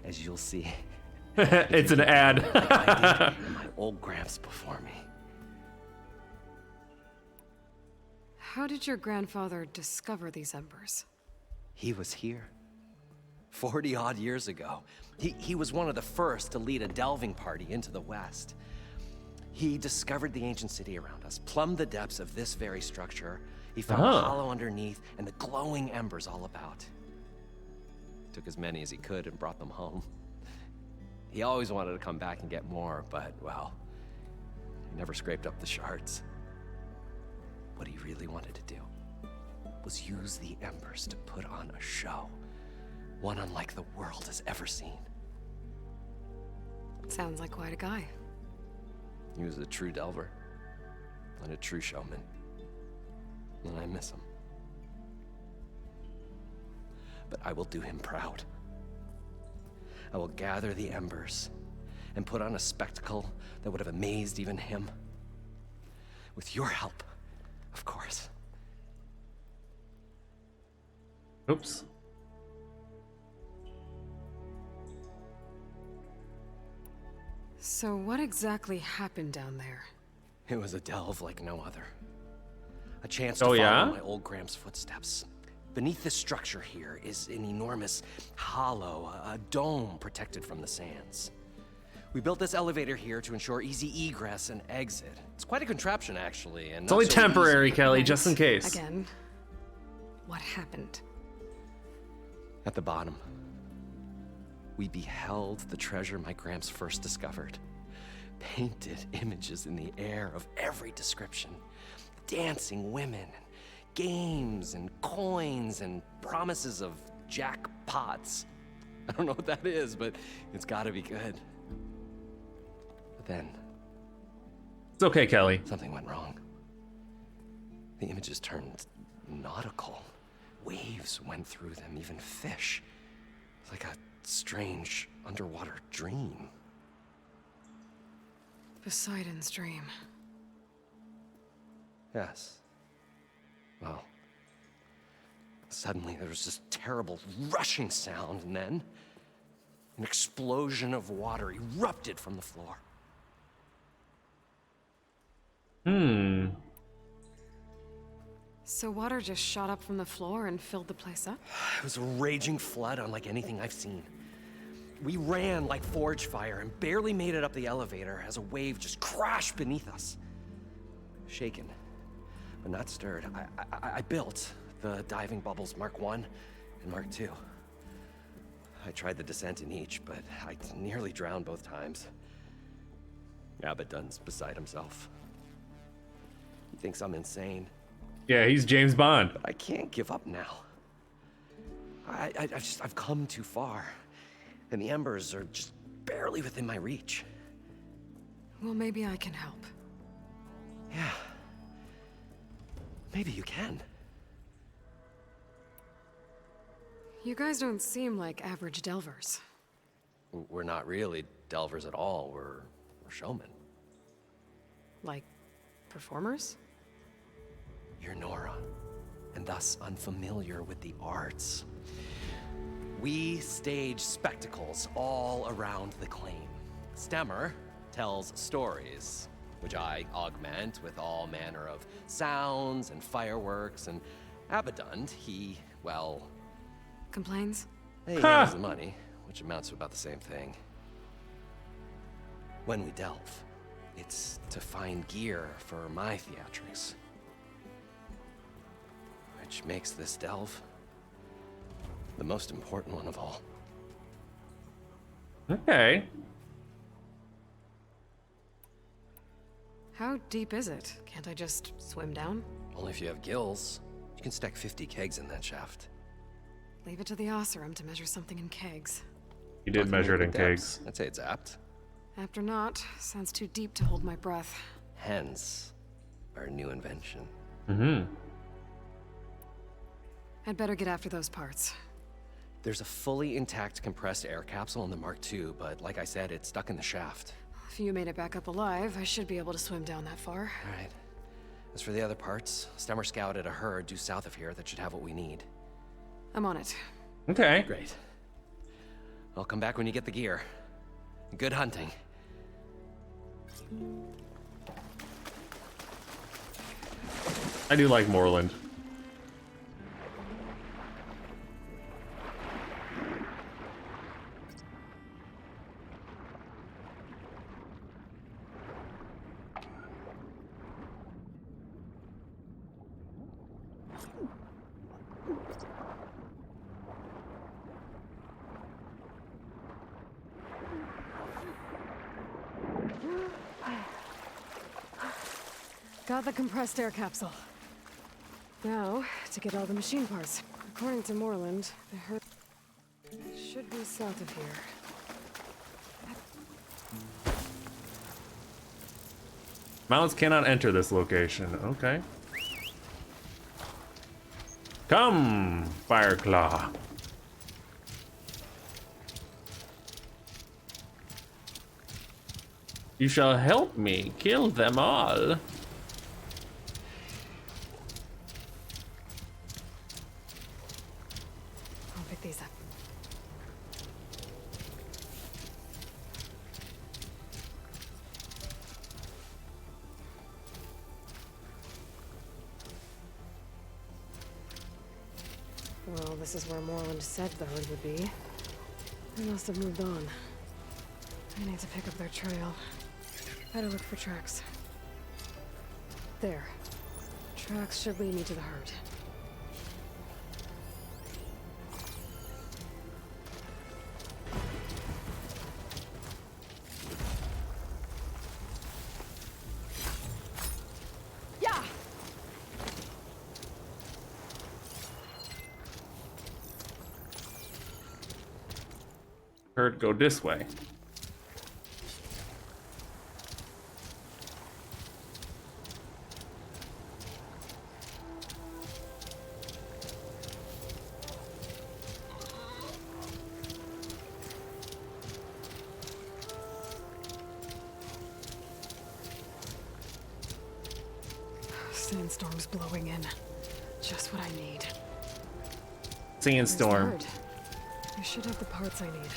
as you'll see. It's an ad. Like I did, and my old Gramps before me. How did your grandfather discover these embers? He was here 40 odd years ago. He was one of the first to lead a delving party into the West. He discovered the ancient city around us, plumbed the depths of this very structure. He found a hollow underneath and the glowing embers all about. Took as many as he could and brought them home. He always wanted to come back and get more, but, well, he never scraped up the shards. What he really wanted to do was use the embers to put on a show. One unlike the world has ever seen. Sounds like quite a guy. He was a true delver and a true showman. And I miss him. But I will do him proud. I will gather the embers and put on a spectacle that would have amazed even him. With your help, of course. Oops. So what exactly happened down there? It was a delve like no other. A chance Oh, to follow yeah? my old Gramps' footsteps. Beneath this structure here is an enormous hollow, a dome protected from the sands. We built this elevator here to ensure easy egress and exit. It's quite a contraption, actually, and It's only not so temporary, easy. Kelly, just in case. Again, what happened? At the bottom, we beheld the treasure my Gramps first discovered. Painted images in the air of every description. Dancing women, games and coins and promises of jackpots. I don't know what that is, but it's gotta be good. But then... It's okay, Kelly. Something went wrong. The images turned nautical. Waves went through them, even fish. It's like a strange underwater dream. Poseidon's dream. Yes. Well, suddenly there was this terrible rushing sound, and then an explosion of water erupted from the floor. Hmm. So water just shot up from the floor and filled the place up? It was a raging flood unlike anything I've seen. We ran like forge fire and barely made it up the elevator as a wave just crashed beneath us. Shaken, but not stirred, I built the diving bubbles Mark I and Mark II. I tried the descent in each, but I nearly drowned both times. Abaddon's beside himself. He thinks I'm insane. Yeah, he's James Bond. But I can't give up now. I've come too far. And the embers are just barely within my reach. Well, maybe I can help. Yeah. Maybe you can. You guys don't seem like average delvers. We're not really delvers at all. We're showmen. Like, performers? You're Nora, and thus unfamiliar with the arts. We stage spectacles all around the claim. Stemmer tells stories, which I augment with all manner of sounds and fireworks, and Abaddon, he, well... Complains? He has the money, which amounts to about the same thing. When we delve, it's to find find gear for my theatrics. Which makes this delve the most important one of all. Okay. How deep is it? Can't I just swim down? Only if you have gills. You can stack 50 kegs in that shaft. Leave it to the Oseram to measure something in kegs. You did measure it in kegs. I'd say it's apt. Apt or not, sounds too deep to hold my breath. Hence, our new invention. Mm-hmm. I'd better get after those parts. There's a fully intact compressed air capsule in the Mark II, but like I said, it's stuck in the shaft. If you made it back up alive, I should be able to swim down that far. All right. As for the other parts, Stemmer scouted a herd due south of here that should have what we need. I'm on it. Okay. Great. I'll come back when you get the gear. Good hunting. I do like Moreland. Got the compressed air capsule. Now, to get all the machine parts. According to Moreland, the herd should be south of here. Mounts cannot enter this location. Okay. Come, Fireclaw. You shall help me kill them all. I'll pick these up. Well, this is where Moreland said the herd would be. They must have moved on. I need to pick up their trail. Better look for tracks. There. Tracks should lead me to the herd. Yeah! Herd go this way. Sandstorm's blowing in. Just what I need. Sandstorm. There's the herd. I should have the parts I need.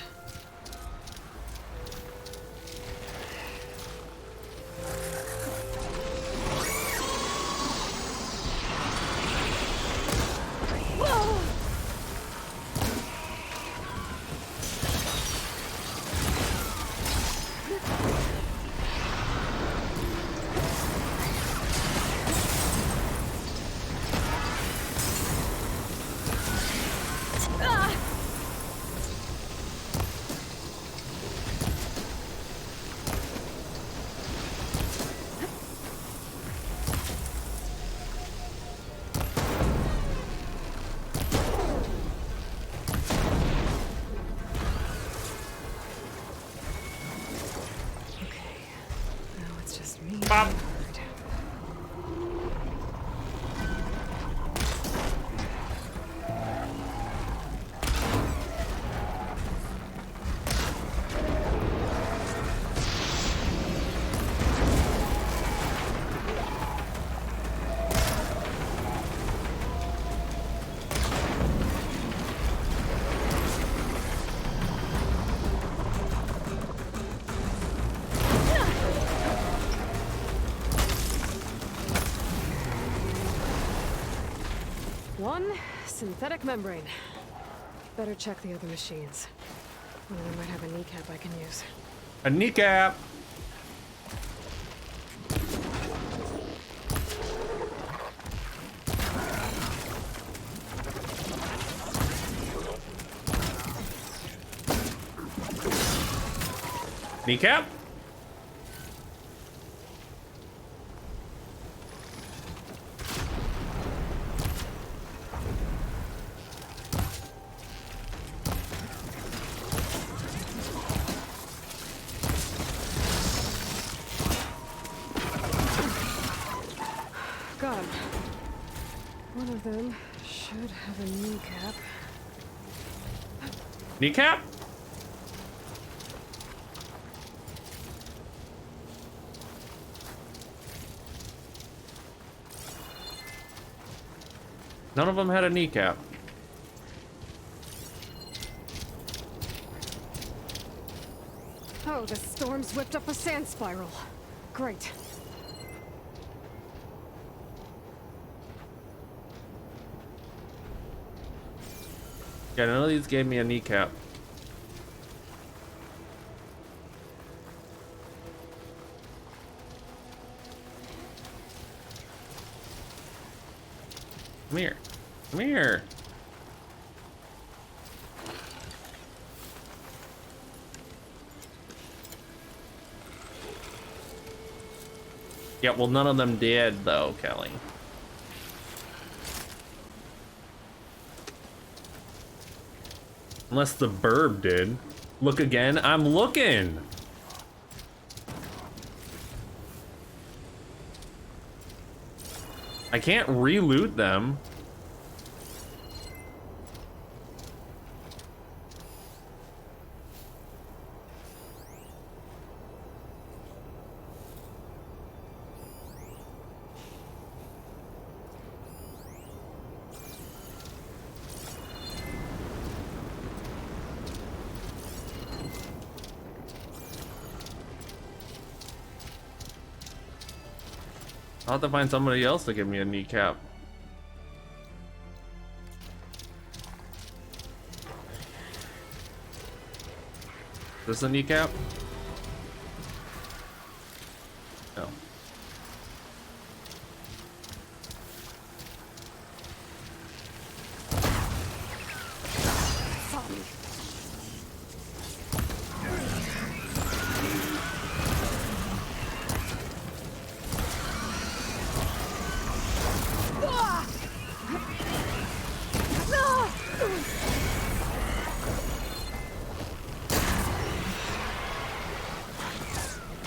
Pop. One synthetic membrane. Better check the other machines. One of them might have a kneecap I can use. A kneecap. Kneecap? Got him. One of them should have a kneecap. Kneecap? None of them had a kneecap. Oh, the storm's whipped up a sand spiral. Great. Yeah, none of these gave me a kneecap. Come here. Come here. Yeah, well, none of them did, though, Kelly. Unless the burb did. Look again. I'm looking. I can't re-loot them. I'll have to find somebody else to give me a kneecap. Is this a kneecap? No.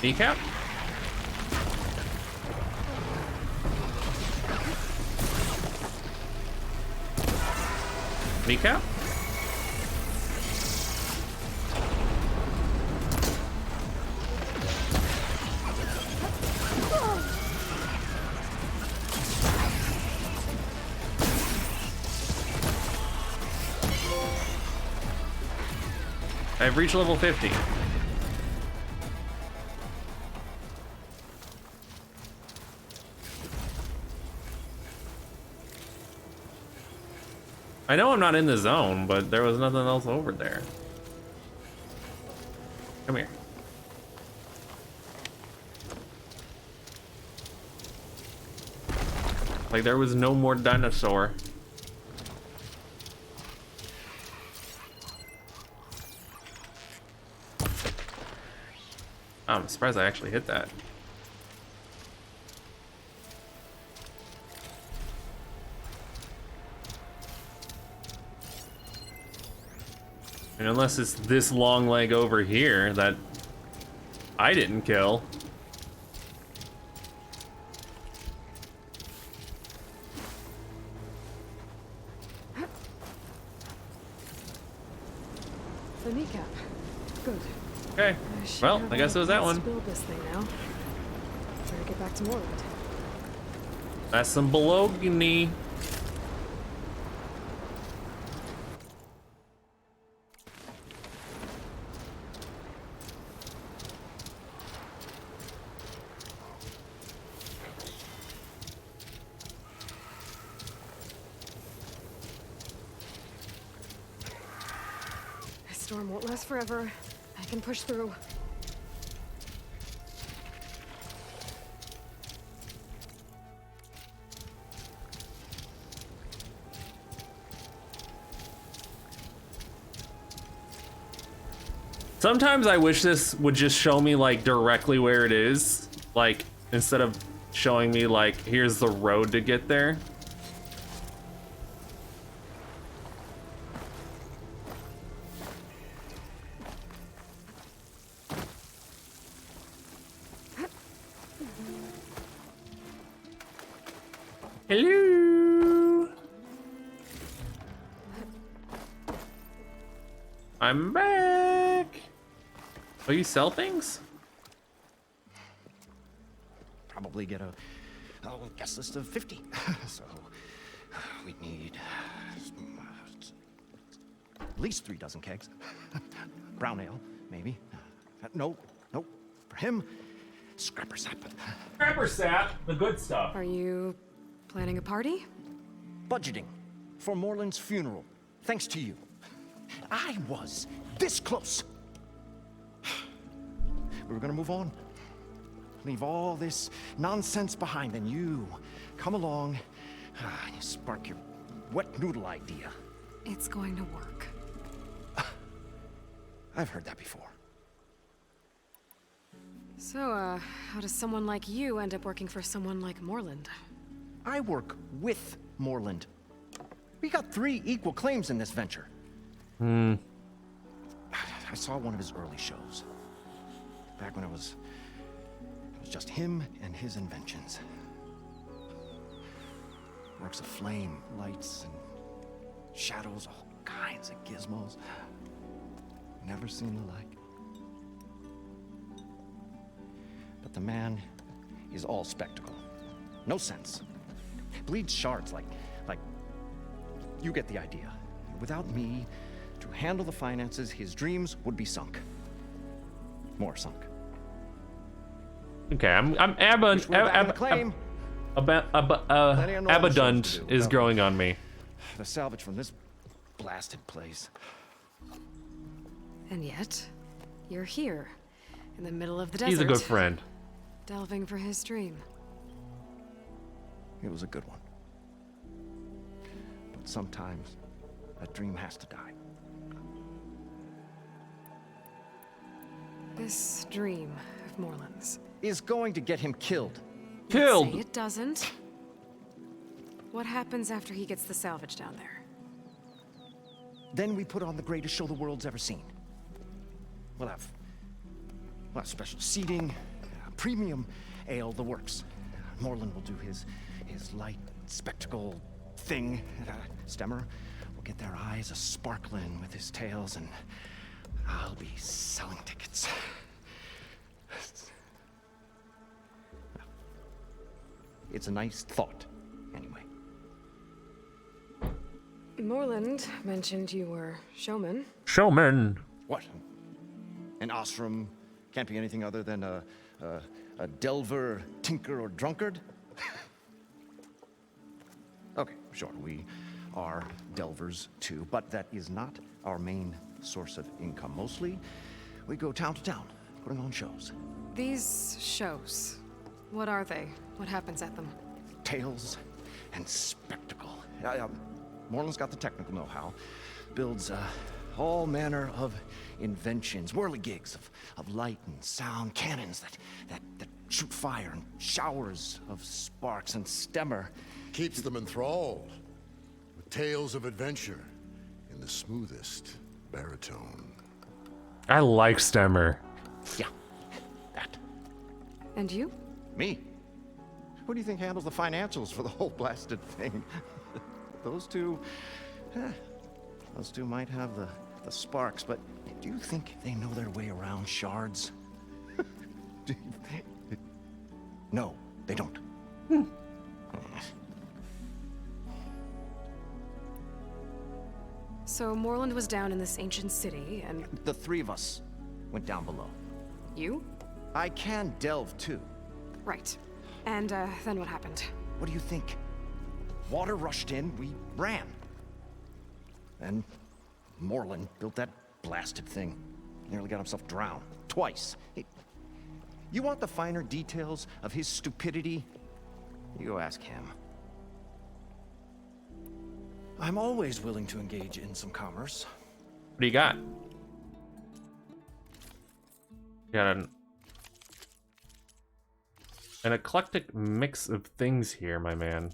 Kneecap? Kneecap? I've reached level 50. I know I'm not in the zone, but there was nothing else over there. Come here. Like there was no more dinosaur. I'm surprised I actually hit that. And unless it's this long leg over here that I didn't kill. The kneecap. Good. Okay. Well, I guess it was that one. Build this thing now. Better get back to Morland. That's some bologna. This storm won't last forever. I can push through. Sometimes I wish this would just show me like directly where it is, like instead of showing me like here's the road to get there. Hello. I'm back. Oh, you sell things? Probably get a guest list of 50. So we need at least 3 dozen kegs. Brown ale, maybe. No. For him, scrapper sap. Scrapper sap, the good stuff. Are you planning a party? Budgeting for Morland's funeral, thanks to you. I was this close. We were gonna move on. Leave all this nonsense behind, and you come along and you spark your wet noodle idea. It's going to work. I've heard that before. So, how does someone like you end up working for someone like Morland? I work with Morland. We got 3 equal claims in this venture. I saw one of his early shows. Back when it was just him and his inventions. Works of flame, lights, and shadows, all kinds of gizmos. Never seen the like. But the man is all spectacle. No sense. Bleeds shards like you get the idea. Without me to handle the finances, his dreams would be sunk. More sunk. Okay, Abadund is growing on me. The salvage from this blasted place. And yet, you're here, in the middle of the desert. He's a good friend. Delving for his dream. It was a good one. But sometimes, that dream has to die. This dream of Morland's is going to get him killed. Say it doesn't. What happens after he gets the salvage down there? Then we put on the greatest show the world's ever seen. We'll have special seating, premium ale, the works. Morland will do his light spectacle thing. Stemmer will get their eyes a-sparkling with his tales, and I'll be selling tickets. It's a nice thought, anyway. Morland mentioned you were showman. Showman. What? An Osram can't be anything other than a delver, tinker, or drunkard? Okay, sure, we are delvers too, but that is not our main source of income. Mostly, we go town to town, putting on shows. These shows, what are they? What happens at them? Tales and spectacle. Morland's got the technical know-how. Builds all manner of inventions, whirligigs of light and sound, cannons that shoot fire, and showers of sparks, and Stemmer keeps them enthralled with tales of adventure in the smoothest baritone. I like Stemmer. Yeah, that. And you? Me? Who do you think handles the financials for the whole blasted thing? Those two might have the sparks, but do you think they know their way around shards? No, they don't. So Morland was down in this ancient city, and... The 3 of us went down below. You? I can delve, too. Right. And, then what happened? What do you think? Water rushed in, we ran. Then Morland built that blasted thing. Nearly got himself drowned. Twice. You want the finer details of his stupidity? You go ask him. I'm always willing to engage in some commerce. What do you got? Got an eclectic mix of things here, my man.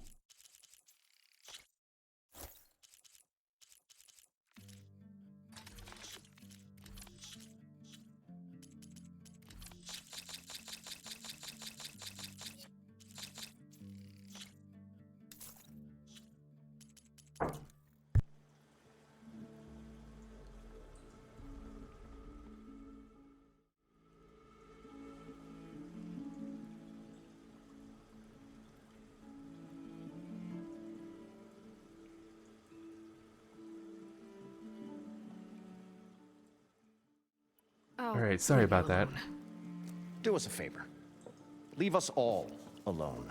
Oh, All right, sorry about that. Do us a favor. Leave us all alone.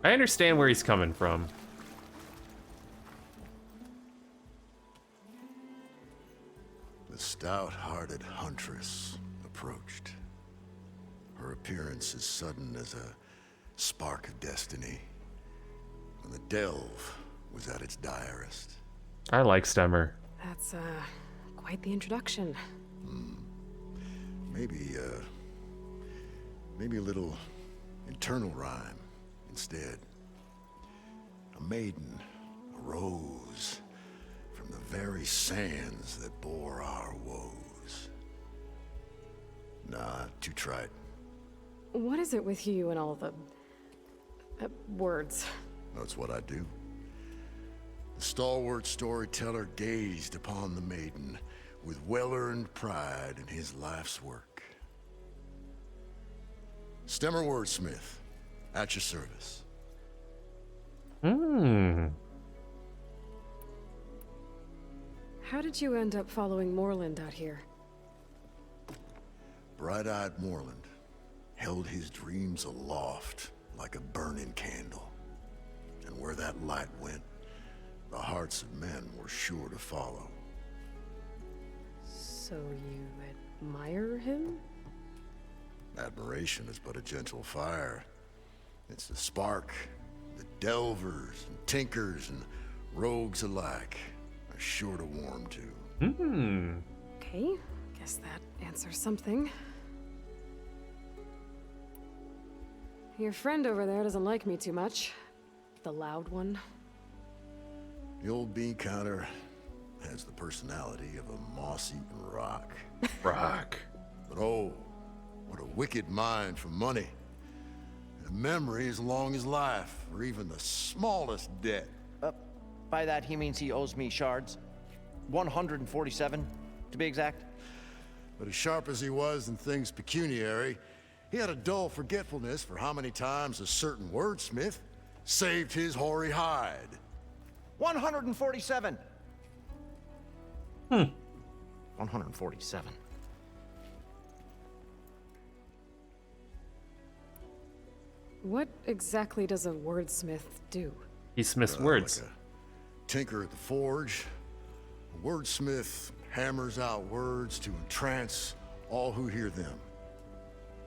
I understand where he's coming from. The stout-hearted huntress approached. Her appearance as sudden as a spark of destiny. When the delve was at its direst. I like Stemmer. That's, quite the introduction. Maybe a little internal rhyme instead. A maiden arose from the very sands that bore our woes. Nah, too trite. What is it with you and all the words? That's what I do. The stalwart storyteller gazed upon the maiden with well-earned pride in his life's work. Stemmer Wordsmith, at your service. How did you end up following Moreland out here? Bright-eyed Moreland held his dreams aloft like a burning candle. And where that light went, the hearts of men were sure to follow. So you admire him? Admiration is but a gentle fire. It's the spark that delvers and tinkers and rogues alike are sure to warm to. Okay, guess that answers something. Your friend over there doesn't like me too much. The loud one. The old bean counter has the personality of a moss-eaten rock. Rock. But oh, what a wicked mind for money. And a memory as long as life, or even the smallest debt. By that, he means he owes me shards. 147, to be exact. But as sharp as he was in things pecuniary, he had a dull forgetfulness for how many times a certain wordsmith saved his hoary hide. 147. 147. What exactly does a wordsmith do? He smiths words. Like a tinker at the forge. A wordsmith hammers out words to entrance all who hear them.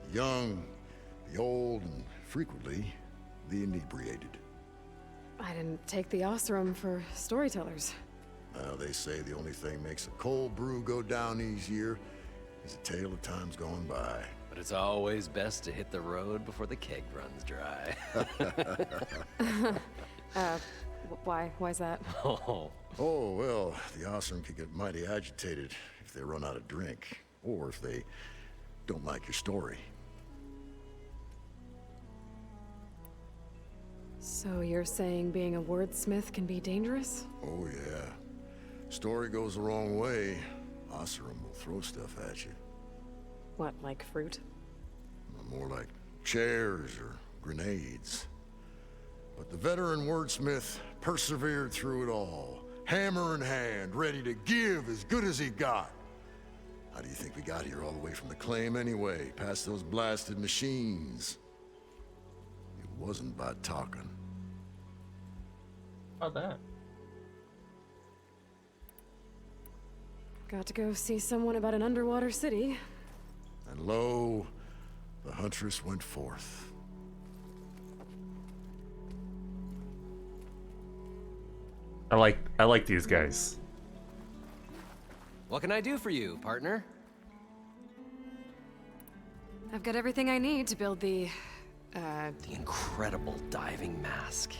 The young, the old, and frequently the inebriated. I didn't take the Osram for storytellers. They say the only thing makes a cold brew go down easier is a tale of times gone by. But it's always best to hit the road before the keg runs dry. Why's that? Oh, well, the Osram can get mighty agitated if they run out of drink, or if they don't like your story. So you're saying being a wordsmith can be dangerous? Oh, yeah. Story goes the wrong way, Osram will throw stuff at you. What, like fruit? More like chairs or grenades. But the veteran wordsmith persevered through it all, hammer in hand, ready to give as good as he got. How do you think we got here all the way from the claim anyway, past those blasted machines? It wasn't by talking. How about that? Got to go see someone about an underwater city. And lo, the huntress went forth. I like these guys. What can I do for you, partner? I've got everything I need to build the incredible diving mask.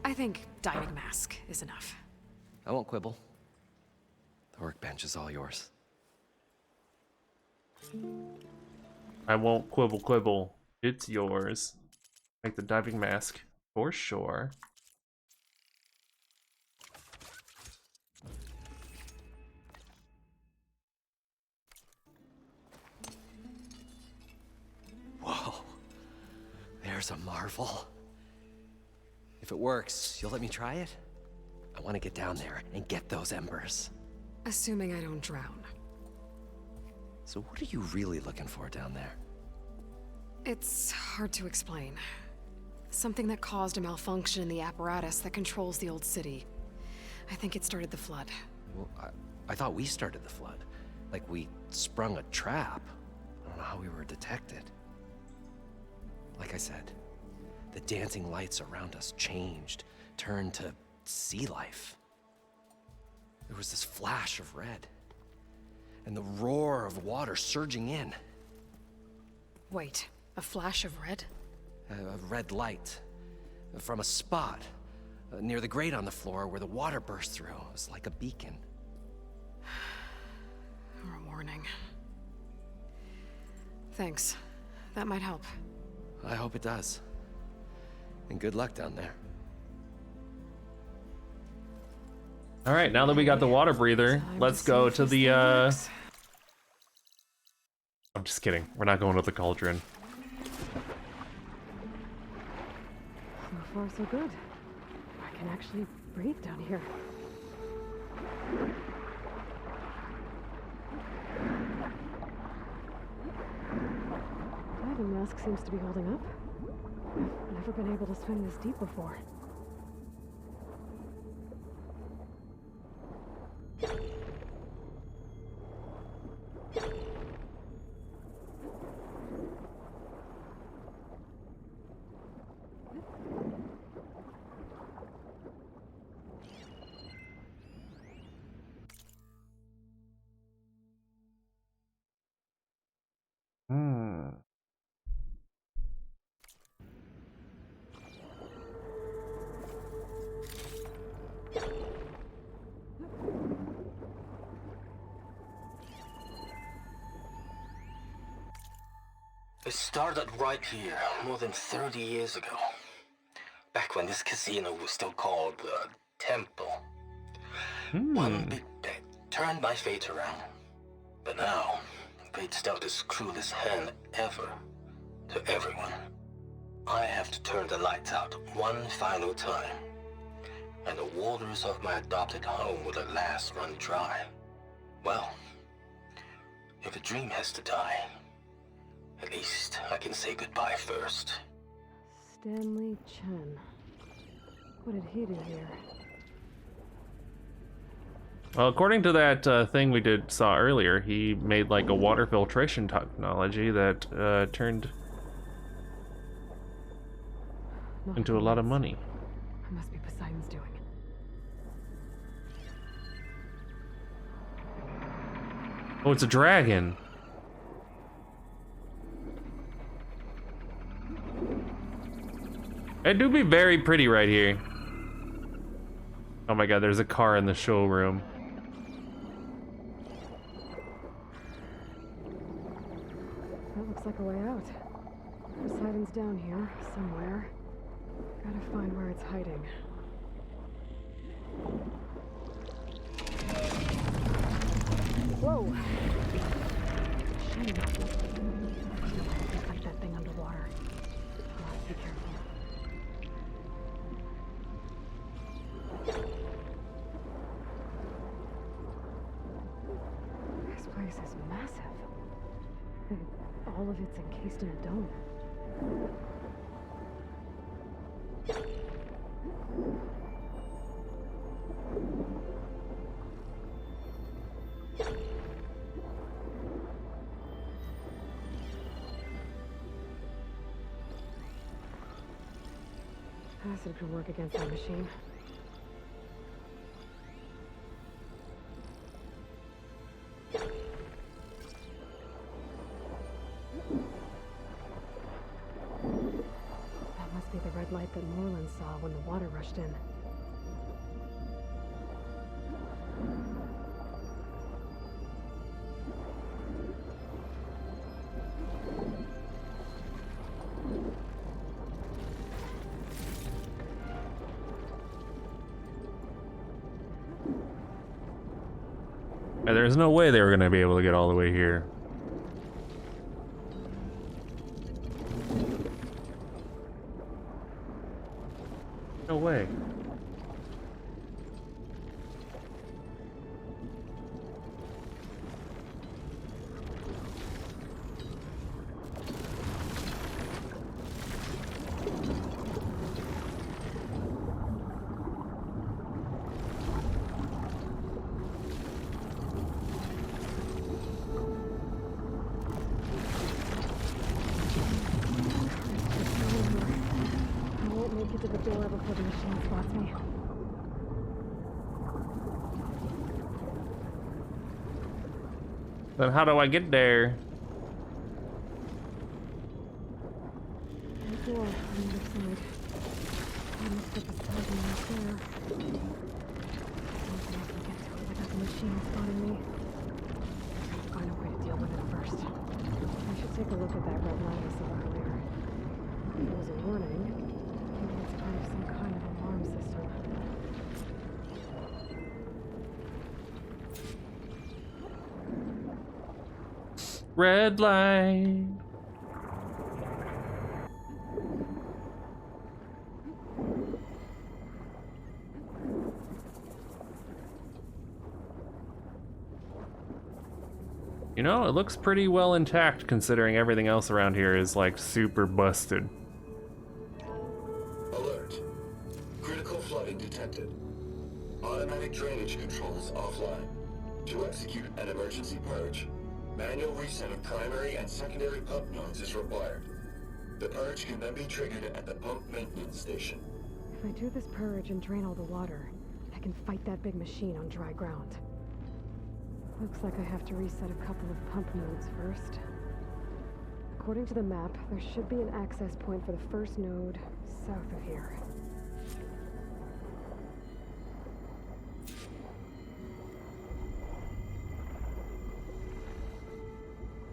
I think diving mask is enough. I won't quibble. The workbench is all yours. I won't quibble. It's yours. Make the diving mask for sure. Whoa. There's a marvel. If it works, you'll let me try it? I want to get down there and get those embers. Assuming I don't drown. So what are you really looking for down there? It's hard to explain. Something that caused a malfunction in the apparatus that controls the old city. I think it started the flood. Well, I thought we started the flood. Like we sprung a trap. I don't know how we were detected. Like I said, the dancing lights around us changed, turned to sea life. There was this flash of red, and the roar of water surging in. Wait, a flash of red? A red light from a spot near the grate on the floor where the water burst through. It was like a beacon. Or a warning. Thanks. That might help. I hope it does. And good luck down there. All right, now that we got the water breather, let's go to the I'm just kidding. We're not going to the cauldron. So far, so good. I can actually breathe down here. Diving mask seems to be holding up. I've never been able to swim this deep before. It started right here, more than 30 years ago. Back when this casino was still called the Temple. One big bet turned my fate around. But now, fate's dealt its cruelest hand ever to everyone. I have to turn the lights out one final time. And the waters of my adopted home will at last run dry. Well, if a dream has to die, at least I can say goodbye first. Stanley Chen. What did he do here? Well, according to that thing we saw earlier, he made like a water filtration technology that turned into a lot of money. It must be Poseidon's doing. Oh, it's a dragon. It do be very pretty right here. Oh my god, there's a car in the showroom. That looks like a way out. Poseidon's down here, somewhere. Gotta find where it's hiding. Whoa! Shiny. Fight that thing underwater. Oh, be careful. This place is massive. And all of it's encased in a dome. Acid could work against that machine. light that Morlun saw when the water rushed in. There's no way they were gonna be able to get all the way here. No way. Then how do I get there? Door on the other side. I must put this plug in right there. I don't think I can get to it without the machine spotting me. I'll find a way to deal with it first. I should take a look at that red light I saw earlier. If it was a warning, maybe it's part of some kind of alarm system. Red light. You know, it looks pretty well intact considering everything else around here is like super busted. Alert. Critical flooding detected. Automatic drainage controls offline. To execute an emergency purge, manual reset of primary and secondary pump nodes is required. The purge can then be triggered at the pump maintenance station. If I do this purge and drain all the water, I can fight that big machine on dry ground. Looks like I have to reset a couple of pump nodes first. According to the map, there should be an access point for the first node south of here.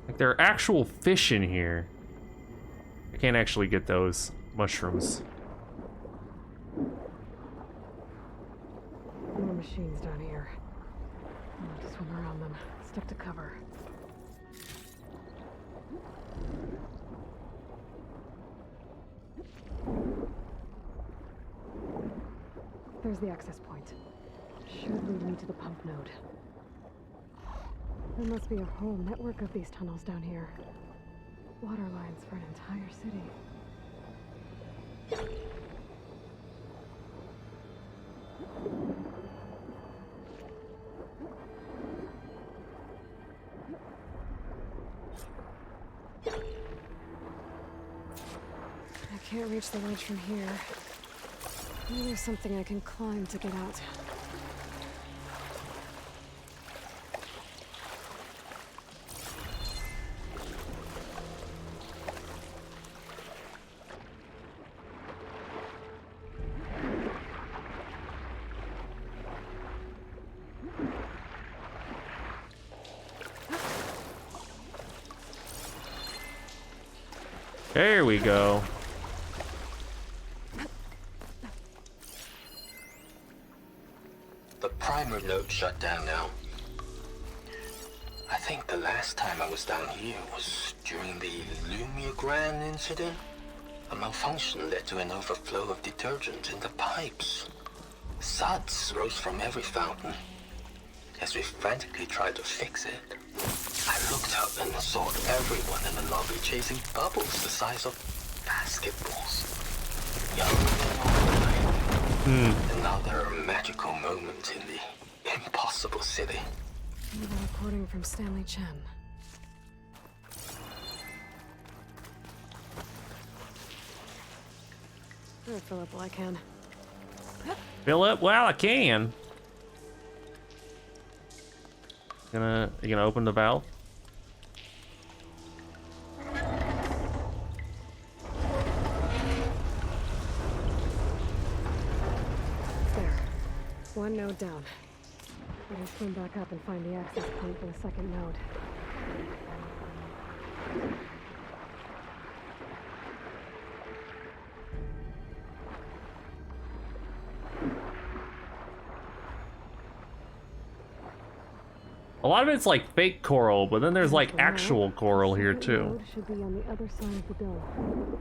Like there are actual fish in here. I can't actually get those mushrooms. More machines down here. I'll have to swim around them. Stick to cover. There's the access point. Should lead me to the pump node. There must be a whole network of these tunnels down here. Water lines for an entire city. I can't reach the ledge from here. Maybe there's something I can climb to get out. There we go. The primer node shut down now. I think the last time I was down here was during the Lumiogran incident. A malfunction led to an overflow of detergent in the pipes. Suds rose from every fountain. As we frantically tried to fix it, I looked up and saw everyone in the lobby chasing bubbles the size of basketballs. Young and old. Another magical moment in the impossible city. Another recording from Stanley Chen. I'll fill up while I can. Fill up while I can. You gonna open the valve? One node down. Better swim back up and find the access point for the second node. A lot of it's like fake coral, but then there's like actual coral here Second too. node should be on the other side of the dome.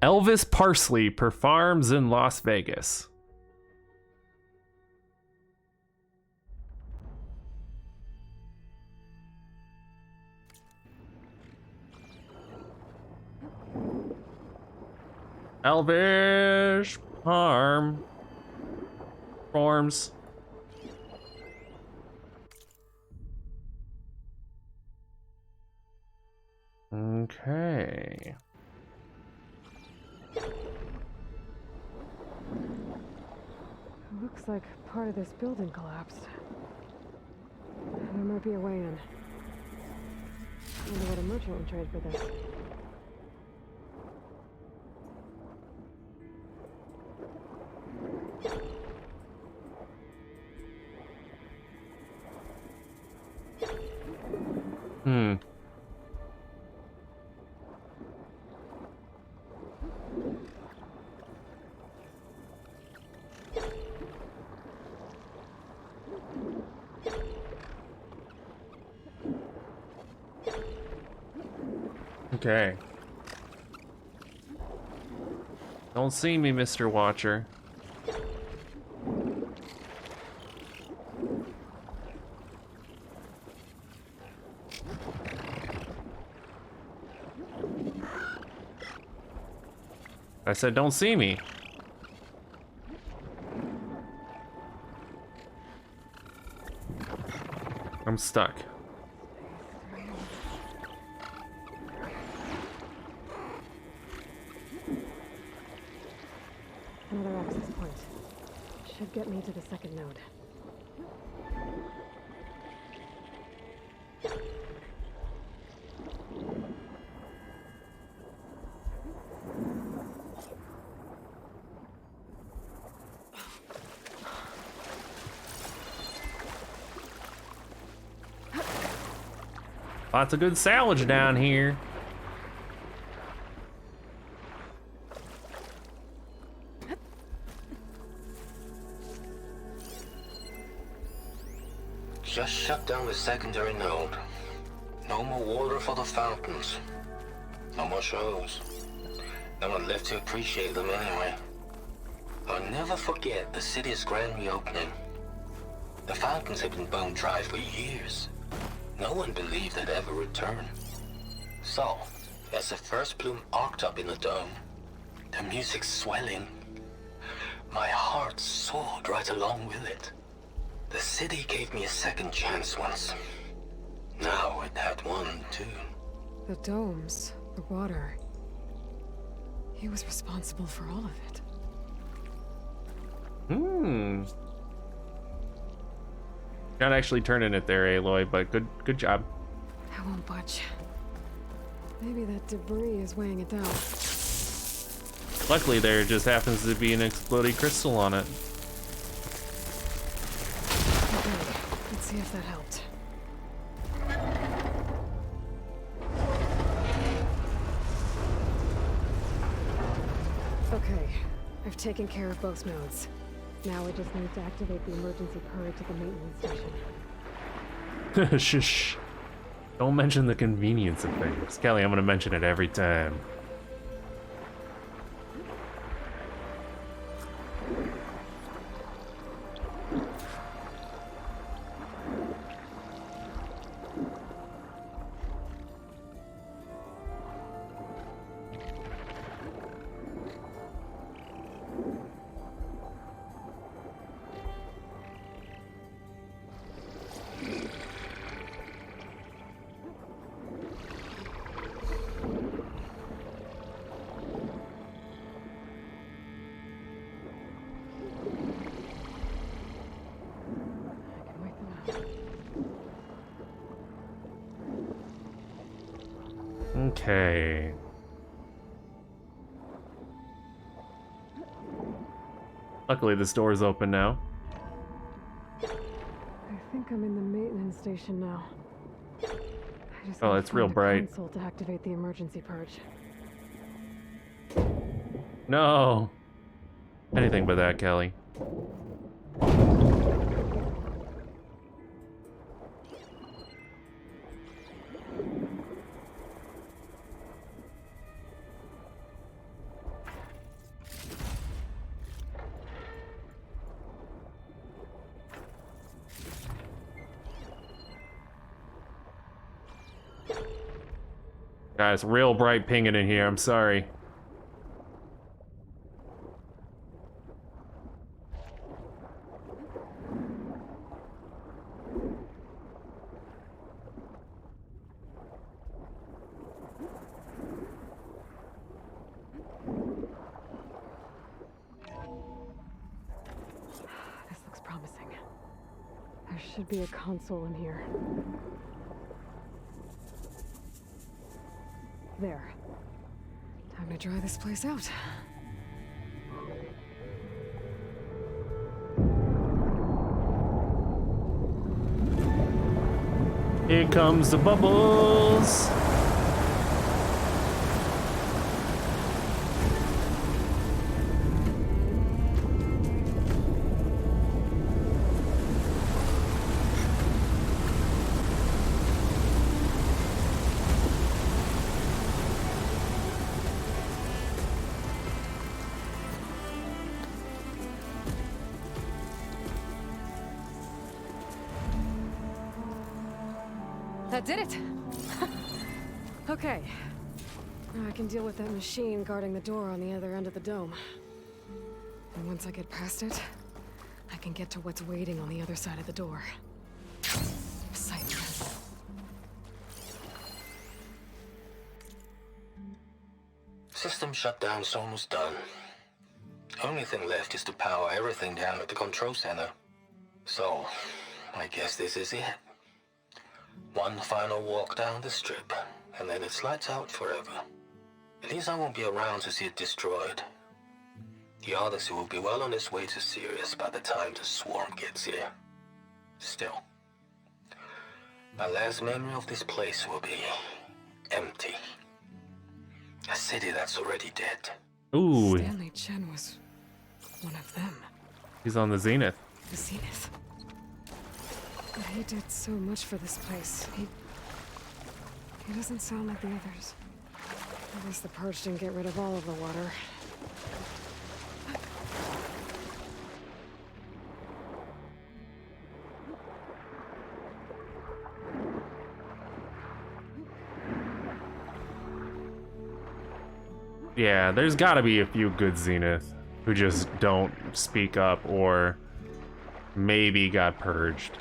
Elvis Parsley performs in Las Vegas. Elvis performs. Okay. Looks like part of this building collapsed. There might be a way in. Wonder what a merchant would trade for this. Hmm. Okay. Don't see me, Mr. Watcher. I said, don't see me. I'm stuck. Another access point. Should get me to the second node. Lots of good salvage down here. Just shut down the secondary node. No more water for the fountains. No more shows. No one left to appreciate them anyway. I'll never forget the city's grand reopening. The fountains had been bone dry for years. No one believed they'd ever return. So, as the first bloom arced up in the dome, the music swelling, my heart soared right along with it. The city gave me a second chance once. Now it had one, too. The domes, the water. He was responsible for all of it. Hmm. Not actually turning it there, Aloy, but good job. I won't budge. Maybe that debris is weighing it down. Luckily, there just happens to be an exploding crystal on it. Okay, let's see if that helped. Okay, I've taken care of both nodes. Now we just need to activate the emergency purge at the maintenance station. Shush. Don't mention the convenience of things. Kelly, I'm gonna mention it every time. Okay. Luckily, this door is open now. I think I'm in the maintenance station now. I just Oh, gotta it's real find the bright. console to activate the emergency purge. No. Anything but that, Kelly. Guys, real bright pinging in here. I'm sorry. This looks promising. There should be a console in here. There. Time to dry this place out. Here comes the bubbles. That did it! Okay. Now I can deal with that machine guarding the door on the other end of the dome. And once I get past it, I can get to what's waiting on the other side of the door. Poseidon. System shutdown's almost done. Only thing left is to power everything down at the control center. So, I guess this is it. One final walk down the strip, and then it's lights out forever. At least I won't be around to see it destroyed. The Odyssey will be well on its way to Sirius by the time the swarm gets here. Still, my last memory of this place will be empty. A city that's already dead. Ooh. Stanley Chen was one of them. He's on the Zenith. The Zenith. But he did so much for this place. He doesn't sound like the others. At least the Purge didn't get rid of all of the water. Yeah, there's gotta be a few good Zenith who just don't speak up or maybe got purged.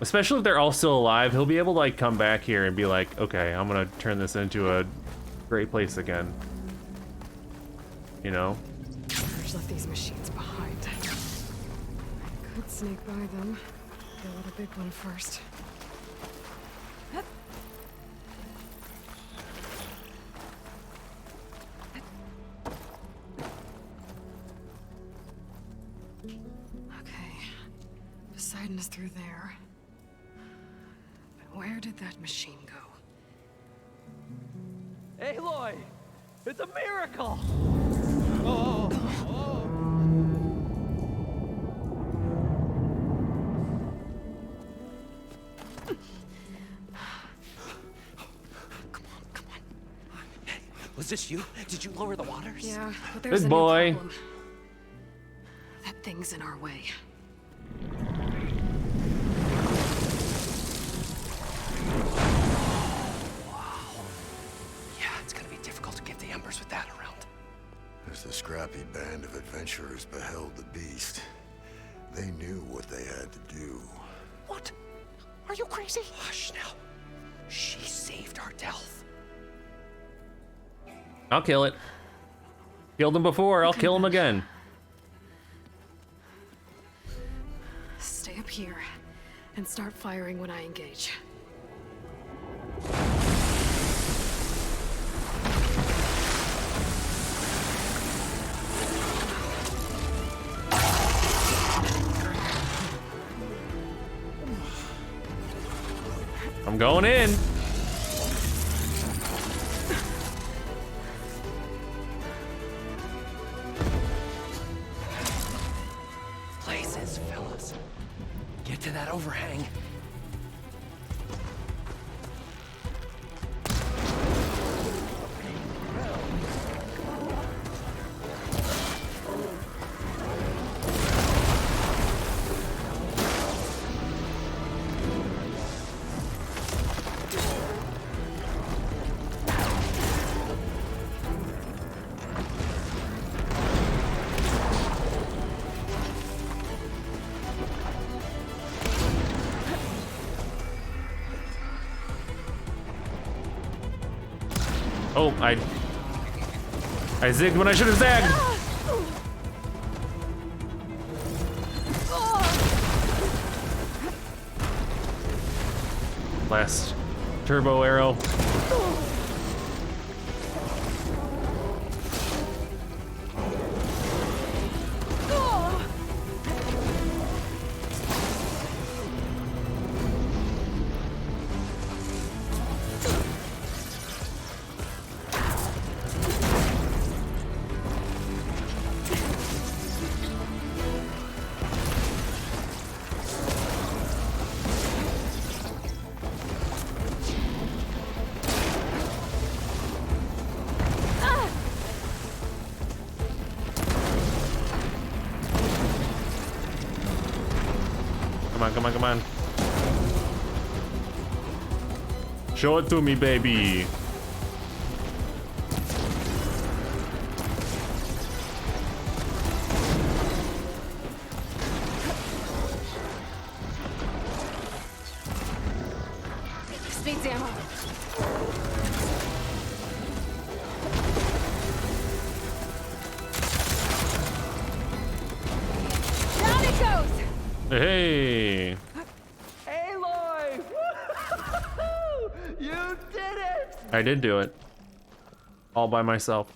Especially if they're all still alive, he'll be able to like come back here and be like, okay, I'm gonna turn this into a great place again. You know? Purge left these machines behind. I could sneak by them. Deal with a big one first. Okay. Poseidon is through there. But where did that machine go? Aloy! It's a miracle! Was this you? Did you lower the waters? Yeah, but there's Good a boy. new problem. That thing's in our way. Yeah, it's gonna be difficult to get the Embers with that around. As the scrappy band of adventurers beheld the beast, they knew what they had to do. What? Are you crazy? Hush now. She saved our Delph. I'll kill it. Killed him before, I'll kill him again. Stay up here and start firing when I engage. I'm going in. Places, fellas. Get to that overhang. Oh, I zigged when I should have zagged. Last turbo arrow. Come on, come on. Show it to me, baby. Speeds ammo. Down it goes. Hey. Aloy! You did it! I did do it. All by myself.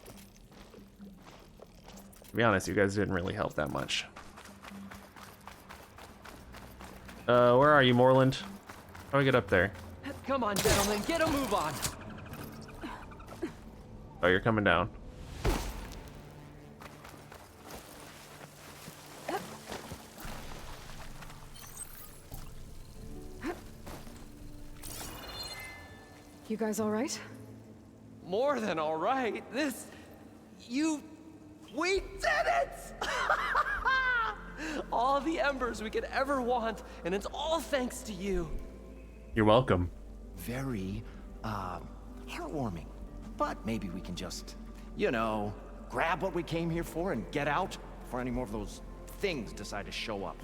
To be honest, you guys didn't really help that much. Where are you, Moreland? How do I get up there? Come on, gentlemen, get a move on. Oh, you're coming down. You guys all right? More than all right. We did it! All the embers we could ever want, and it's all thanks to you. You're welcome. Very, heartwarming. But maybe we can just, you know, grab what we came here for and get out before any more of those things decide to show up.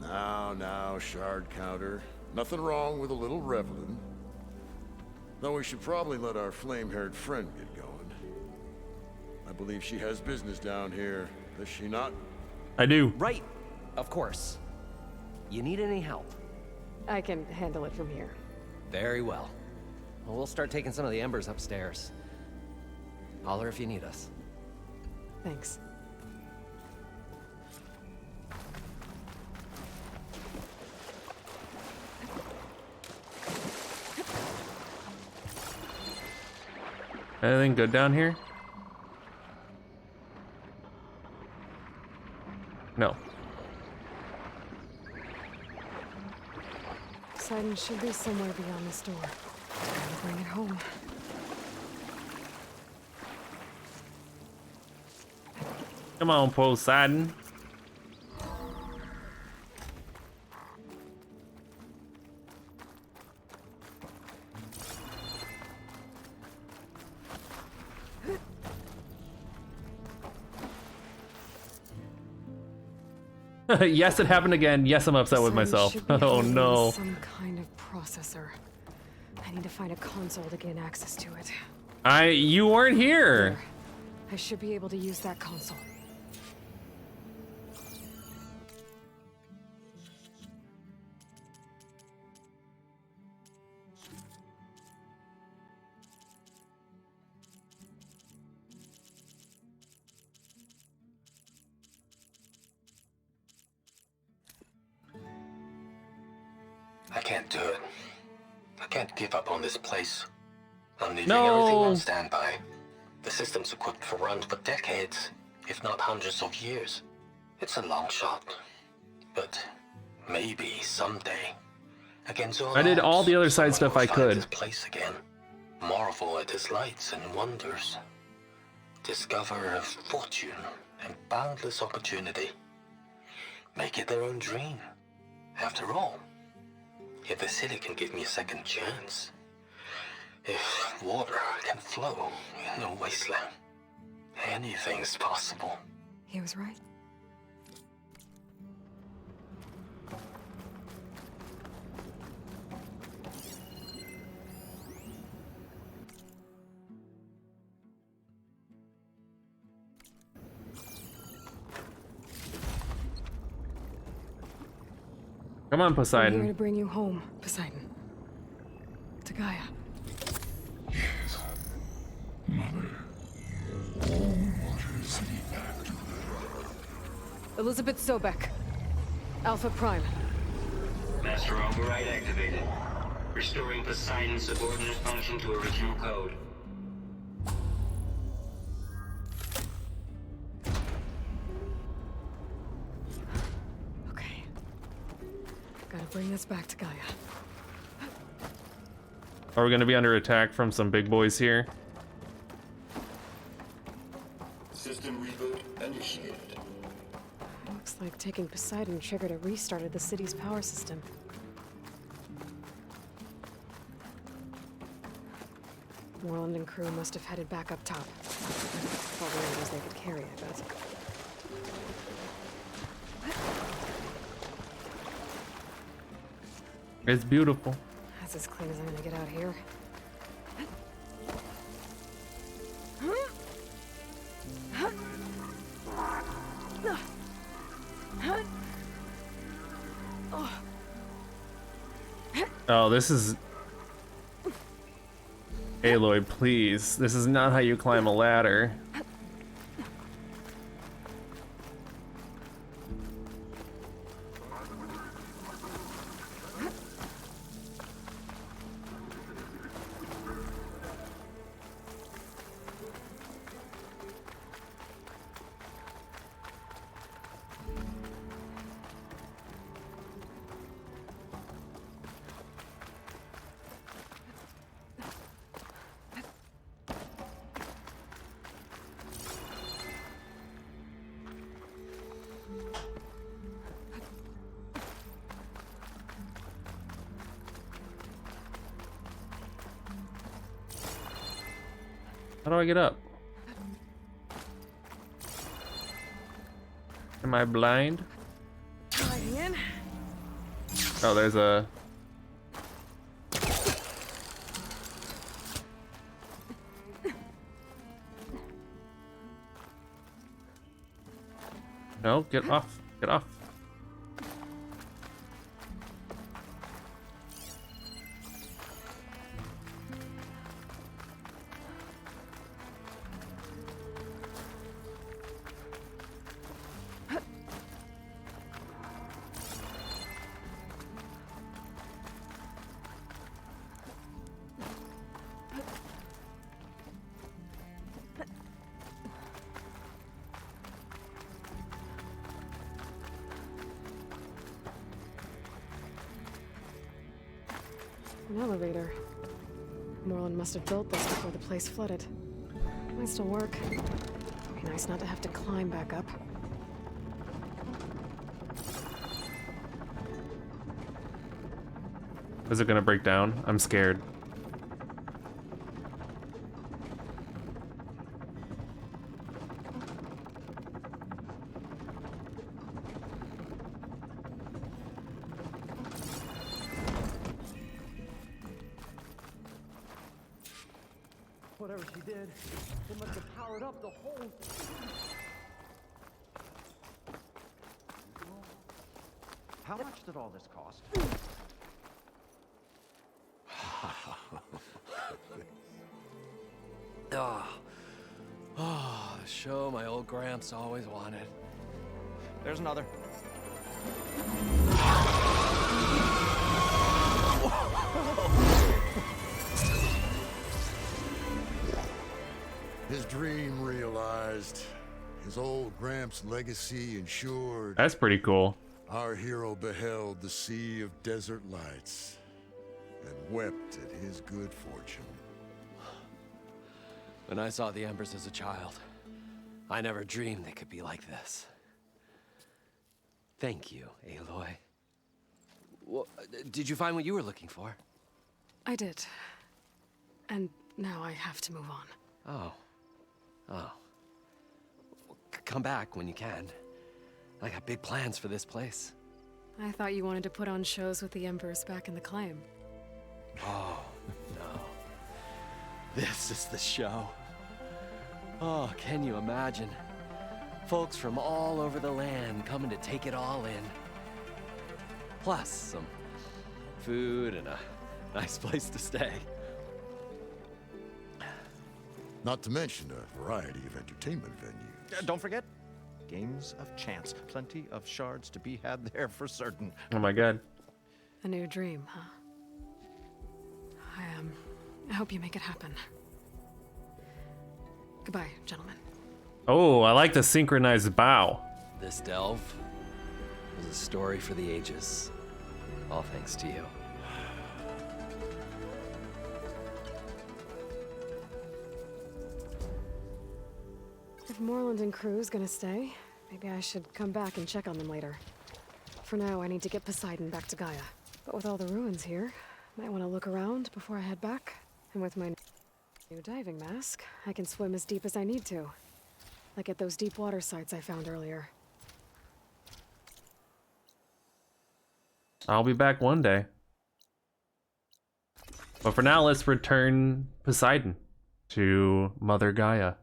Now, shard counter. Nothing wrong with a little reveling. Though we should probably let our flame-haired friend get going. I believe she has business down here, does she not? I do. Right, of course. You need any help? I can handle it from here. Very well. Well, we'll start taking some of the embers upstairs. Holler if you need us. Thanks. Anything good down here? No. Poseidon should be somewhere beyond this door. Gotta bring it home. Come on, Poseidon. Yes, it happened again. Yes, I'm upset with myself. Oh no. Some kind of processor. I need to find a console to gain access to it. You weren't here. I should be able to use that console. I can't do it. I can't give up on this place. I'm leaving No. everything on standby. The system's equipped for runs for decades, if not hundreds of years. It's a long shot. But maybe someday, against all I did all odds, the other side stuff I someone will find could. this place again. Marvel at its lights and wonders. Discover a fortune and boundless opportunity. Make it their own dream. After all, if the city can give me a second chance, if water can flow in a wasteland, anything's possible. He was right. Come on, I'm here Poseidon. to bring you home, Poseidon. To Gaia. Elizabeth Sobek. Alpha Prime. Master override activated. Restoring Poseidon's subordinate function to original code. Okay. Gotta bring this back to Gaia. Are we gonna be under attack from some big boys here? System reboot initiated. Looks like taking Poseidon triggered a restart of the city's power system. Moreland and crew must have headed back up top. All the angles they could carry, I bet. It's beautiful. That's as clean as I'm gonna get out here. Oh, this is... Aloy, please. This is not how you climb a ladder. How do I get up? Am I blind? Sliding in. Oh, there's a... No, get off. Get off. An elevator. Moreland must have built this before the place flooded. Might still work. Be nice not to have to climb back up. Is it gonna break down? I'm scared. Whatever she did. It must have powered up the whole... How much did all this cost? The show my old Gramps always wanted. There's another. His dream realized. His old Gramps' legacy ensured. That's pretty cool. Our hero beheld the sea of desert lights and wept at his good fortune. When I saw the Embers as a child, I never dreamed they could be like this. Thank you, Aloy. Well, did you find what you were looking for? I did. And now I have to move on. Oh. Well, come back when you can. I got big plans for this place. I thought you wanted to put on shows with the Embers back in the Claim. Oh, no. This is the show. Oh, can you imagine? Folks from all over the land coming to take it all in. Plus some food and a nice place to stay. Not to mention a variety of entertainment venues. Don't forget, games of chance. Plenty of shards to be had there for certain. Oh my god. A new dream, huh? I hope you make it happen. Goodbye, gentlemen. Oh, I like the synchronized bow. This delve is a story for the ages. All thanks to you. If Moreland and crew's gonna stay, maybe I should come back and check on them later. For now, I need to get Poseidon back to Gaia. But with all the ruins here, might want to look around before I head back. And with my new diving mask, I can swim as deep as I need to. Like at those deep water sites I found earlier. I'll be back one day. But for now, let's return Poseidon to Mother Gaia.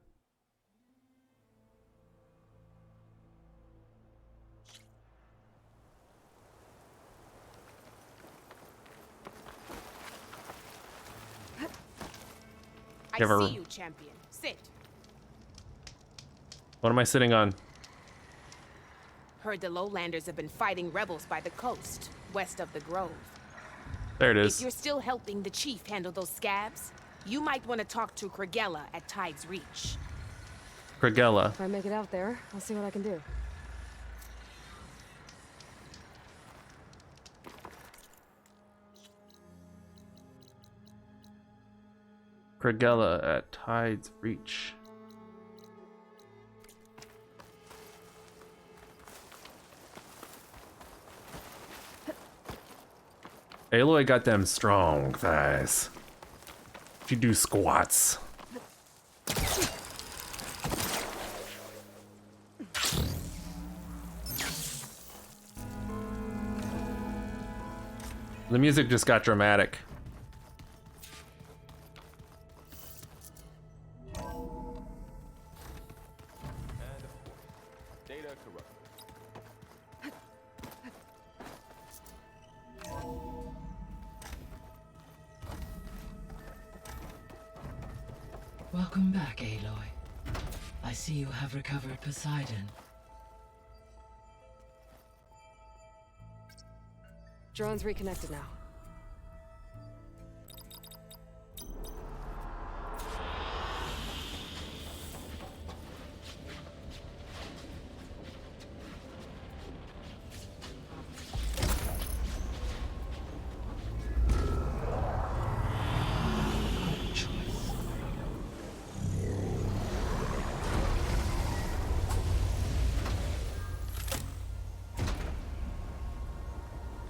I see you, champion. Sit. What am I sitting on? Heard the lowlanders have been fighting rebels by the coast, west of the Grove. There it If is. you're still helping the chief handle those scabs, you might want to talk to Kragella at Tide's Reach. Kragella. If I make it out there, I'll see what I can do. Kragella at Tide's Reach. Aloy got them strong thighs. She do squats. The music just got dramatic. Welcome back, Aloy. I see you have recovered Poseidon. Drone's reconnected now.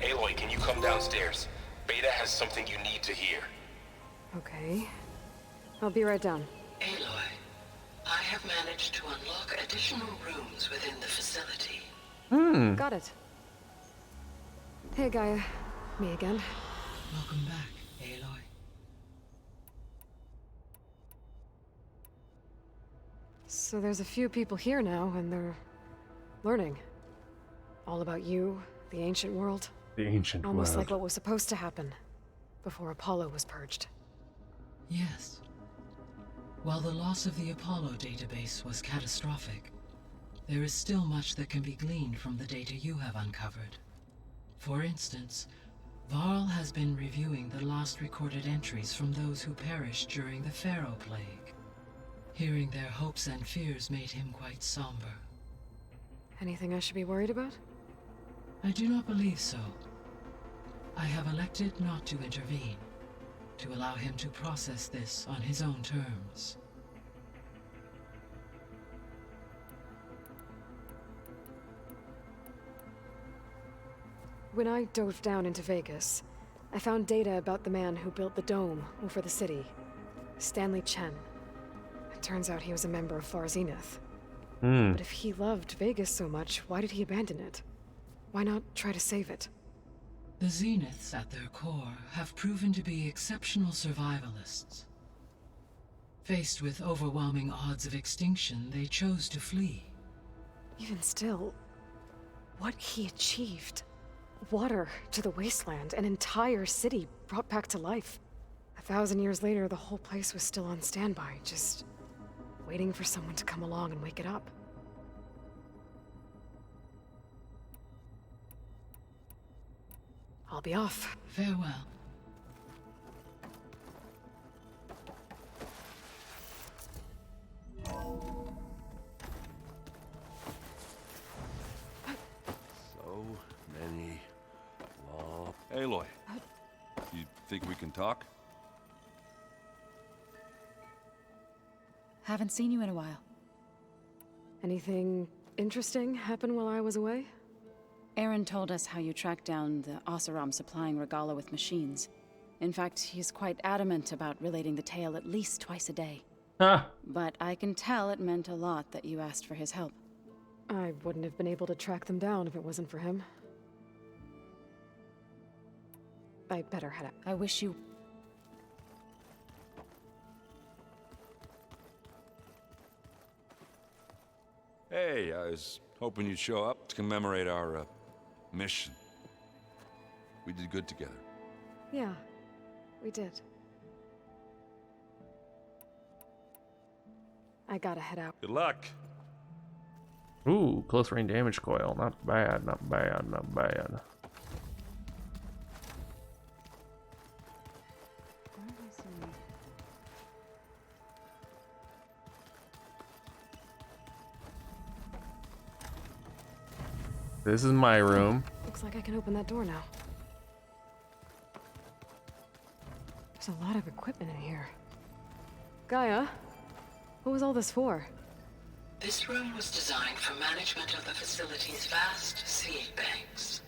Aloy, can you come downstairs? Beta has something you need to hear. Okay. I'll be right down. Aloy, I have managed to unlock additional rooms within the facility. Got it. Hey, Gaia. Me again. Welcome back, Aloy. So there's a few people here now, and they're learning. All about you, the ancient world. The ancient world. Almost like what was supposed to happen before Apollo was purged. Yes. While the loss of the Apollo database was catastrophic, there is still much that can be gleaned from the data you have uncovered. For instance, Varl has been reviewing the last recorded entries from those who perished during the Pharaoh Plague. Hearing their hopes and fears made him quite somber. Anything I should be worried about? I do not believe so. I have elected not to intervene, to allow him to process this on his own terms. When I dove down into Vegas, I found data about the man who built the dome over the city, Stanley Chen. It turns out he was a member of Far Zenith. But if he loved Vegas so much, why did he abandon it? Why not try to save it? The Zeniths, at their core, have proven to be exceptional survivalists. Faced with overwhelming odds of extinction, they chose to flee. Even still, what he achieved. Water to the wasteland, an entire city brought back to life. 1,000 years later, the whole place was still on standby, just waiting for someone to come along and wake it up. I'll be off. Farewell. So many law. Aloy, you think we can talk? Haven't seen you in a while. Anything interesting happen while I was away? Aaron told us how you tracked down the Oseram supplying Regala with machines. In fact, he's quite adamant about relating the tale at least twice a day. But I can tell it meant a lot that you asked for his help. I wouldn't have been able to track them down if it wasn't for him. I better head out. I wish you... Hey, I was hoping you'd show up to commemorate our, mission. We did good together. Yeah, we did. I gotta head out. Good luck. Ooh, close range damage coil. Not bad, not bad, not bad. This is my room. Looks like I can open that door now. There's a lot of equipment in here. Gaia, what was all this for? This room was designed for management of the facility's vast seed banks.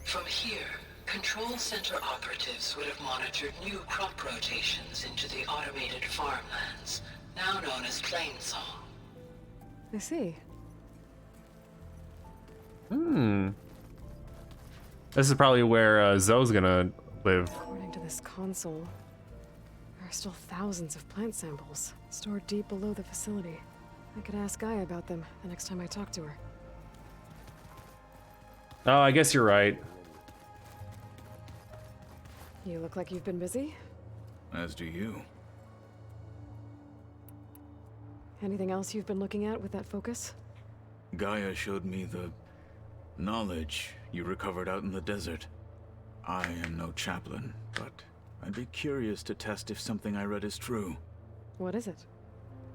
From here, control center operatives would have monitored new crop rotations into the automated farmlands, now known as Plainsong. I see. This is probably where Zoe's gonna live. According to this console, there are still thousands of plant samples stored deep below the facility. I could ask Gaia about them the next time I talk to her. Oh, I guess you're right. You look like you've been busy. As do you. Anything else you've been looking at with that focus? Gaia showed me the knowledge you recovered out in the desert. I am no chaplain, but I'd be curious to test if something I read is true. What is it?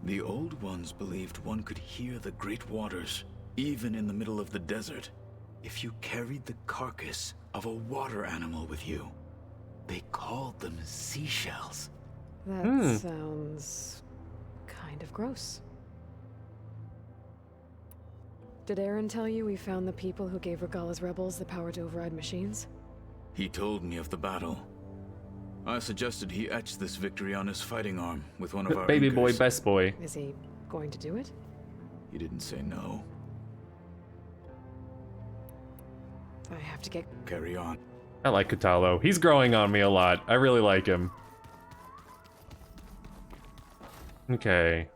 The old ones believed one could hear the great waters, even in the middle of the desert, if you carried the carcass of a water animal with you. They called them seashells. That sounds kind of gross. Did Aaron tell you we found the people who gave Regala's rebels the power to override machines? He told me of the battle. I suggested he etch this victory on his fighting arm with one of our baby anchors. boy, best boy. Is he going to do it? He didn't say no. I have to get... Carry on. I like Kotallo. He's growing on me a lot. I really like him. Okay.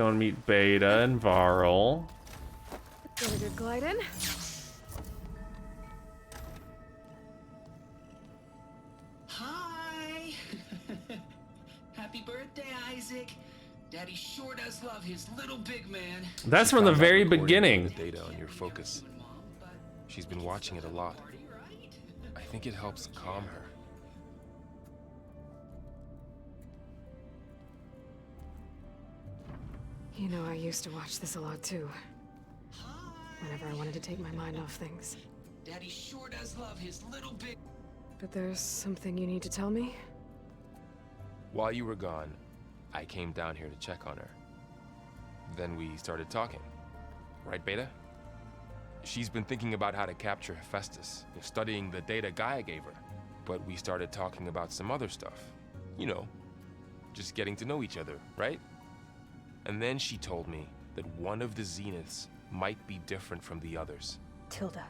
Go and meet Beta and Varl. Get a good glide in. Hi! Happy birthday, Isaac. Daddy sure does love his little big man. That's from the very beginning. The data on your focus. She's been watching it a lot. I think it helps calm her. You know, I used to watch this a lot too. Whenever I wanted to take my mind off things. Daddy sure does love his little big... But there's something you need to tell me? While you were gone, I came down here to check on her. Then we started talking. Right, Beta? She's been thinking about how to capture Hephaestus, studying the data Gaia gave her. But we started talking about some other stuff. You know, just getting to know each other, right? And then she told me that one of the Zeniths might be different from the others. Tilda.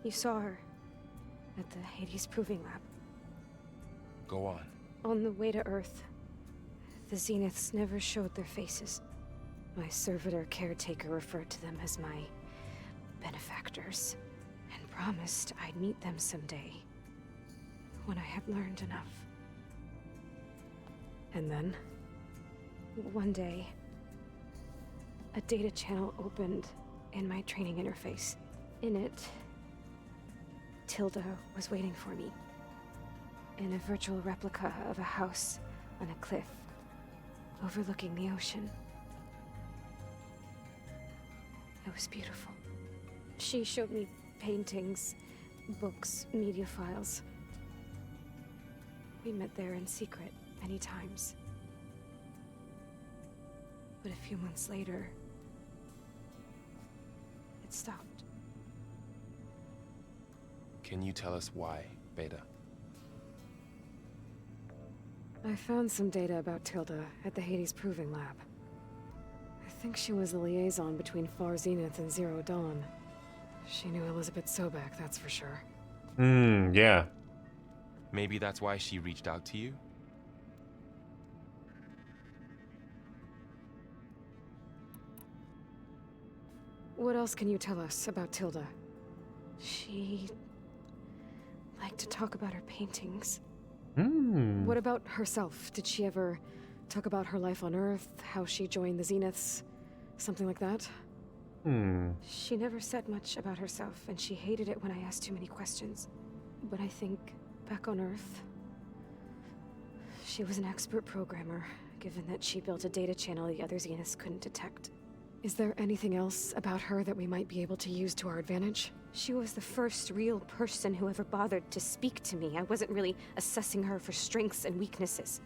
You saw her at the Hades Proving Lab. Go on. On the way to Earth, the Zeniths never showed their faces. My servitor caretaker referred to them as my benefactors, and promised I'd meet them someday, when I had learned enough. And then, one day, a data channel opened in my training interface. In it, Tilda was waiting for me, in a virtual replica of a house on a cliff, overlooking the ocean. It was beautiful. She showed me paintings, books, media files. We met there in secret many times. But a few months later, it stopped. Can you tell us why, Beta? I found some data about Tilda at the Hades Proving Lab. I think she was the liaison between Far Zenith and Zero Dawn. She knew Elizabeth Sobek, that's for sure. Yeah. Maybe that's why she reached out to you? What else can you tell us about Tilda? She liked to talk about her paintings. What about herself? Did she ever talk about her life on Earth, how she joined the Zeniths, something like that? She never said much about herself, and she hated it when I asked too many questions. But I think, back on Earth, she was an expert programmer, given that she built a data channel the other Zeniths couldn't detect. Is there anything else about her that we might be able to use to our advantage? She was the first real person who ever bothered to speak to me. I wasn't really assessing her for strengths and weaknesses.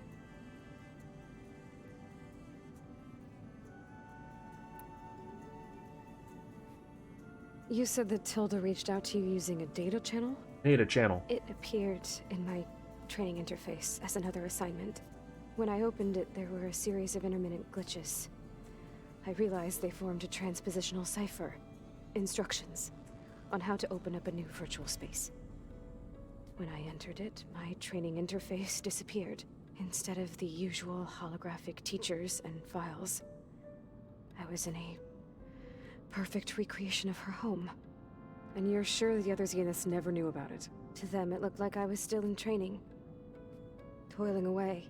You said that Tilda reached out to you using a data channel? Data channel. It appeared in my training interface as another assignment. When I opened it, there were a series of intermittent glitches. I realized they formed a transpositional cipher. Instructions on how to open up a new virtual space. When I entered it, my training interface disappeared. Instead of the usual holographic teachers and files, I was in a perfect recreation of her home. And you're sure the other Zeniths never knew about it? To them, it looked like I was still in training. Toiling away.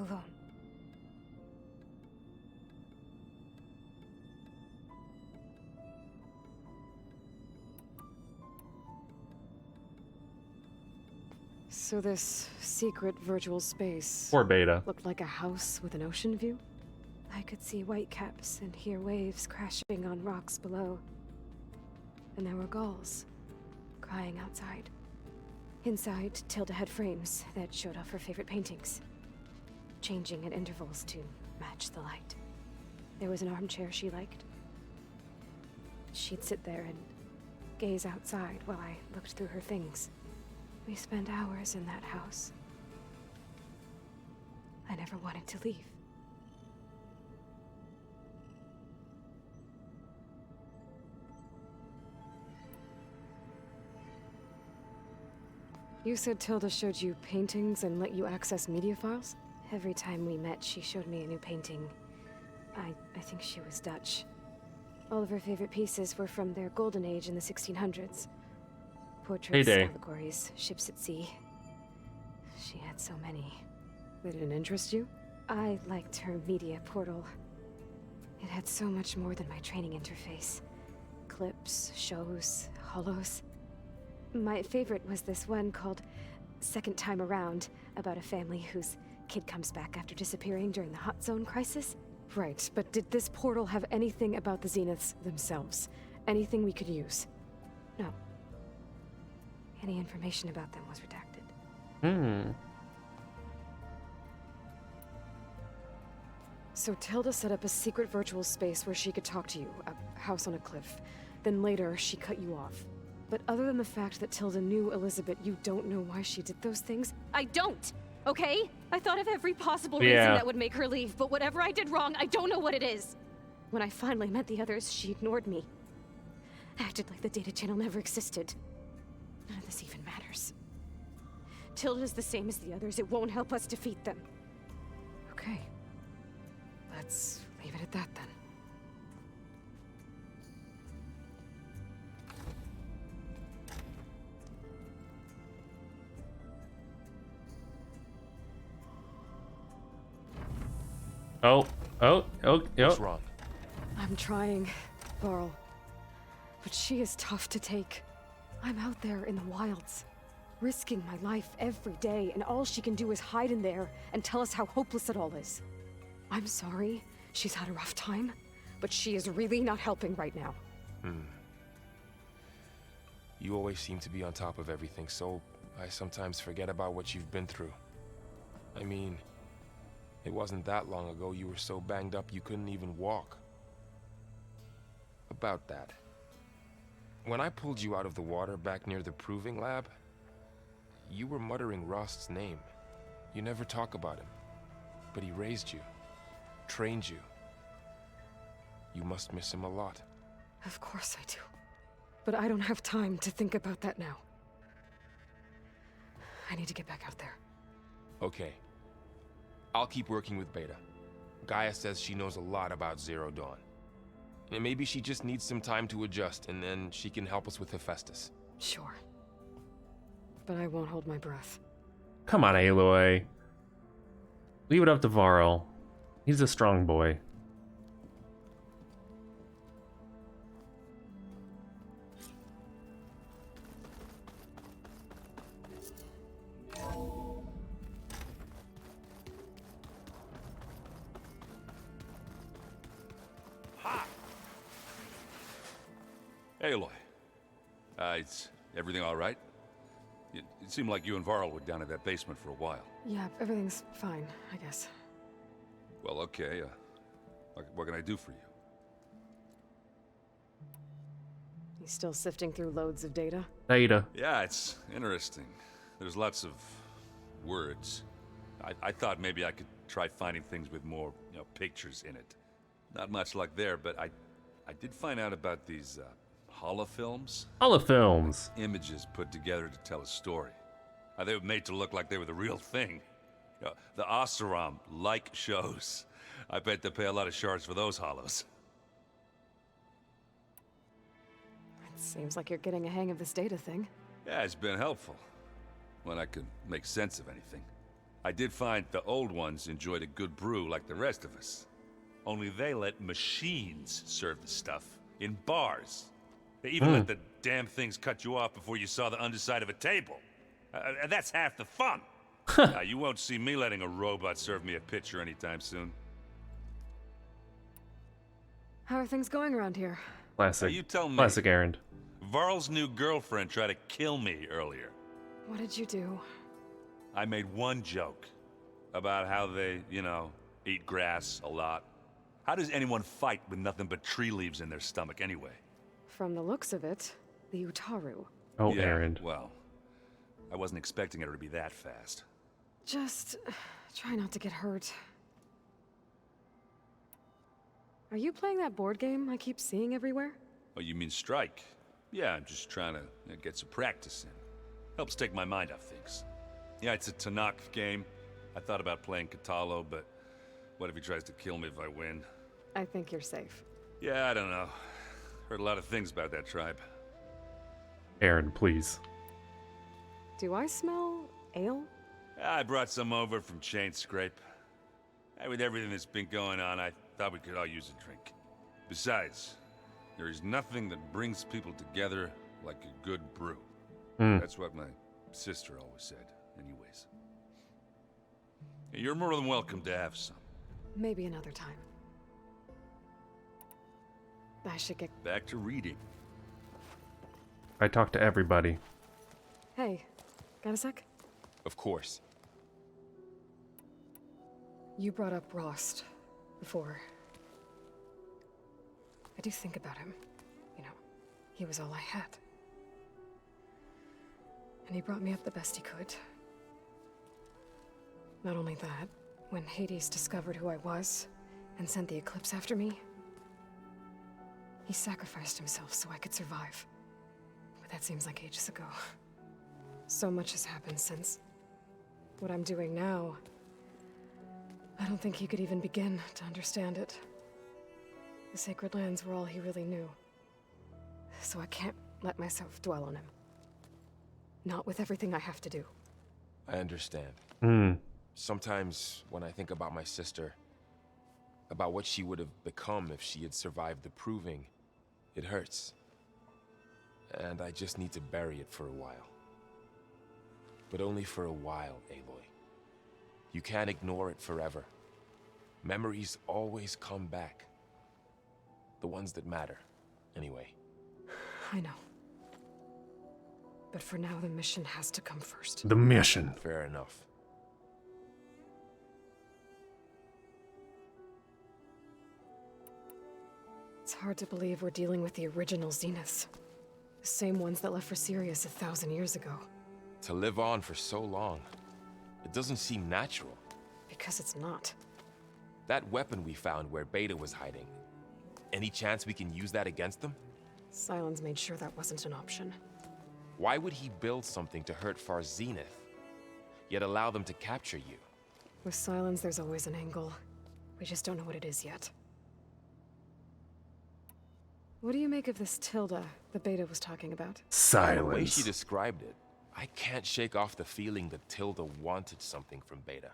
Alone. So this secret virtual space... Poor Beta. ...looked like a house with an ocean view? I could see whitecaps and hear waves crashing on rocks below. And there were gulls, crying outside. Inside, Tilda had frames that showed off her favorite paintings, changing at intervals to match the light. There was an armchair she liked. She'd sit there and gaze outside while I looked through her things. We spent hours in that house. I never wanted to leave. You said Tilda showed you paintings and let you access media files? Every time we met, she showed me a new painting. I think she was Dutch. All of her favorite pieces were from their golden age in the 1600s. Portraits, Heyday. allegories, ships at sea. She had so many. They didn't interest you? I liked her media portal. It had so much more than my training interface. Clips, shows, holos. My favorite was this one called Second Time Around, about a family whose kid comes back after disappearing during the Hot Zone crisis. Right, but did this portal have anything about the Zeniths themselves? Anything we could use? No. Any information about them was redacted. So Tilda set up a secret virtual space where she could talk to you, a house on a cliff. Then later, she cut you off. But other than the fact that Tilda knew Elizabeth, you don't know why she did those things? I don't! Okay? I thought of every possible reason that would make her leave, but whatever I did wrong, I don't know what it is. When I finally met the others, she ignored me. Acted like the data channel never existed. None of this even matters. Tilda's the same as the others. It won't help us defeat them. Okay. Let's leave it at that then. What's wrong? I'm trying, Varl. But she is tough to take. I'm out there in the wilds, risking my life every day, and all she can do is hide in there and tell us how hopeless it all is. I'm sorry, she's had a rough time, but she is really not helping right now. You always seem to be on top of everything, so I sometimes forget about what you've been through. I mean, it wasn't that long ago you were so banged up you couldn't even walk. About that. When I pulled you out of the water back near the proving lab, you were muttering Rost's name. You never talk about him, but he raised you, trained you. You must miss him a lot. Of course I do. But I don't have time to think about that now. I need to get back out there. Okay. I'll keep working with Beta. Gaia says she knows a lot about Zero Dawn. And maybe she just needs some time to adjust, and then she can help us with Hephaestus. Sure. But I won't hold my breath. Come on, Aloy. Leave it up to Varl. He's a strong boy. Aloy. Is everything all right? It seemed like you and Varl were down in that basement for a while. Yeah, everything's fine, I guess. Well, okay. What can I do for you? You still sifting through loads of data? Data. Yeah, it's interesting. There's lots of words. I thought maybe I could try finding things with more, pictures in it. Not much luck there, but I did find out about these holofilms. Holofilms. Images put together to tell a story. They were made to look like they were the real thing. The Oseram like shows. I bet they pay a lot of shards for those hollows. It seems like you're getting a hang of this data thing. Yeah, it's been helpful. When I could make sense of anything. I did find the old ones enjoyed a good brew like the rest of us. Only they let machines serve the stuff in bars. They even let the damn things cut you off before you saw the underside of a table. And that's half the fun. You won't see me letting a robot serve me a pitcher anytime soon. How are things going around here? Classic. Now you tell me. Classic errand. Varl's new girlfriend tried to kill me earlier. What did you do? I made one joke about how they, eat grass a lot. How does anyone fight with nothing but tree leaves in their stomach anyway? From the looks of it, the Utaru. Oh, yeah, errand. Well, I wasn't expecting her to be that fast. Just try not to get hurt. Are you playing that board game I keep seeing everywhere? Oh, you mean Strike? Yeah, I'm just trying to get some practice in. Helps take my mind off things. Yeah, it's a Tanakh game. I thought about playing Catalo, but what if he tries to kill me if I win? I think you're safe. Yeah, I don't know. Heard a lot of things about that tribe. Aaron, please. Do I smell ale? I brought some over from Chain Scrape. And with everything that's been going on, I thought we could all use a drink. Besides, there is nothing that brings people together like a good brew. That's what my sister always said, anyways. You're more than welcome to have some. Maybe another time. I should get back to reading. I talk to everybody. Hey, got a sec? Of course. You brought up Rost before. I do think about him. You know, he was all I had. And he brought me up the best he could. Not only that, when Hades discovered who I was and sent the Eclipse after me, he sacrificed himself so I could survive. But that seems like ages ago. So much has happened since. What I'm doing now, I don't think he could even begin to understand it. The Sacred Lands were all he really knew. So I can't let myself dwell on him. Not with everything I have to do. I understand. Sometimes when I think about my sister, about what she would have become if she had survived the Proving, it hurts. And I just need to bury it for a while. But only for a while, Aloy. You can't ignore it forever. Memories always come back. The ones that matter, anyway. I know. But for now, the mission has to come first. The mission. Fair enough. It's hard to believe we're dealing with the original Zeniths. The same ones that left for Sirius 1,000 years ago. To live on for so long, it doesn't seem natural. Because it's not. That weapon we found where Beta was hiding, any chance we can use that against them? Sylens made sure that wasn't an option. Why would he build something to hurt Far Zenith, yet allow them to capture you? With Sylens, there's always an angle. We just don't know what it is yet. What do you make of this Tilda the Beta was talking about? The way she described it, I can't shake off the feeling that Tilda wanted something from Beta.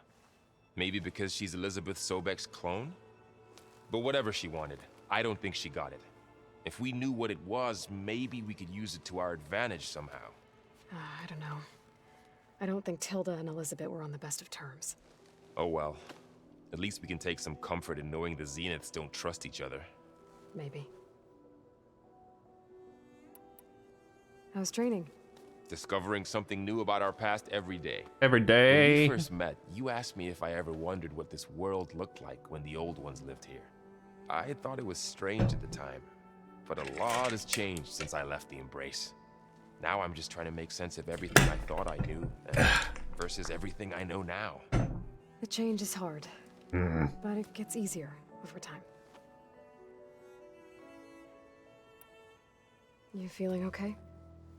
Maybe because she's Elizabeth Sobek's clone? But whatever she wanted, I don't think she got it. If we knew what it was, maybe we could use it to our advantage somehow. I don't know. I don't think Tilda and Elizabeth were on the best of terms. Oh well. At least we can take some comfort in knowing the Zeniths don't trust each other. Maybe. How's training? Discovering something new about our past every day. Every day. When we first met, you asked me if I ever wondered what this world looked like when the old ones lived here. I thought it was strange at the time, but a lot has changed since I left the Embrace. Now I'm just trying to make sense of everything I thought I knew versus everything I know now. The change is hard, but it gets easier over time. You feeling okay?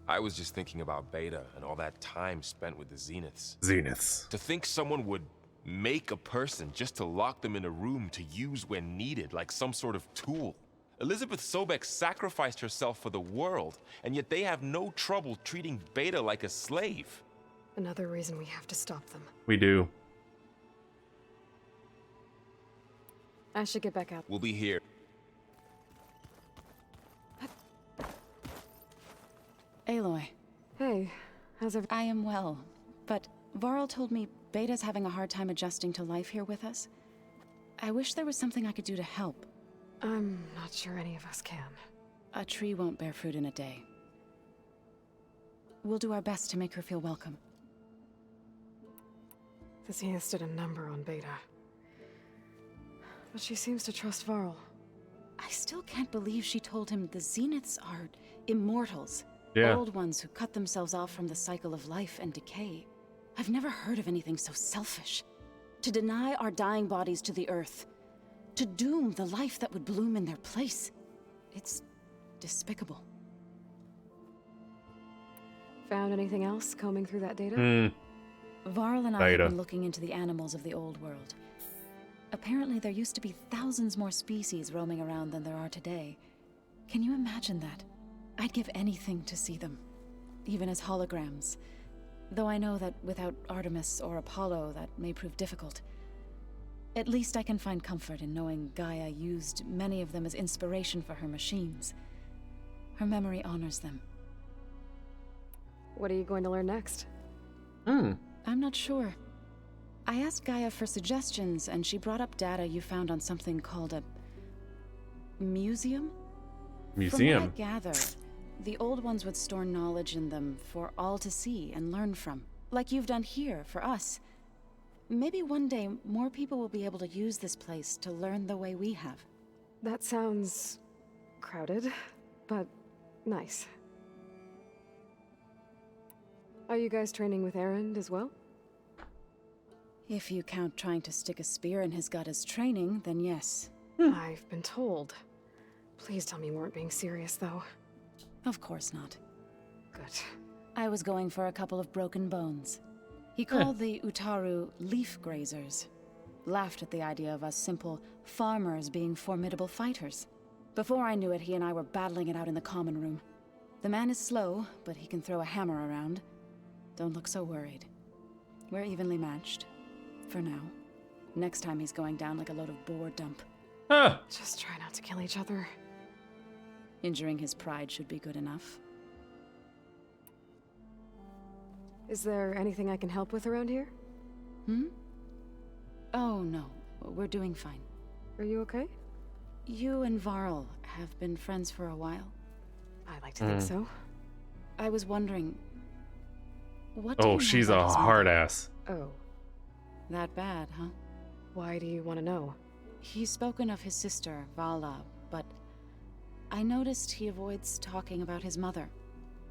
I was just thinking about Beta and all that time spent with the Zeniths. Zeniths. To think someone would make a person just to lock them in a room to use when needed, like some sort of tool. Elizabeth Sobek sacrificed herself for the world, and yet they have no trouble treating Beta like a slave. Another reason we have to stop them. We do. I should get back out. We'll be here. Aloy. Hey, how's everything? I am well, but Varl told me Beta's having a hard time adjusting to life here with us. I wish there was something I could do to help. I'm not sure any of us can. A tree won't bear fruit in a day. We'll do our best to make her feel welcome. The Zeniths did a number on Beta. But she seems to trust Varl. I still can't believe she told him the Zeniths are immortals. Yeah. Old ones who cut themselves off from the cycle of life and decay. I've never heard of anything so selfish. To deny our dying bodies to the earth. To doom the life that would bloom in their place. It's despicable. Found anything else combing through that data? Varl and I Beta. have been looking into the animals of the old world. Apparently there used to be thousands more species roaming around than there are today. Can you imagine that? I'd give anything to see them, even as holograms. Though I know that without Artemis or Apollo, that may prove difficult. At least I can find comfort in knowing Gaia used many of them as inspiration for her machines. Her memory honors them. What are you going to learn next? I'm not sure. I asked Gaia for suggestions, and she brought up data you found on something called a museum? Museum? From what I gather, the old ones would store knowledge in them for all to see and learn from, like you've done here for us. Maybe one day more people will be able to use this place to learn the way we have. That sounds crowded, but nice. Are you guys training with Erend as well? If you count trying to stick a spear in his gut as training, then yes. I've been told. Please tell me you weren't being serious, though. Of course not. Good. I was going for a couple of broken bones. He called the Utaru leaf grazers. Laughed at the idea of us simple farmers being formidable fighters. Before I knew it, he and I were battling it out in the common room. The man is slow, but he can throw a hammer around. Don't look so worried. We're evenly matched. For now. Next time he's going down like a load of boar dump. Just try not to kill each other. Injuring his pride should be good enough. Is there anything I can help with around here? Oh, no. We're doing fine. Are you okay? You and Varl have been friends for a while. I like to think so. I was wondering... What do you Oh, know she's about a his hard mother? ass. Oh. That bad, huh? Why do you want to know? He's spoken of his sister, Vala, but I noticed he avoids talking about his mother.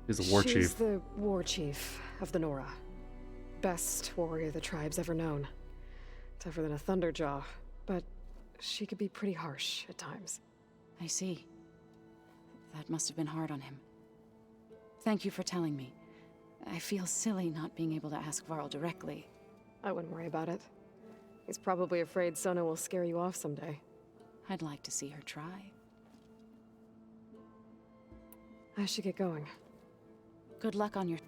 He's a war She's chief. the war chief of the Nora. Best warrior the tribe's ever known. Tougher than a Thunderjaw, but she could be pretty harsh at times. I see. That must have been hard on him. Thank you for telling me. I feel silly not being able to ask Varl directly. I wouldn't worry about it. He's probably afraid Sona will scare you off someday. I'd like to see her try. I should get going. Good luck on your...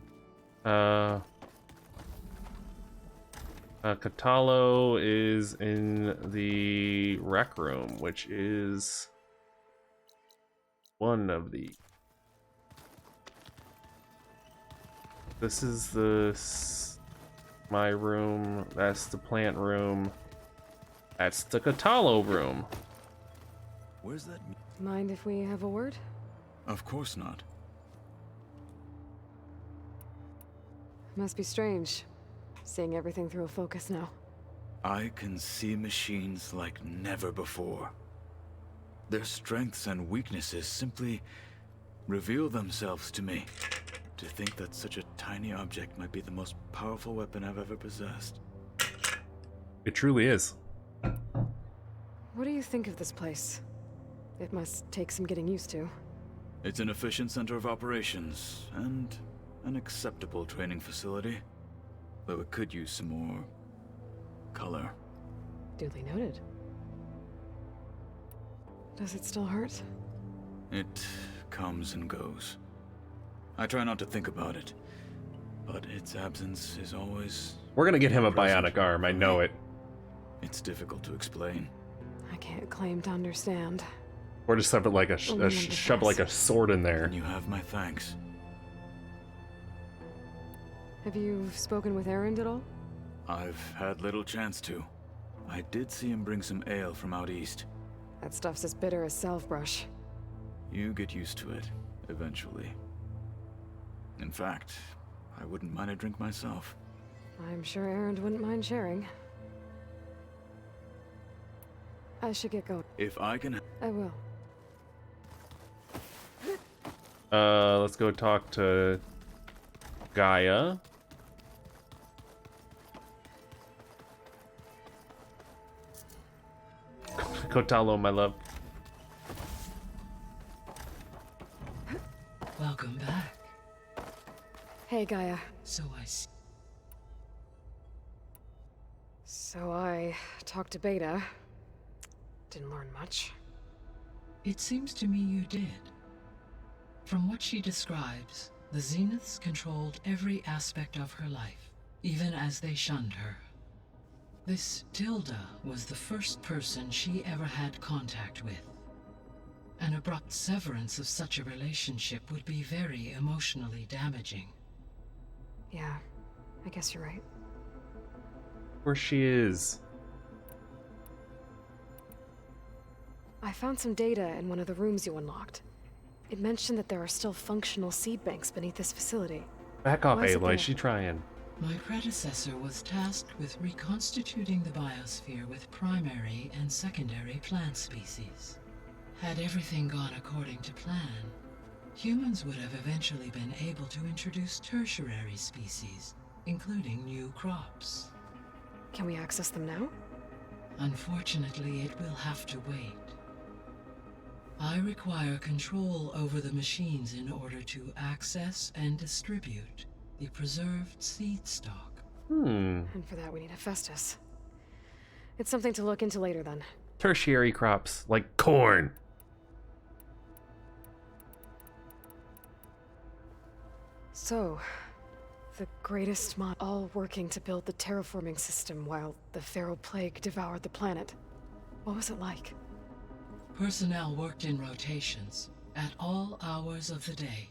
Katalo is in the rec room, which is one of the... This is my room. That's the plant room. That's the Katalo room. Where's that? Mind if we have a word? Of course not. Must be strange, seeing everything through a focus now. I can see machines like never before. Their strengths and weaknesses simply reveal themselves to me. To think that such a tiny object might be the most powerful weapon I've ever possessed. It truly is. What do you think of this place? It must take some getting used to. It's an efficient center of operations, and an acceptable training facility. Though it could use some more... color. Duly noted. Does it still hurt? It comes and goes. I try not to think about it, but its absence is always... We're gonna get him a bionic arm, I know it. It's difficult to explain. I can't claim to understand. Or just shove it like a shove like a sword in there. And you have my thanks. Have you spoken with Erend at all? I've had little chance to. I did see him bring some ale from out east. That stuff's as bitter as salve-brush. You get used to it, eventually. In fact, I wouldn't mind a drink myself. I'm sure Erend wouldn't mind sharing. I should get going. If I can... I will. Let's go talk to Gaia. Kotalo, my love. Welcome back. Hey, Gaia. So I see. So I talked to Beta. Didn't learn much. It seems to me you did. From what she describes, the Zeniths controlled every aspect of her life, even as they shunned her. This Tilda was the first person she ever had contact with. An abrupt severance of such a relationship would be very emotionally damaging. Yeah, I guess you're right. Where she is. I found some data in one of the rooms you unlocked. It mentioned that there are still functional seed banks beneath this facility. Back off, Why is it Aloy. there? She trying. My predecessor was tasked with reconstituting the biosphere with primary and secondary plant species. Had everything gone according to plan, humans would have eventually been able to introduce tertiary species, including new crops. Can we access them now? Unfortunately, it will have to wait. I require control over the machines in order to access and distribute the preserved seed stock. And for that we need Hephaestus. It's something to look into later then. Tertiary crops, like corn. So, the greatest mind all working to build the terraforming system while the Pharaoh Plague devoured the planet. What was it like? Personnel worked in rotations, at all hours of the day.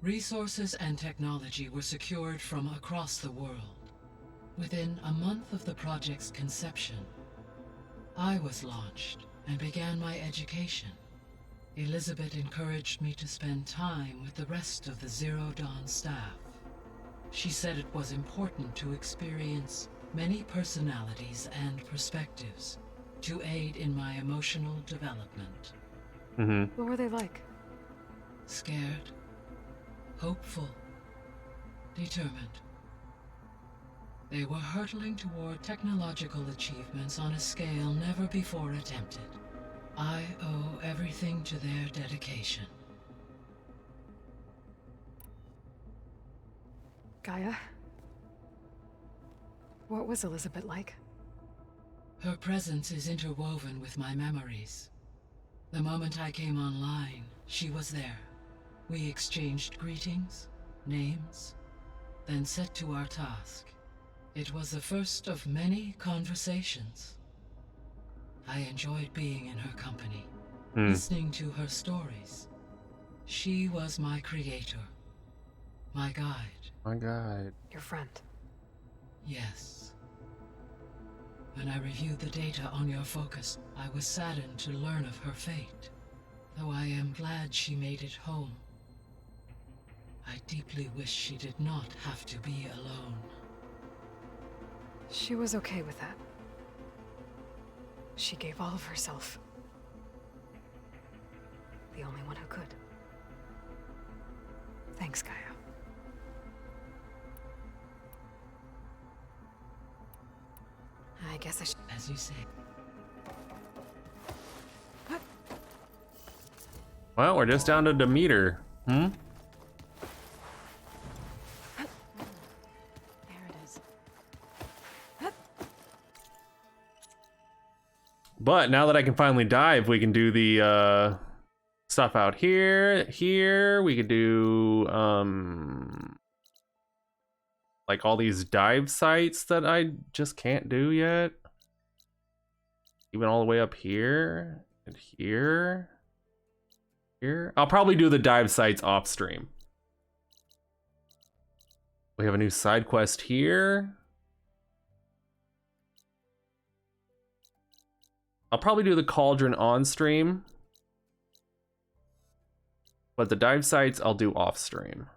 Resources and technology were secured from across the world. Within a month of the project's conception, I was launched and began my education. Elizabeth encouraged me to spend time with the rest of the Zero Dawn staff. She said it was important to experience many personalities and perspectives to aid in my emotional development. What were they like? Scared, hopeful, determined. They were hurtling toward technological achievements on a scale never before attempted. I owe everything to their dedication. Gaia? What was Elizabeth like? Her presence is interwoven with my memories. The moment I came online, she was there. We exchanged greetings, names, then set to our task. It was the first of many conversations. I enjoyed being in her company, listening to her stories. She was my creator, my guide. My God. Your friend. Yes. When I reviewed the data on your focus, I was saddened to learn of her fate. Though I am glad she made it home. I deeply wish she did not have to be alone. She was okay with that. She gave all of herself. The only one who could. Thanks, Gaia. I guess I should... As you say. Well, we're just down to Demeter. There it is. But now that I can finally dive, we can do the stuff out here. Here we could do like all these dive sites that I just can't do yet. Even all the way up here and here. Here. I'll probably do the dive sites off stream. We have a new side quest here. I'll probably do the cauldron on stream. But the dive sites I'll do off stream.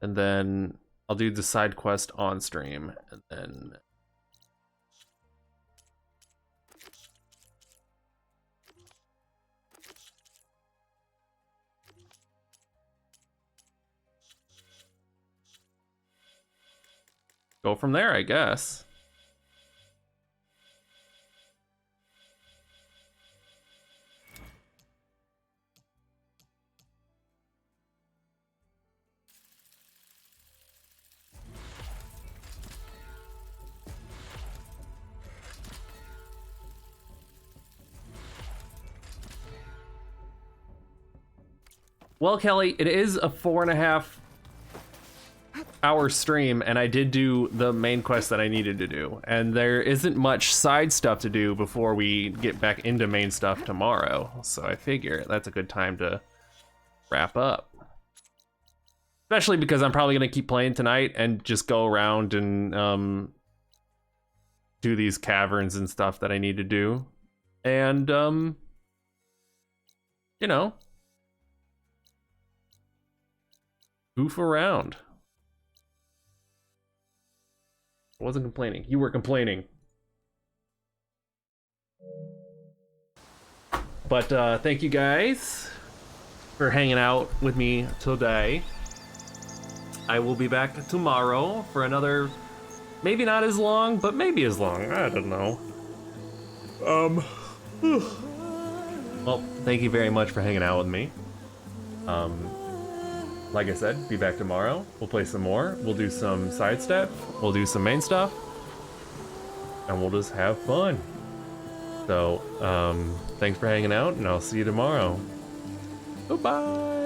And then I'll do the side quest on stream. And then go from there, I guess. Well, Kelly, it is a 4.5-hour stream, and I did do the main quest that I needed to do. And there isn't much side stuff to do before we get back into main stuff tomorrow. So I figure that's a good time to wrap up. Especially because I'm probably going to keep playing tonight and just go around and do these caverns and stuff that I need to do. And, you know, goof around. I wasn't complaining. You were complaining. But thank you guys for hanging out with me today. I will be back tomorrow for another, maybe not as long, but maybe as long. I don't know. Well, thank you very much for hanging out with me. Like I said, be back tomorrow. We'll play some more. We'll do some sidestep. We'll do some main stuff. And we'll just have fun. So, thanks for hanging out, and I'll see you tomorrow. Bye-bye.